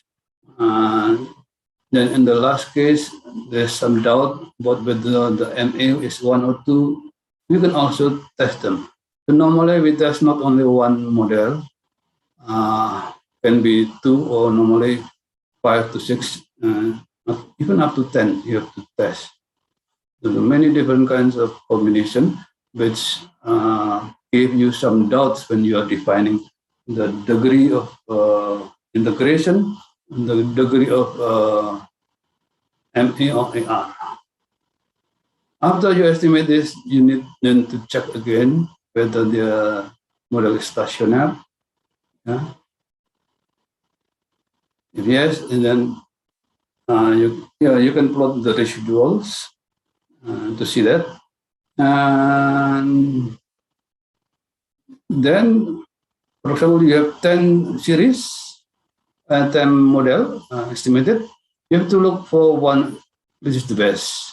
Then in the last case, there's some doubt about whether the MA is 1 or 2. you can also test them. So normally we test not only one model, can be 2 or normally 5 to 6, even up to 10 you have to test. So there are many different kinds of combination which give you some doubts when you are defining the degree of integration, the degree of MA or AR. After you estimate this, you need then to check again whether the model is stationary. Yeah? If yes, and then you can plot the residuals to see that. And then, for example, you have 10 series, 10 model estimated. You have to look for one which is the best.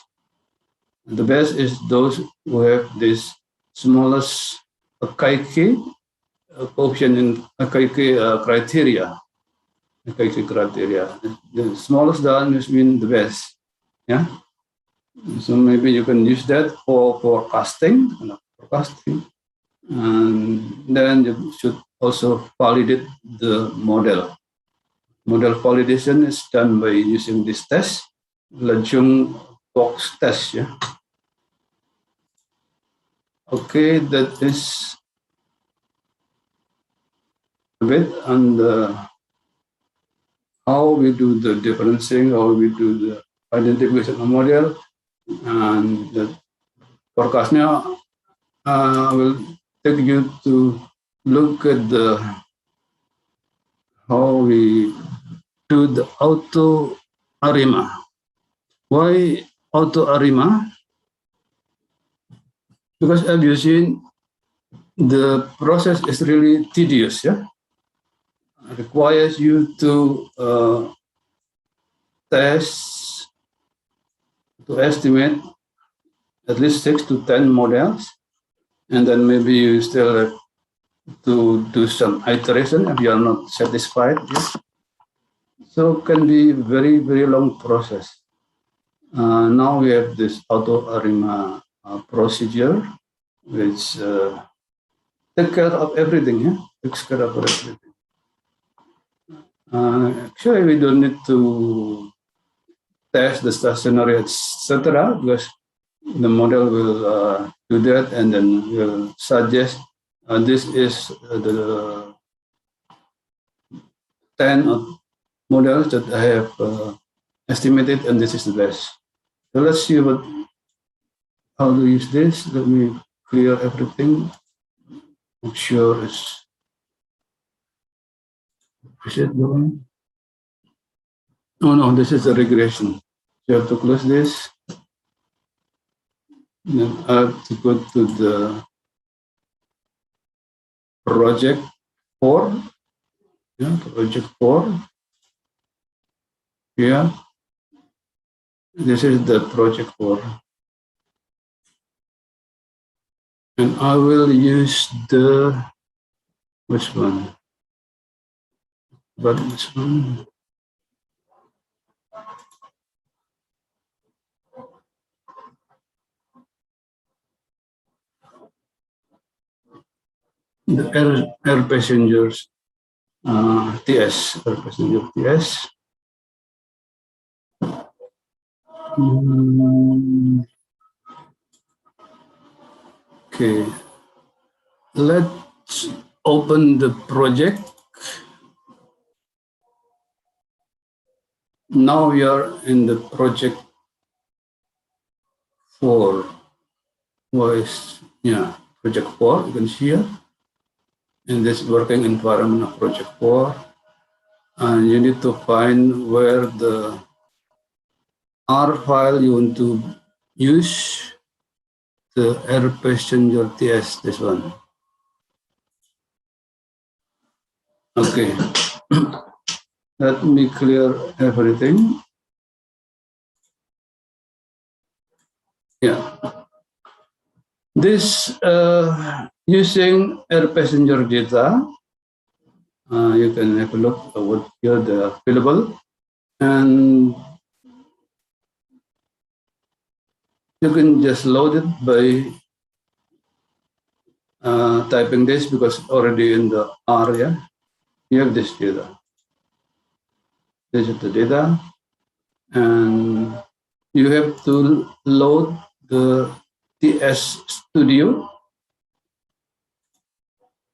The best is those who have this smallest KK coefficient in KK criteria. KK criteria. The smallest one is mean the best. Yeah. So maybe you can use that for forecasting, and then you should also validate the model. Model validation is done by using this test, Lejung box test. Yeah. Okay, that is a bit on the how we do the differencing, how we do the identification of model, and the forecastnya will take you to look at the how we do the auto ARIMA. Why auto ARIMA? Because as you've seen, the process is really tedious. Yeah, it requires you to test, to estimate at least 6 to 10 models, and then maybe you still have to do some iteration if you are not satisfied. Yeah? So it can be very, very long process. Now we have this auto ARIMA procedure, which takes care of everything. Yeah? Takes care of everything. Actually, we don't need to test the stationary, etc., because the model will do that and then will suggest this is the 10 models that I have estimated, and this is the best. So let's see how to use this. Let me clear everything. Make sure is it going? Oh no, this is a regression. You have to close this. Then I have to go to the project 4. Yeah, project 4. Yeah. This is the project 4. And I will use the, which one? But which one? The air passengers TS, air passenger TS. Okay, let's open the project. Now we are in the project 4. Project 4, you can see here. In this working environment of project 4. And you need to find where the R file you want to use, the air passenger TS, this one. Okay, let me clear everything. Yeah, this using air passenger data, you can have a look at what here the available, and you can just load it by typing this because already in the R, yeah, you have this data. This is the data, and you have to load the TS Studio.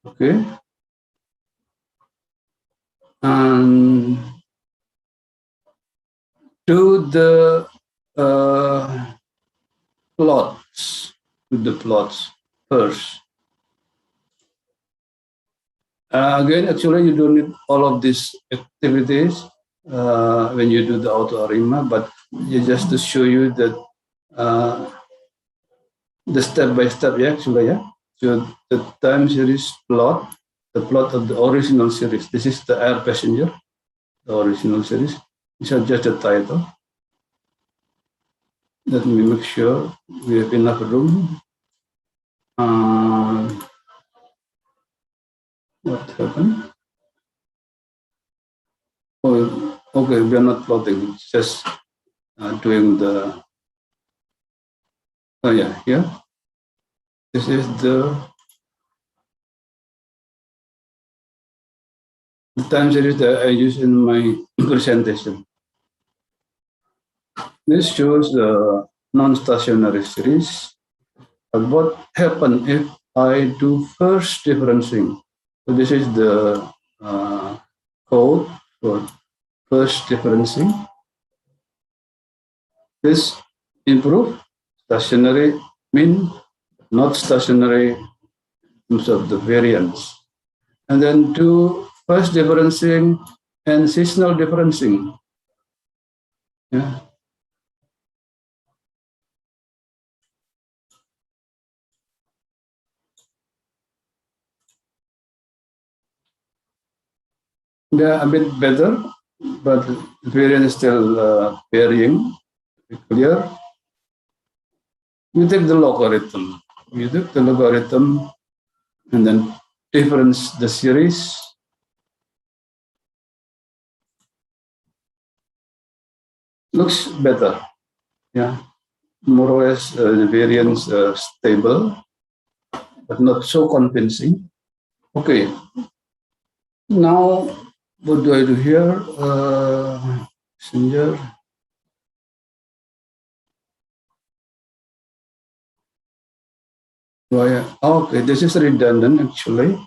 Okay, and do the plots. Do the plots first. Again, actually, you don't need all of these activities when you do the auto arima, but just to show you that the step by step, yeah, actually, yeah. So the time series plot, the plot of the original series. This is the Air Passenger, the original series. These are just the title. Let me make sure we have enough room. What happened? Oh, okay, we are not plotting, it's just doing the, oh yeah, here. This is the time series that I use in my presentation. This shows the non-stationary series. But what happens if I do first differencing? So this is the code for first differencing. This improve stationary mean not stationary in terms of the variance. And then do first differencing and seasonal differencing. Yeah. They're a bit better, but the variance is still varying. Clear? You take the logarithm. You take the logarithm and then difference the series. Looks better. Yeah. More or less the variance stable, but not so convincing. Okay. Now, what do I do here? Messenger. Okay, this is redundant actually.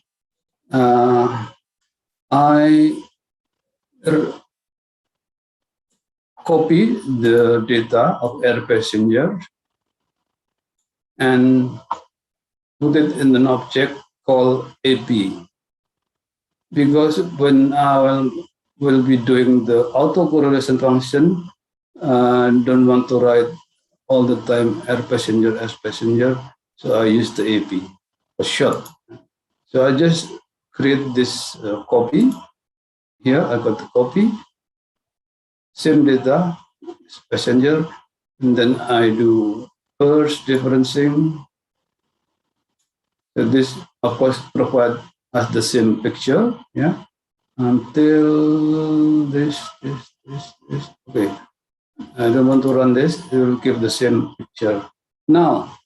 I copy the data of air passenger and put it in an object called AP. Because when I will be doing the autocorrelation function, don't want to write all the time air passenger as passenger, so I use the AP, a short. So I just create this copy. Here I got the copy, same data, passenger, and then I do first differencing. So this, of course, provide us the same picture, yeah, until this. Okay, I don't want to run this. It will give the same picture. Now,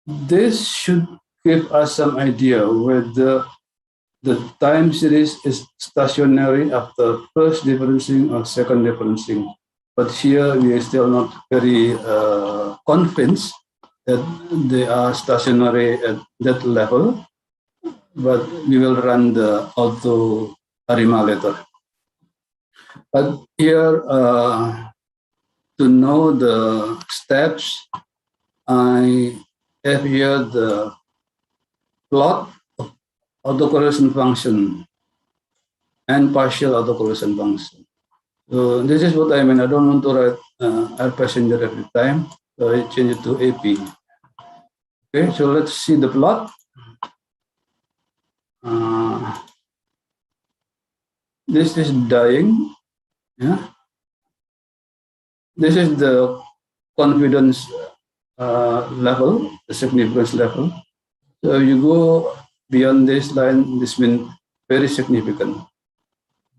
this should give us some idea whether the time series is stationary after first differencing or second differencing. But here we are still not very convinced that they are stationary at that level, but we will run the auto arima later. But here, to know the steps, I have here the plot of autocorrelation function and partial autocorrelation function. So this is what I mean. I don't want to write air passenger every time, so I change it to AP. Okay, so let's see the plot. This is dying. Yeah. This is the confidence level, the significance level. So you go beyond this line, this means very significant.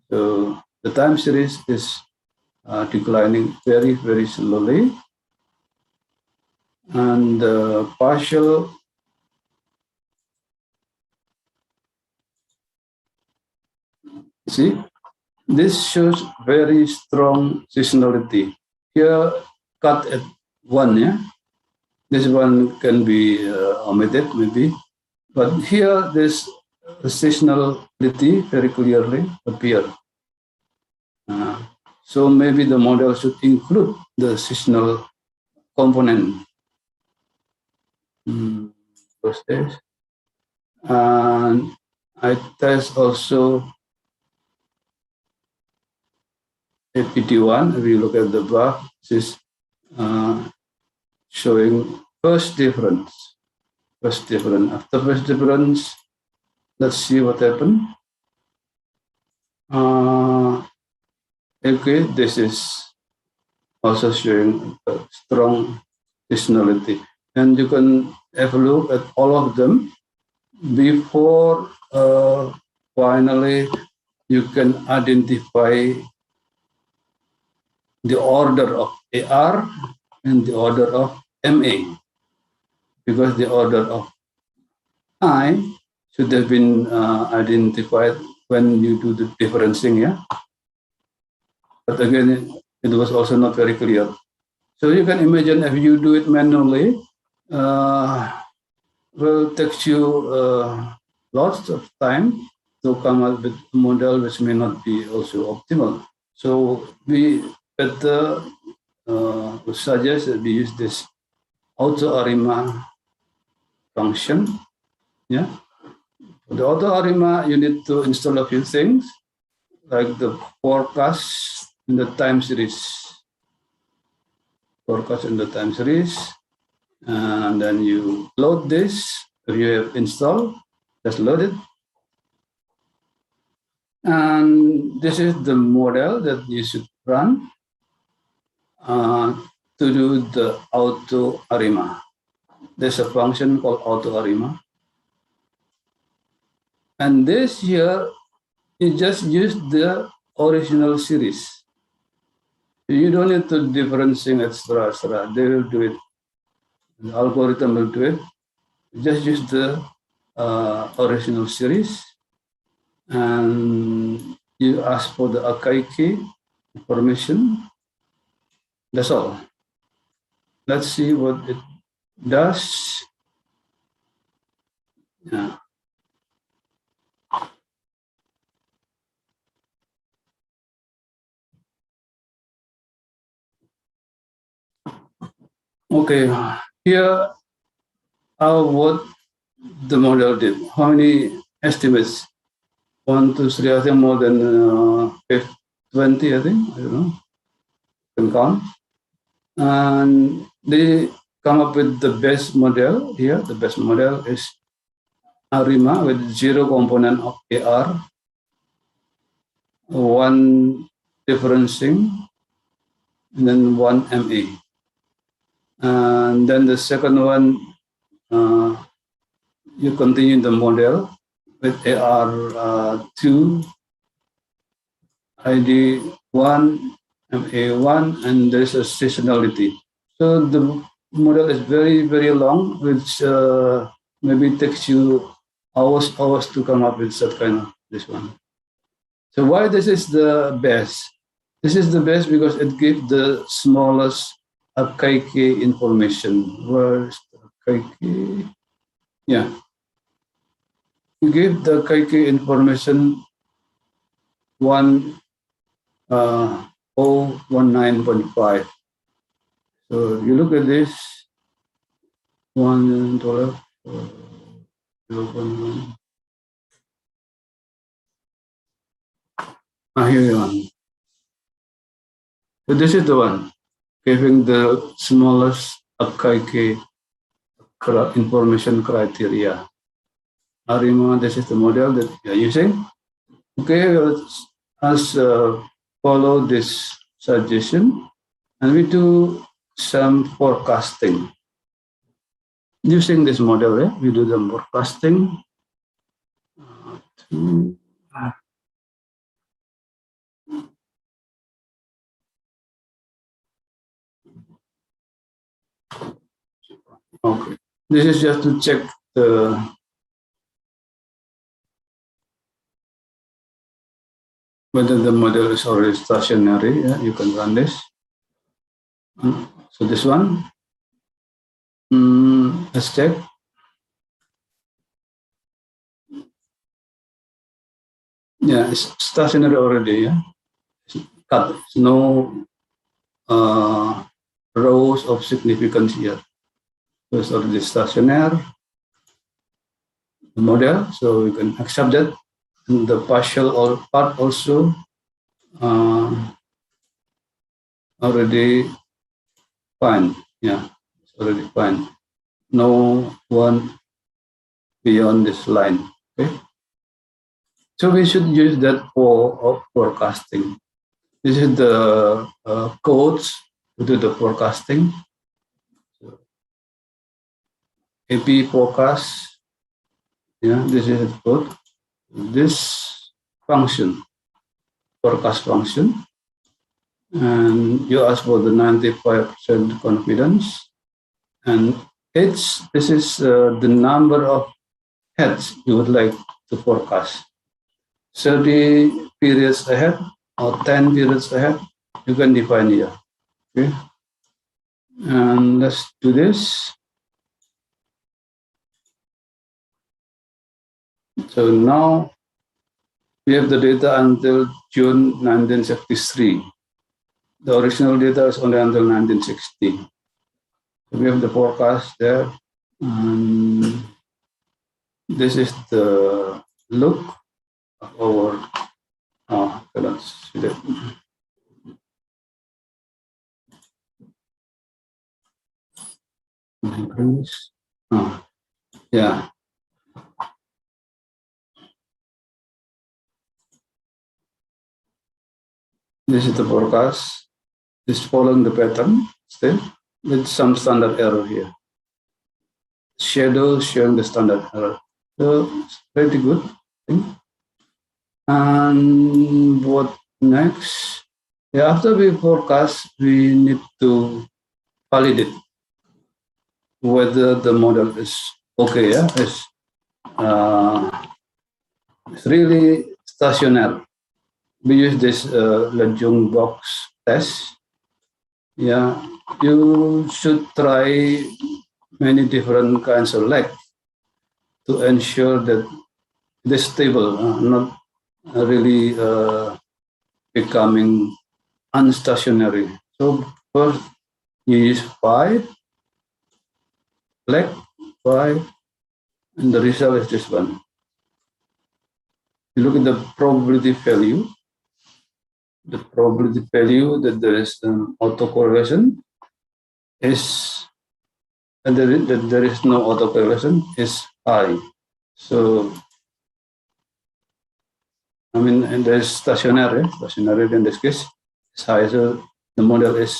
So the time series is declining very, very slowly and partial see. This shows very strong seasonality. Here, cut at 1, yeah? This one can be omitted, maybe. But here, this seasonality very clearly appear. So maybe the model should include the seasonal component. Process. And I test also APT1. If you look at the bar, this is showing first difference. First difference. After first difference, let's see what happened. Okay, this is also showing a strong seasonality. And you can have a look at all of them before finally you can identify the order of AR and the order of MA, because the order of I should have been identified when you do the differencing, yeah. But again, it was also not very clear. So you can imagine if you do it manually, will take you lots of time to come up with a model which may not be also optimal. So we better suggest that we use this auto arima function. Yeah. For the auto arima, you need to install a few things like the forecast in the time series. Forecast in the time series. And then you load this. If you have installed, just load it. And this is the model that you should run to do the auto arima. There's a function called auto arima. And this here, you just use the original series. You don't need to differentiate extra. They will do it. The algorithm will do it. Just use the original series, and you ask for the Akai key information. That's all. Let's see what it does. Yeah. Okay, here what the model did. How many estimates? 1, 2, 3, I think more than 20, I think. I don't know. You can count. And they come up with the best model here. The best model is ARIMA with 0 component of AR, 1 differencing, and then 1 MA. And then the second one, you continue the model with AR2, ID1, MA1, and there's a seasonality. So the model is very, very long, which maybe takes you hours to come up with that kind of this one. So why this is the best? This is the best because it gives the smallest Akaike information. Where's the Akaike? Yeah. You give the Akaike information 019.5. So you look at this, 112, 0.1. Here you are. So this is the one, giving the smallest Akaike information criteria. Arima, this is the model that we are using. Okay, let's follow this suggestion, and we do some forecasting. Using this model, we do the forecasting. Okay. This is just to check whether the model is already stationary. Yeah, you can run this. So this one, let's check. Yeah, it's stationary already. Yeah, cut. No rows of significance here. So it's already stationary model, so we can accept that. And the partial or part also already fine. Yeah, it's already fine. No one beyond this line. Okay. So we should use that for forecasting. This is the codes to do the forecasting. So AP forecast. Yeah, this is the code. This function, forecast function, and you ask for the 95% confidence, and this is the number of heads you would like to forecast. 30 periods ahead or 10 periods ahead, you can define here. Okay, and let's do this. So now we have the data until June 1963. The original data is only until 1960. So we have the forecast there. And this is the look of our, let's see that. Yeah. This is the forecast. This following the pattern still with some standard error here. Shadow showing the standard error. So it's pretty good thing. And what next? Yeah, after we forecast, we need to validate whether the model is okay. Yeah, it's really stationary. We use this Lejung box test. Yeah, you should try many different kinds of leg to ensure that it is stable, not really becoming unstationary. So first you use 5 leg, 5, and the result is this one. You look at the probability value. The probability value that there is an autocorrelation is, and that there is no autocorrelation is high. So, I mean, and there is stationary in this case is high. So the model is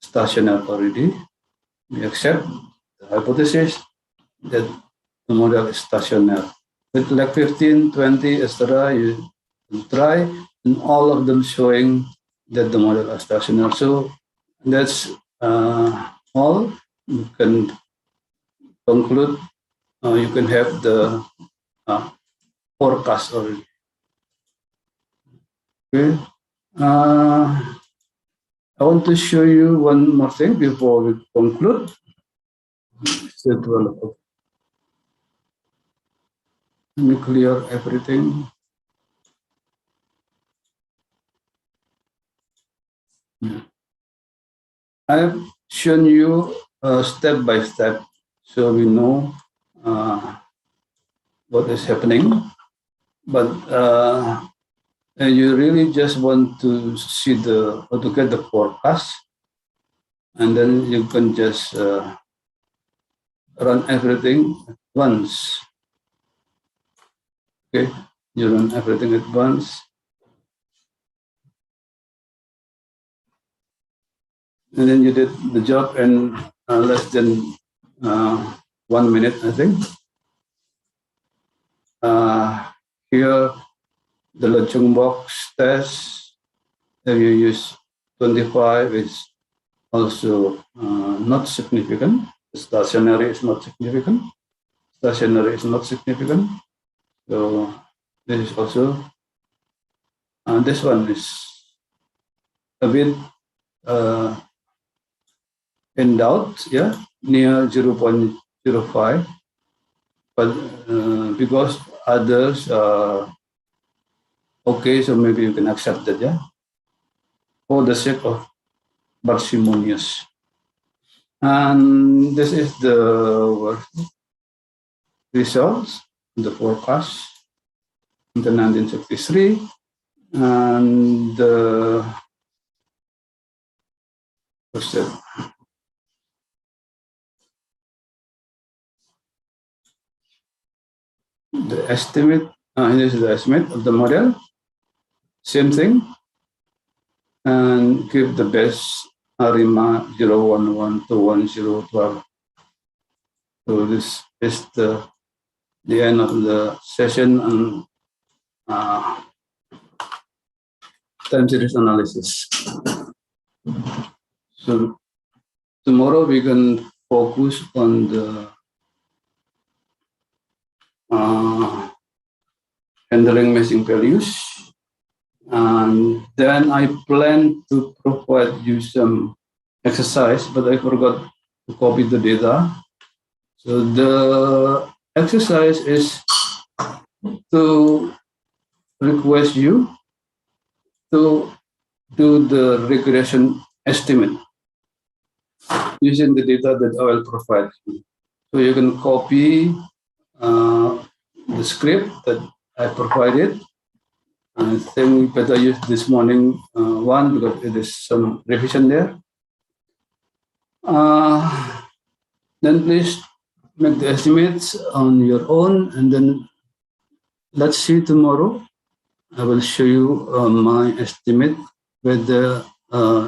stationary already. We accept the hypothesis that the model is stationary. With like 15, 20, etc., you try, and all of them showing that the model is stationary. So that's all. You can conclude. You can have the forecast already. Okay. I want to show you one more thing before we conclude. Let me clear everything. I have shown you step by step, so we know what is happening. But you really just want to see or to get the forecast, and then you can just run everything at once. Okay, you run everything at once. And then you did the job in less than 1 minute, I think. Here, the Lechung box test, if you use 25, it's also not significant. Stationary is not significant. Stationary is not significant. So this is also, this one is a bit in doubt, yeah, near 0.05, but because others okay, so maybe you can accept that, yeah, for the sake of parsimonious. And this is the results, the forecast in the 1963, and what's that? The estimate, this is the estimate of the model, same thing, and give the best ARIMA 011 to 1012. So this is the end of the session on time series analysis. So tomorrow we can focus on the handling missing values, and then I plan to provide you some exercise, but I forgot to copy the data. So the exercise is to request you to do the regression estimate using the data that I will provide you. So you can copy the script that I provided. I think we better use this morning one because it is some revision there. Then please make the estimates on your own, and then let's see tomorrow. I will show you my estimate whether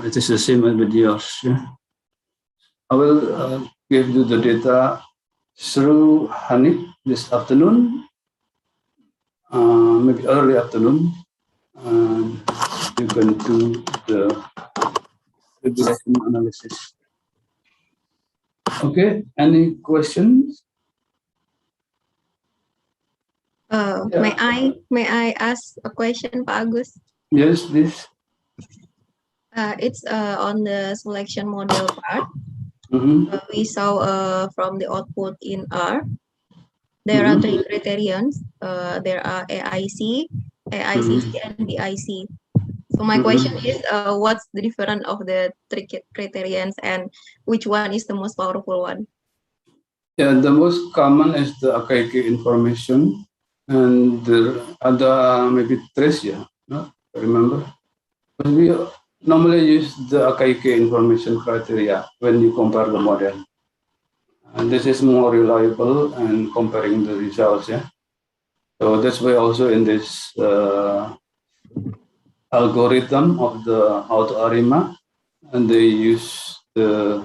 it is the same as with yours. Yeah? I will give you the data through Hanif this afternoon, maybe early afternoon, and you can do the regression analysis. Okay, any questions? May I ask a question, Pak Agus? Yes, please. It's on the selection model part. We saw from the output in R, there are three criterions. There are AIC, AICC, and BIC. So my question is, what's the difference of the three criterions, and which one is the most powerful one? Yeah, the most common is the AKK information, and the other maybe trace, yeah, no? Remember? But we normally use the AKK information criteria when you compare the model. And this is more reliable and comparing the results, yeah. So that's why also in this algorithm of the auto-ARIMA, and they use they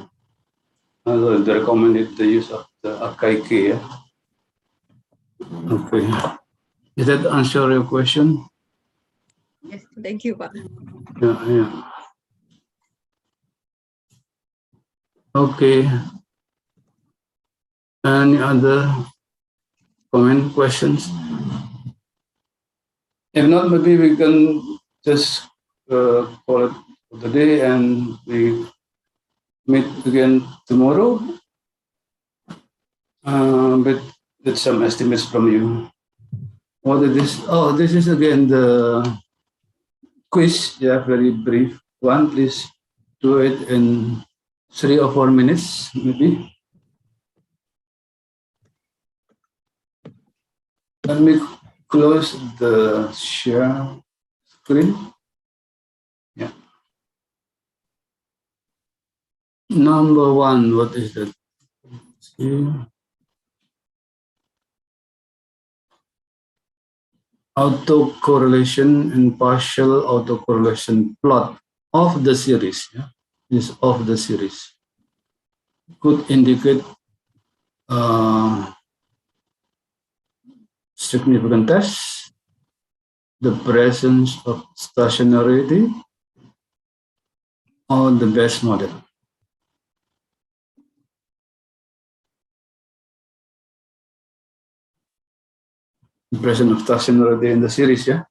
recommended the use of the AKK, yeah. Okay. Did that answer your question? Yes, thank you, Pak. Yeah. Okay. Any other comment, questions? If not, maybe we can just call it for the day, and we meet again tomorrow with some estimates from you. What is this? Oh, this is again the quiz. Yeah, very brief one. Please do it in 3 or 4 minutes, maybe. Let me close the share screen. Yeah. Number 1, what is that? Autocorrelation and partial autocorrelation plot of the series. Yeah? Is of the series. Could indicate significant tests, the presence of stationarity, or the best model. impression of Tasin already in the series, yeah?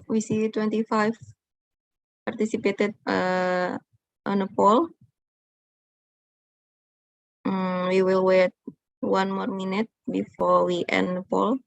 We see 25 participated on a poll. We will wait 1 more minute before we end the poll.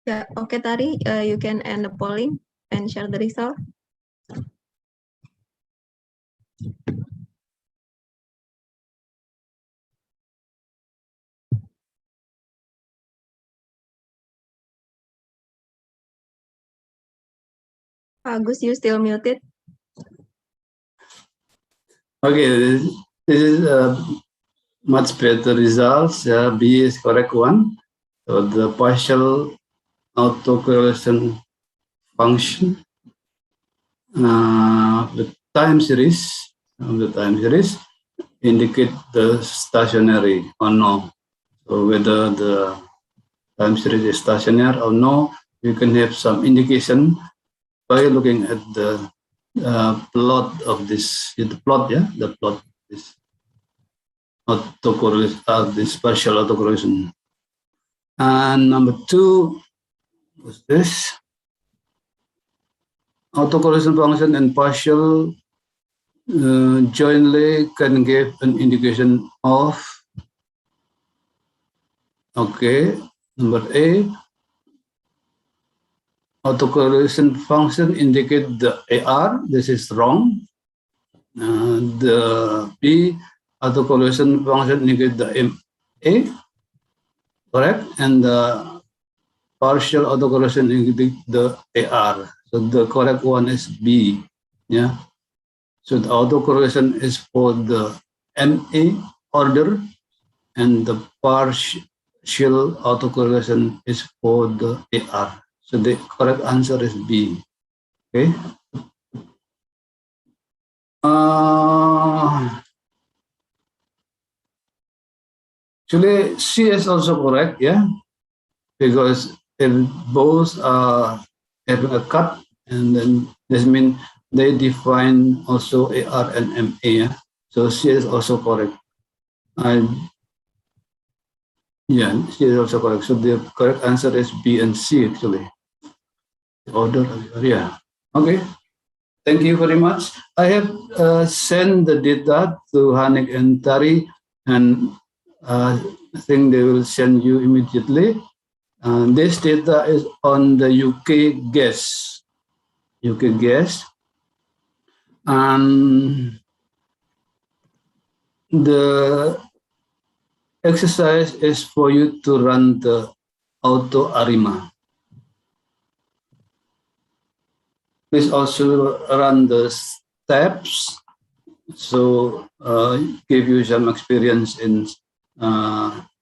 Yeah, okay, Tari, you can end the polling and share the result. Agus, you still muted. Okay, this is much better results. B is correct one. So the partial autocorrelation function the time series indicate the stationary or no. So whether the time series is stationary or no, you can have some indication by looking at the plot of this. The plot is autocorrelation, this partial autocorrelation. And number two was this autocorrelation function and partial jointly can give an indication of, okay, number A, autocorrelation function indicate the AR, this is wrong. The B, autocorrelation function indicate the MA, correct, and the partial autocorrelation indicate the AR. So the correct one is B, yeah. So the autocorrelation is for the MA order, and the partial autocorrelation is for the AR. So the correct answer is B. Okay. Actually, C is also correct, yeah, because if both are having a cut, and then this means they define also AR and MA. Yeah? So C is also correct. Yeah, C is also correct. So the correct answer is B and C actually. The order, yeah. Okay. Thank you very much. I have sent the data to Hanik and Tari, and I think they will send you immediately. This data is on the UK gas. And the exercise is for you to run the auto ARIMA. Please also run the steps, so give you some experience in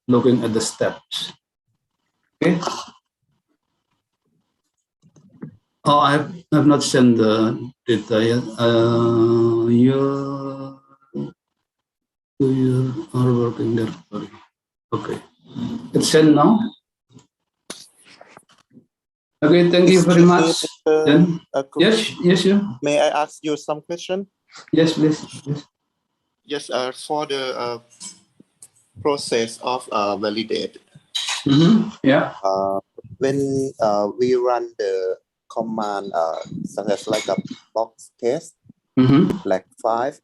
looking at the steps. Okay. Oh, I have not sent the data yet. You are working there. Sorry. Okay. It's sent now. Okay, thank you very much. Then, yes, yeah. May I ask you some question? Yes, please. Yes, for the process of validate. Yeah. When we run the command such as like a box test, like 5,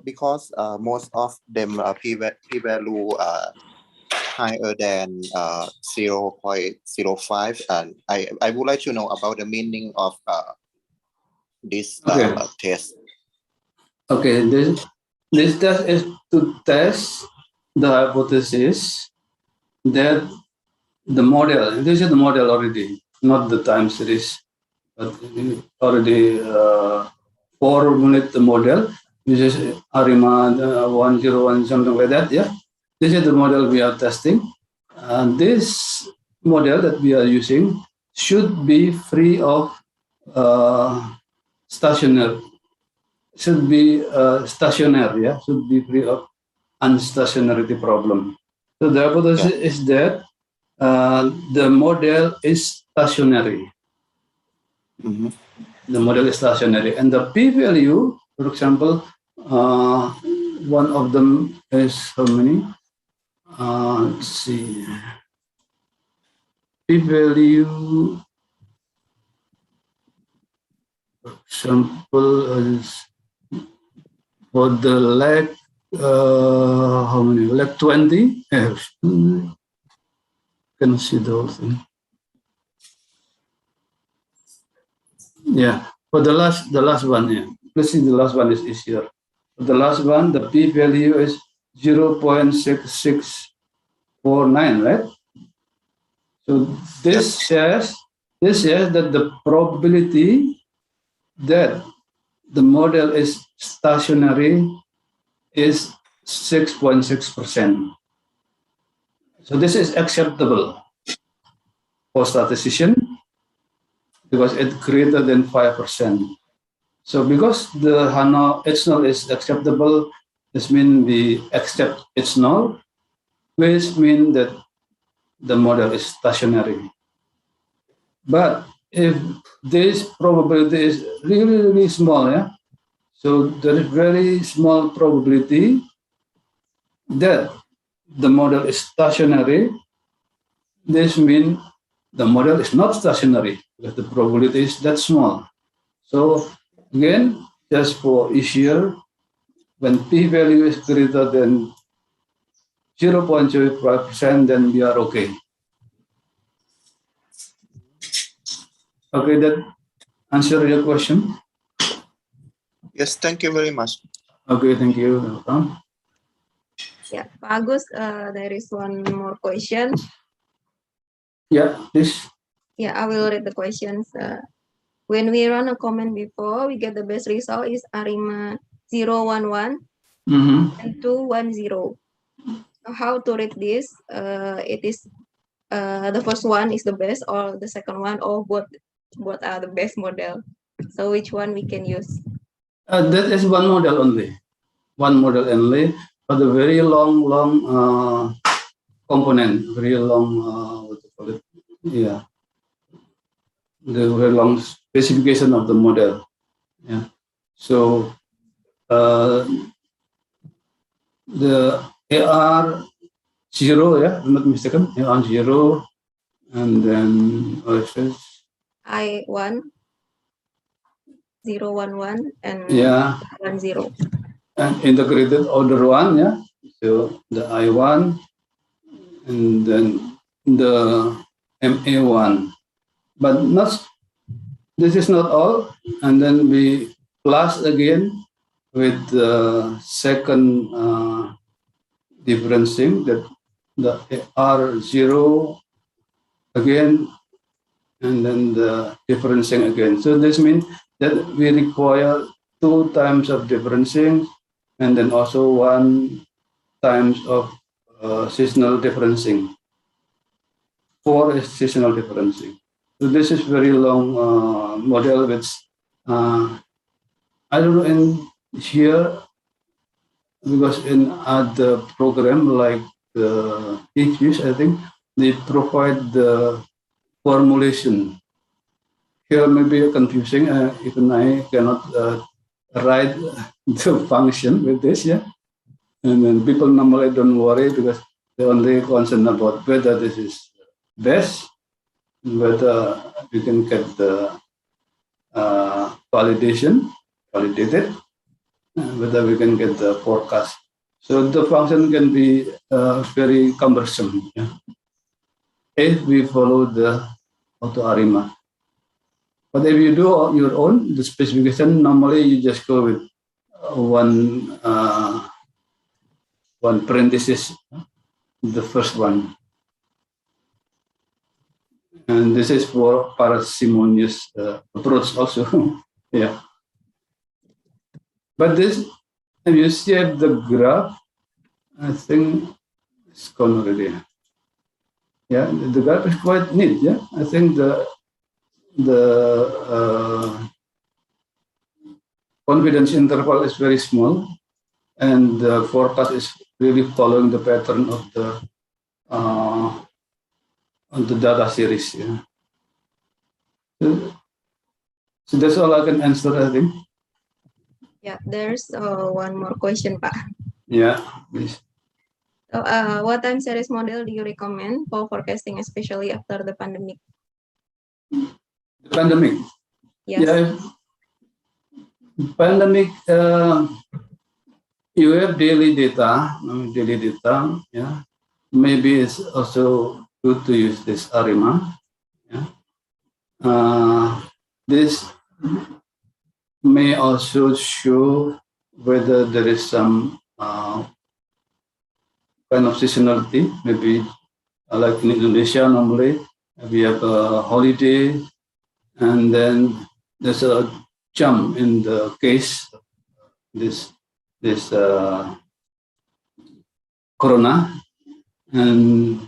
because most of them p-value higher than 0.05, and I would like to know about the meaning of this test. Okay, this test is to test the hypothesis that the model, this is the model already, not the time series, but already formulate the model. This is ARIMA 101, something like that, yeah. This is the model we are testing. This model that we are using should be free of stationary. Should be stationary, yeah. Should be free of unstationarity problem. So the hypothesis is that the model is stationary. The model is stationary, and the p-value, for example, one of them is how many? Let's see. P-value, for example, is for the leg, how many? Leg 20. can see the whole thing. Yeah, for the last one, yeah. Let's see, the last one is easier. For the last one, the p-value is 0.6649, right? So this says that the probability that the model is stationary is 6.6%. So this is acceptable for statistician because it's greater than 5%. So because the H null is acceptable, this means we accept H null, which means that the model is stationary. But if this probability is really, really small, yeah, so there is very small probability that the model is stationary. This means the model is not stationary because the probability is that small. So again, just for easier, when p-value is greater than 0.05%, then we are okay. Okay, that answer your question? Yes, thank you very much. Okay, thank you. Welcome. Yeah, Pak Agus, there is one more question. Yeah, please. Yeah, I will read the questions. When we run a comment before, we get the best result is ARIMA 011 and 210. So how to read this? It is the first one is the best, or the second one, or both are the best model. So which one we can use? That is one model only. One model only, but a very long component, very long, what do you call it? Yeah, the very long specification of the model. Yeah, so the AR0, yeah, I'm not mistaken, AR0, and then I1, 011, and yeah, 10. and integrated order one, yeah. So the I1, and then the MA1, but not. This is not all, and then we plus again with the second differencing, that the R0 again, and then the differencing again. So this means that we require 2 times of differencing, and then also 1 times of seasonal differencing. 4 is seasonal differencing. So this is very long model, which I don't know in here, because in other program like the HUs, I think they provide the formulation. Here may be confusing, even I cannot write the function with this, yeah. And then people normally don't worry because they only concerned about whether this is best, whether we can get the validated, whether we can get the forecast. So the function can be very cumbersome, yeah, if we follow the auto-ARIMA. But if you do your own, the specification, normally you just go with one parenthesis, the first one. And this is for parsimonious approach also. Yeah. But this, if you see the graph, I think it's gone already. Yeah, the graph is quite neat. Yeah, I think the confidence interval is very small, and the forecast is really following the pattern of the data series. Yeah. So that's all I can answer, I think. Yeah, there's one more question, Pak. Yeah, please. So, what time series model do you recommend for forecasting, especially after the pandemic? The pandemic. Yes. Yeah, pandemic. You have daily data. Yeah. Maybe it's also good to use this ARIMA. Yeah. This may also show whether there is some kind of seasonality. Maybe like in Indonesia, normally we have a holiday, and then there's a jump in the case this corona, and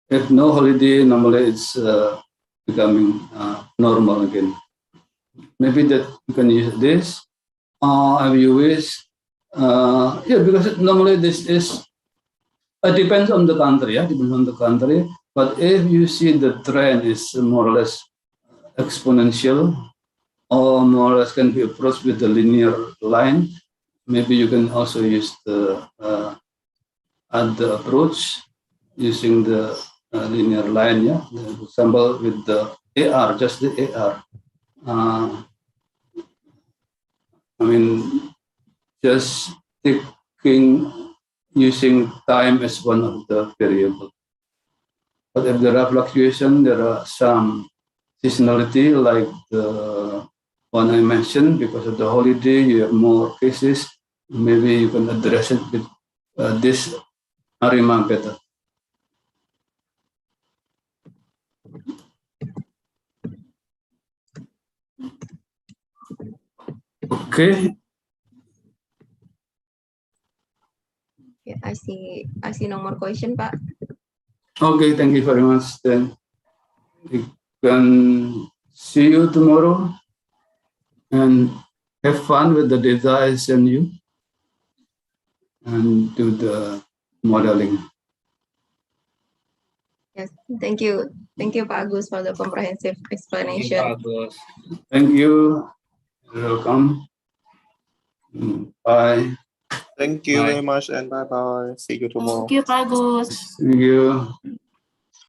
if no holiday, normally it's becoming normal again. Maybe that you can use this, or if you wish, yeah, because normally this is depends on the country, yeah, depends on the country. But if you see the trend is more or less exponential, or more or less can be approached with the linear line, maybe you can also use the other approach using the linear line, yeah. For example, with the AR, just the AR. I mean, just using time as one of the variables. But if there are fluctuation, there are some seasonality, like the one I mentioned, because of the holiday, you have more cases. Maybe you can address it with this ARIMA better. Okay. Yeah, I see no more question, Pak. Okay, thank you very much. Then we can see you tomorrow and have fun with the data I send you and do the modeling. Yes, thank you. Thank you, Pak Agus, for the comprehensive explanation. Thank you. You're welcome. Bye. Thank you Bye. very much and bye bye. See you tomorrow. Thank you, Pak Agus. See you.